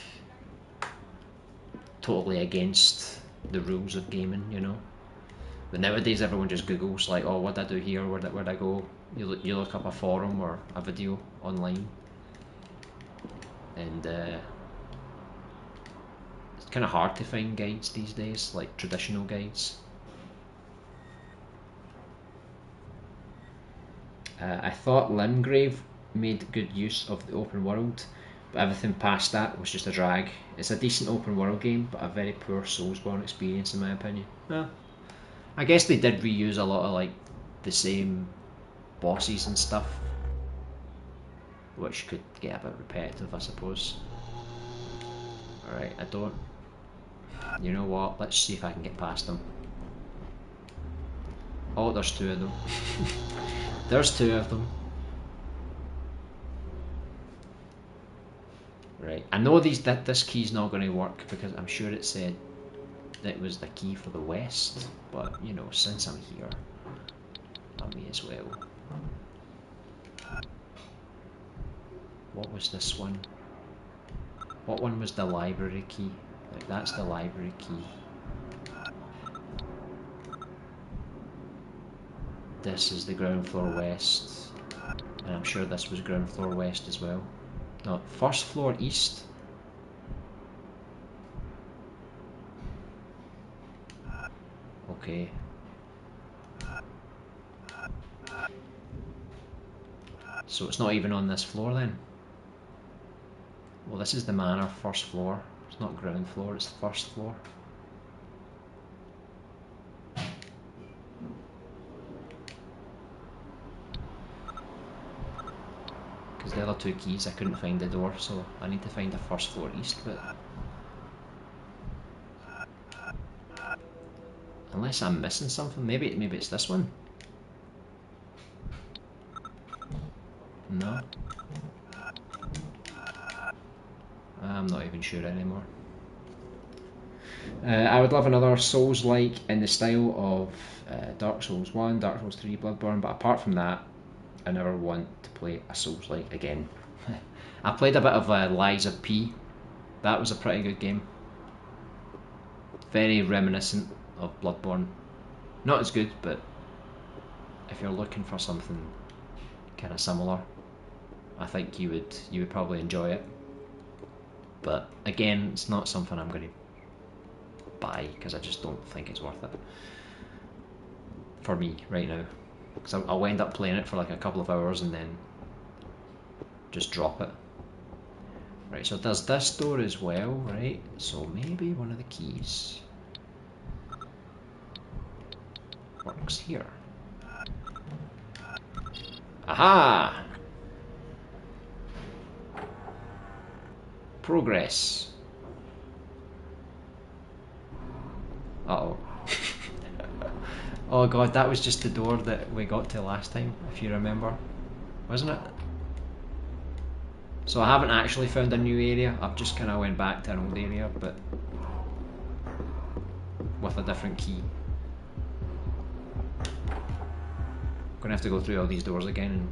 totally against the rules of gaming, you know. But nowadays everyone just Googles like, oh, what did I do here? Where'd I go? You look up a forum or a video online, and it's kind of hard to find guides these days, like traditional guides. I thought Limgrave made good use of the open world, but everything past that was just a drag. It's a decent open world game, but a very poor Soulsborne experience in my opinion. Well, I guess they did reuse a lot of like the same bosses and stuff, which could get a bit repetitive, I suppose. Alright, I don't... You know what, let's see if I can get past them. Oh, there's two of them. There's two of them. Right, I know this key's not going to work because I'm sure it said that it was the key for the west, but you know, since I'm here, I may as well. What was this one? What one was the library key? Like, that's the library key. This is the ground floor west, and I'm sure this was ground floor west as well. No, first floor east. Okay. So it's not even on this floor then? Well, this is the manor, first floor. It's not ground floor, it's first floor. Because the other two keys I couldn't find the door, so I need to find the first floor east bit. Unless I'm missing something, maybe it's this one. No. I'm not even sure anymore. I would love another Souls-like in the style of Dark Souls 1, Dark Souls 3, Bloodborne, but apart from that, I never want to play a Souls-like again. I played a bit of Lies of P. That was a pretty good game. Very reminiscent of Bloodborne. Not as good, but if you're looking for something kind of similar, I think you would probably enjoy it. But again, it's not something I'm going to buy because I just don't think it's worth it for me right now. Because I'll end up playing it for like a couple of hours and then just drop it. Right, so there's this door as well, right? So maybe one of the keys works here. Aha! Progress. Uh-oh. Oh god, that was just the door that we got to last time, if you remember. Wasn't it? So I haven't actually found a new area, I've just kind of went back to an old area, but with a different key. I'm gonna have to go through all these doors again and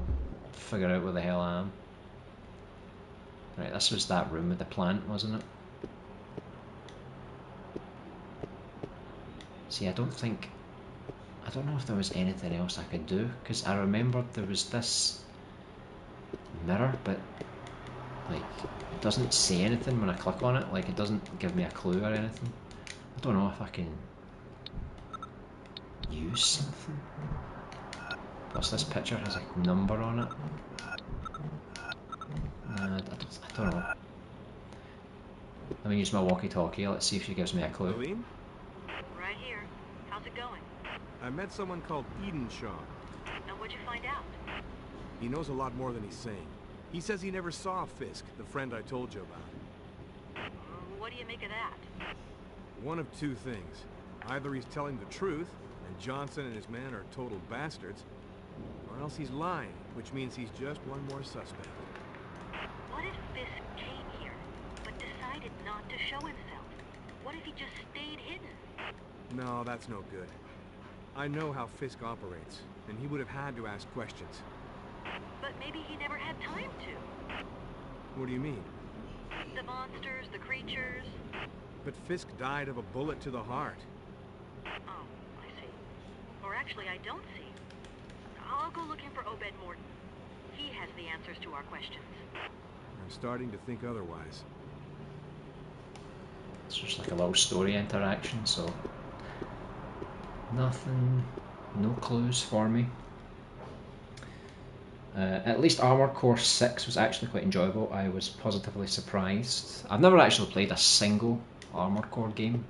figure out where the hell I am. Right, this was that room with the plant, wasn't it? See, I don't think don't know if there was anything else I could do, because I remembered there was this mirror, but like it doesn't say anything when I click on it. Like it doesn't give me a clue or anything. I don't know if I can use something. Plus this picture has a number on it. I don't know. Let me use my walkie-talkie. Let's see if she gives me a clue. Eileen? Right here. How's it going? I met someone called Eden Shaw. And what'd you find out? He knows a lot more than he's saying. He says he never saw Fisk, the friend I told you about. What do you make of that? One of two things. Either he's telling the truth, and Johnson and his men are total bastards, or else he's lying, which means he's just one more suspect. What if Fisk came here, but decided not to show himself? What if he just stayed hidden? No, that's no good. I know how Fisk operates, and he would have had to ask questions. But maybe he never had time to. What do you mean? The monsters, the creatures. But Fisk died of a bullet to the heart. Oh, I see. Or actually, I don't see. I'll go looking for Obed Morton. He has the answers to our questions. I'm starting to think otherwise. It's just like a little story interaction, so nothing, no clues for me. At least Armored Core 6 was actually quite enjoyable. I was positively surprised. I've never actually played a single Armored Core game.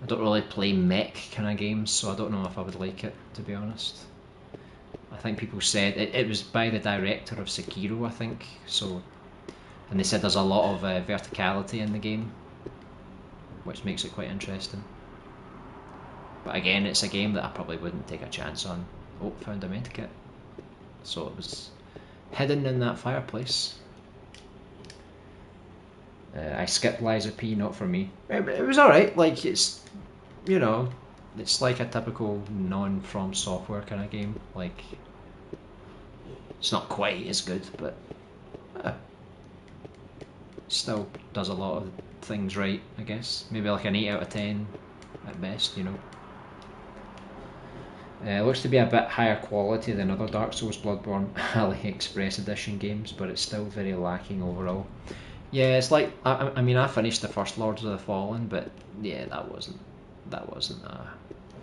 I don't really play mech kind of games, so I don't know if I would like it, to be honest. I think people said it was by the director of Sekiro, I think, so, and they said there's a lot of verticality in the game, which makes it quite interesting. But again, it's a game that I probably wouldn't take a chance on. Oh, found a medkit. So it was hidden in that fireplace. I skipped Liza P, not for me. It was alright, like it's, you know, it's like a typical non-From Software kind of game. Like, it's not quite as good, but still does a lot of things right, I guess. Maybe like an 8 out of 10 at best, you know. Looks to be a bit higher quality than other Dark Souls Bloodborne AliExpress edition games, but it's still very lacking overall. Yeah, it's like, I mean, I finished the first Lords of the Fallen, but yeah, that wasn't a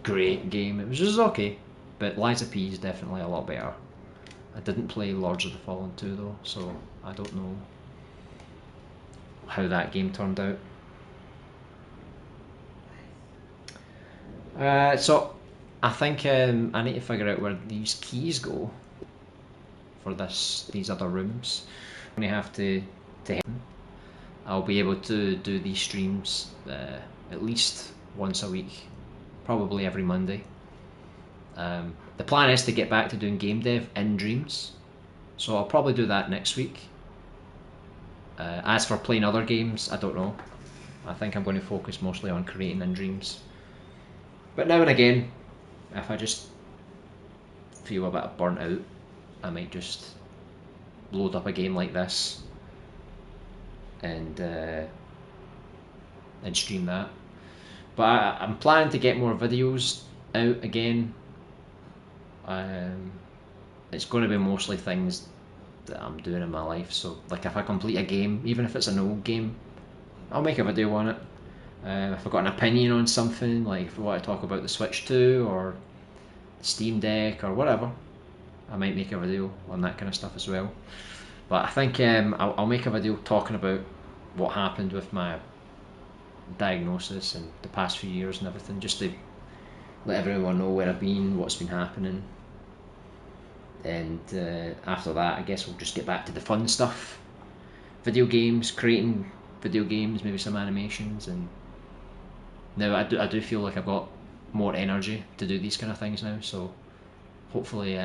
great game. It was just okay, but Liza P is definitely a lot better. I didn't play Lords of the Fallen 2 though, so I don't know how that game turned out. So I think I need to figure out where these keys go for these other rooms. I'm going to have to head. I'll be able to do these streams at least once a week, probably every Monday. The plan is to get back to doing game dev in Dreams, so I'll probably do that next week. As for playing other games, I don't know. I think I'm going to focus mostly on creating in Dreams. But now and again, if I just feel a bit burnt out, I might just load up a game like this and stream that. But I'm planning to get more videos out again. It's going to be mostly things that I'm doing in my life. So like if I complete a game, even if it's an old game, I'll make a video on it. If I've got an opinion on something, like if I want to talk about the Switch 2 or Steam Deck or whatever, I might make a video on that kind of stuff as well. But I think I'll make a video talking about what happened with my diagnosis and the past few years and everything, just to let everyone know where I've been, what's been happening. And after that, I guess we'll just get back to the fun stuff. Video games, creating video games, maybe some animations. And now I do feel like I've got more energy to do these kind of things now, so hopefully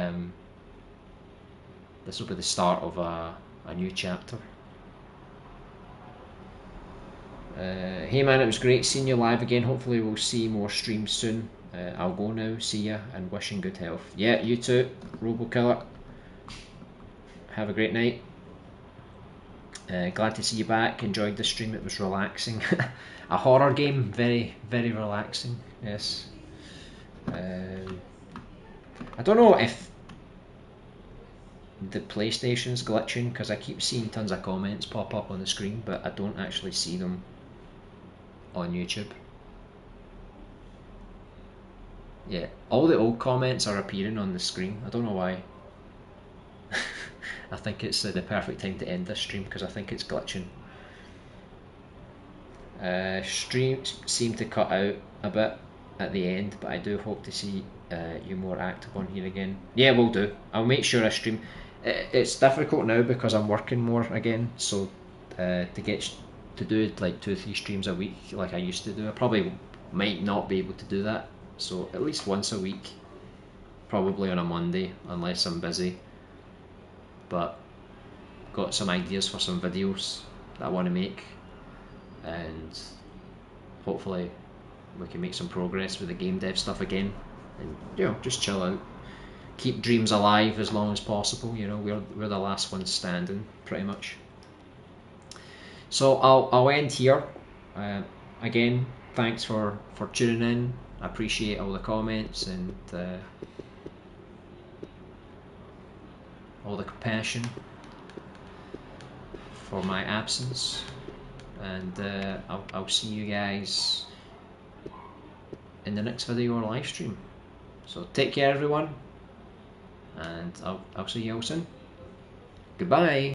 this will be the start of a new chapter. Hey man, it was great seeing you live again. Hopefully we'll see more streams soon. I'll go now, see ya, and wishing good health. Yeah, you too, RoboKiller. Have a great night. Glad to see you back. Enjoyed the stream, it was relaxing. A horror game, very, very relaxing, yes. I don't know if the PlayStation's glitching, because I keep seeing tons of comments pop up on the screen, but I don't actually see them on YouTube. Yeah, all the old comments are appearing on the screen. I don't know why. I think it's the perfect time to end this stream because I think it's glitching. Streams seem to cut out a bit at the end, but I do hope to see you more active on here again. Yeah, we'll do. I'll make sure I stream. It's difficult now because I'm working more again, so to get to do like 2-3 streams a week like I used to do, I probably might not be able to do that. So at least once a week, probably on a Monday, unless I'm busy. But got some ideas for some videos that I want to make, and hopefully we can make some progress with the game dev stuff again, and you know, just chill out, keep dreams alive as long as possible. You know, we're the last ones standing, pretty much. So I'll end here. Again, thanks for tuning in. I appreciate all the comments and all the compassion for my absence, and I'll see you guys in the next video or live stream. So take care everyone, and I'll see you all soon. Goodbye.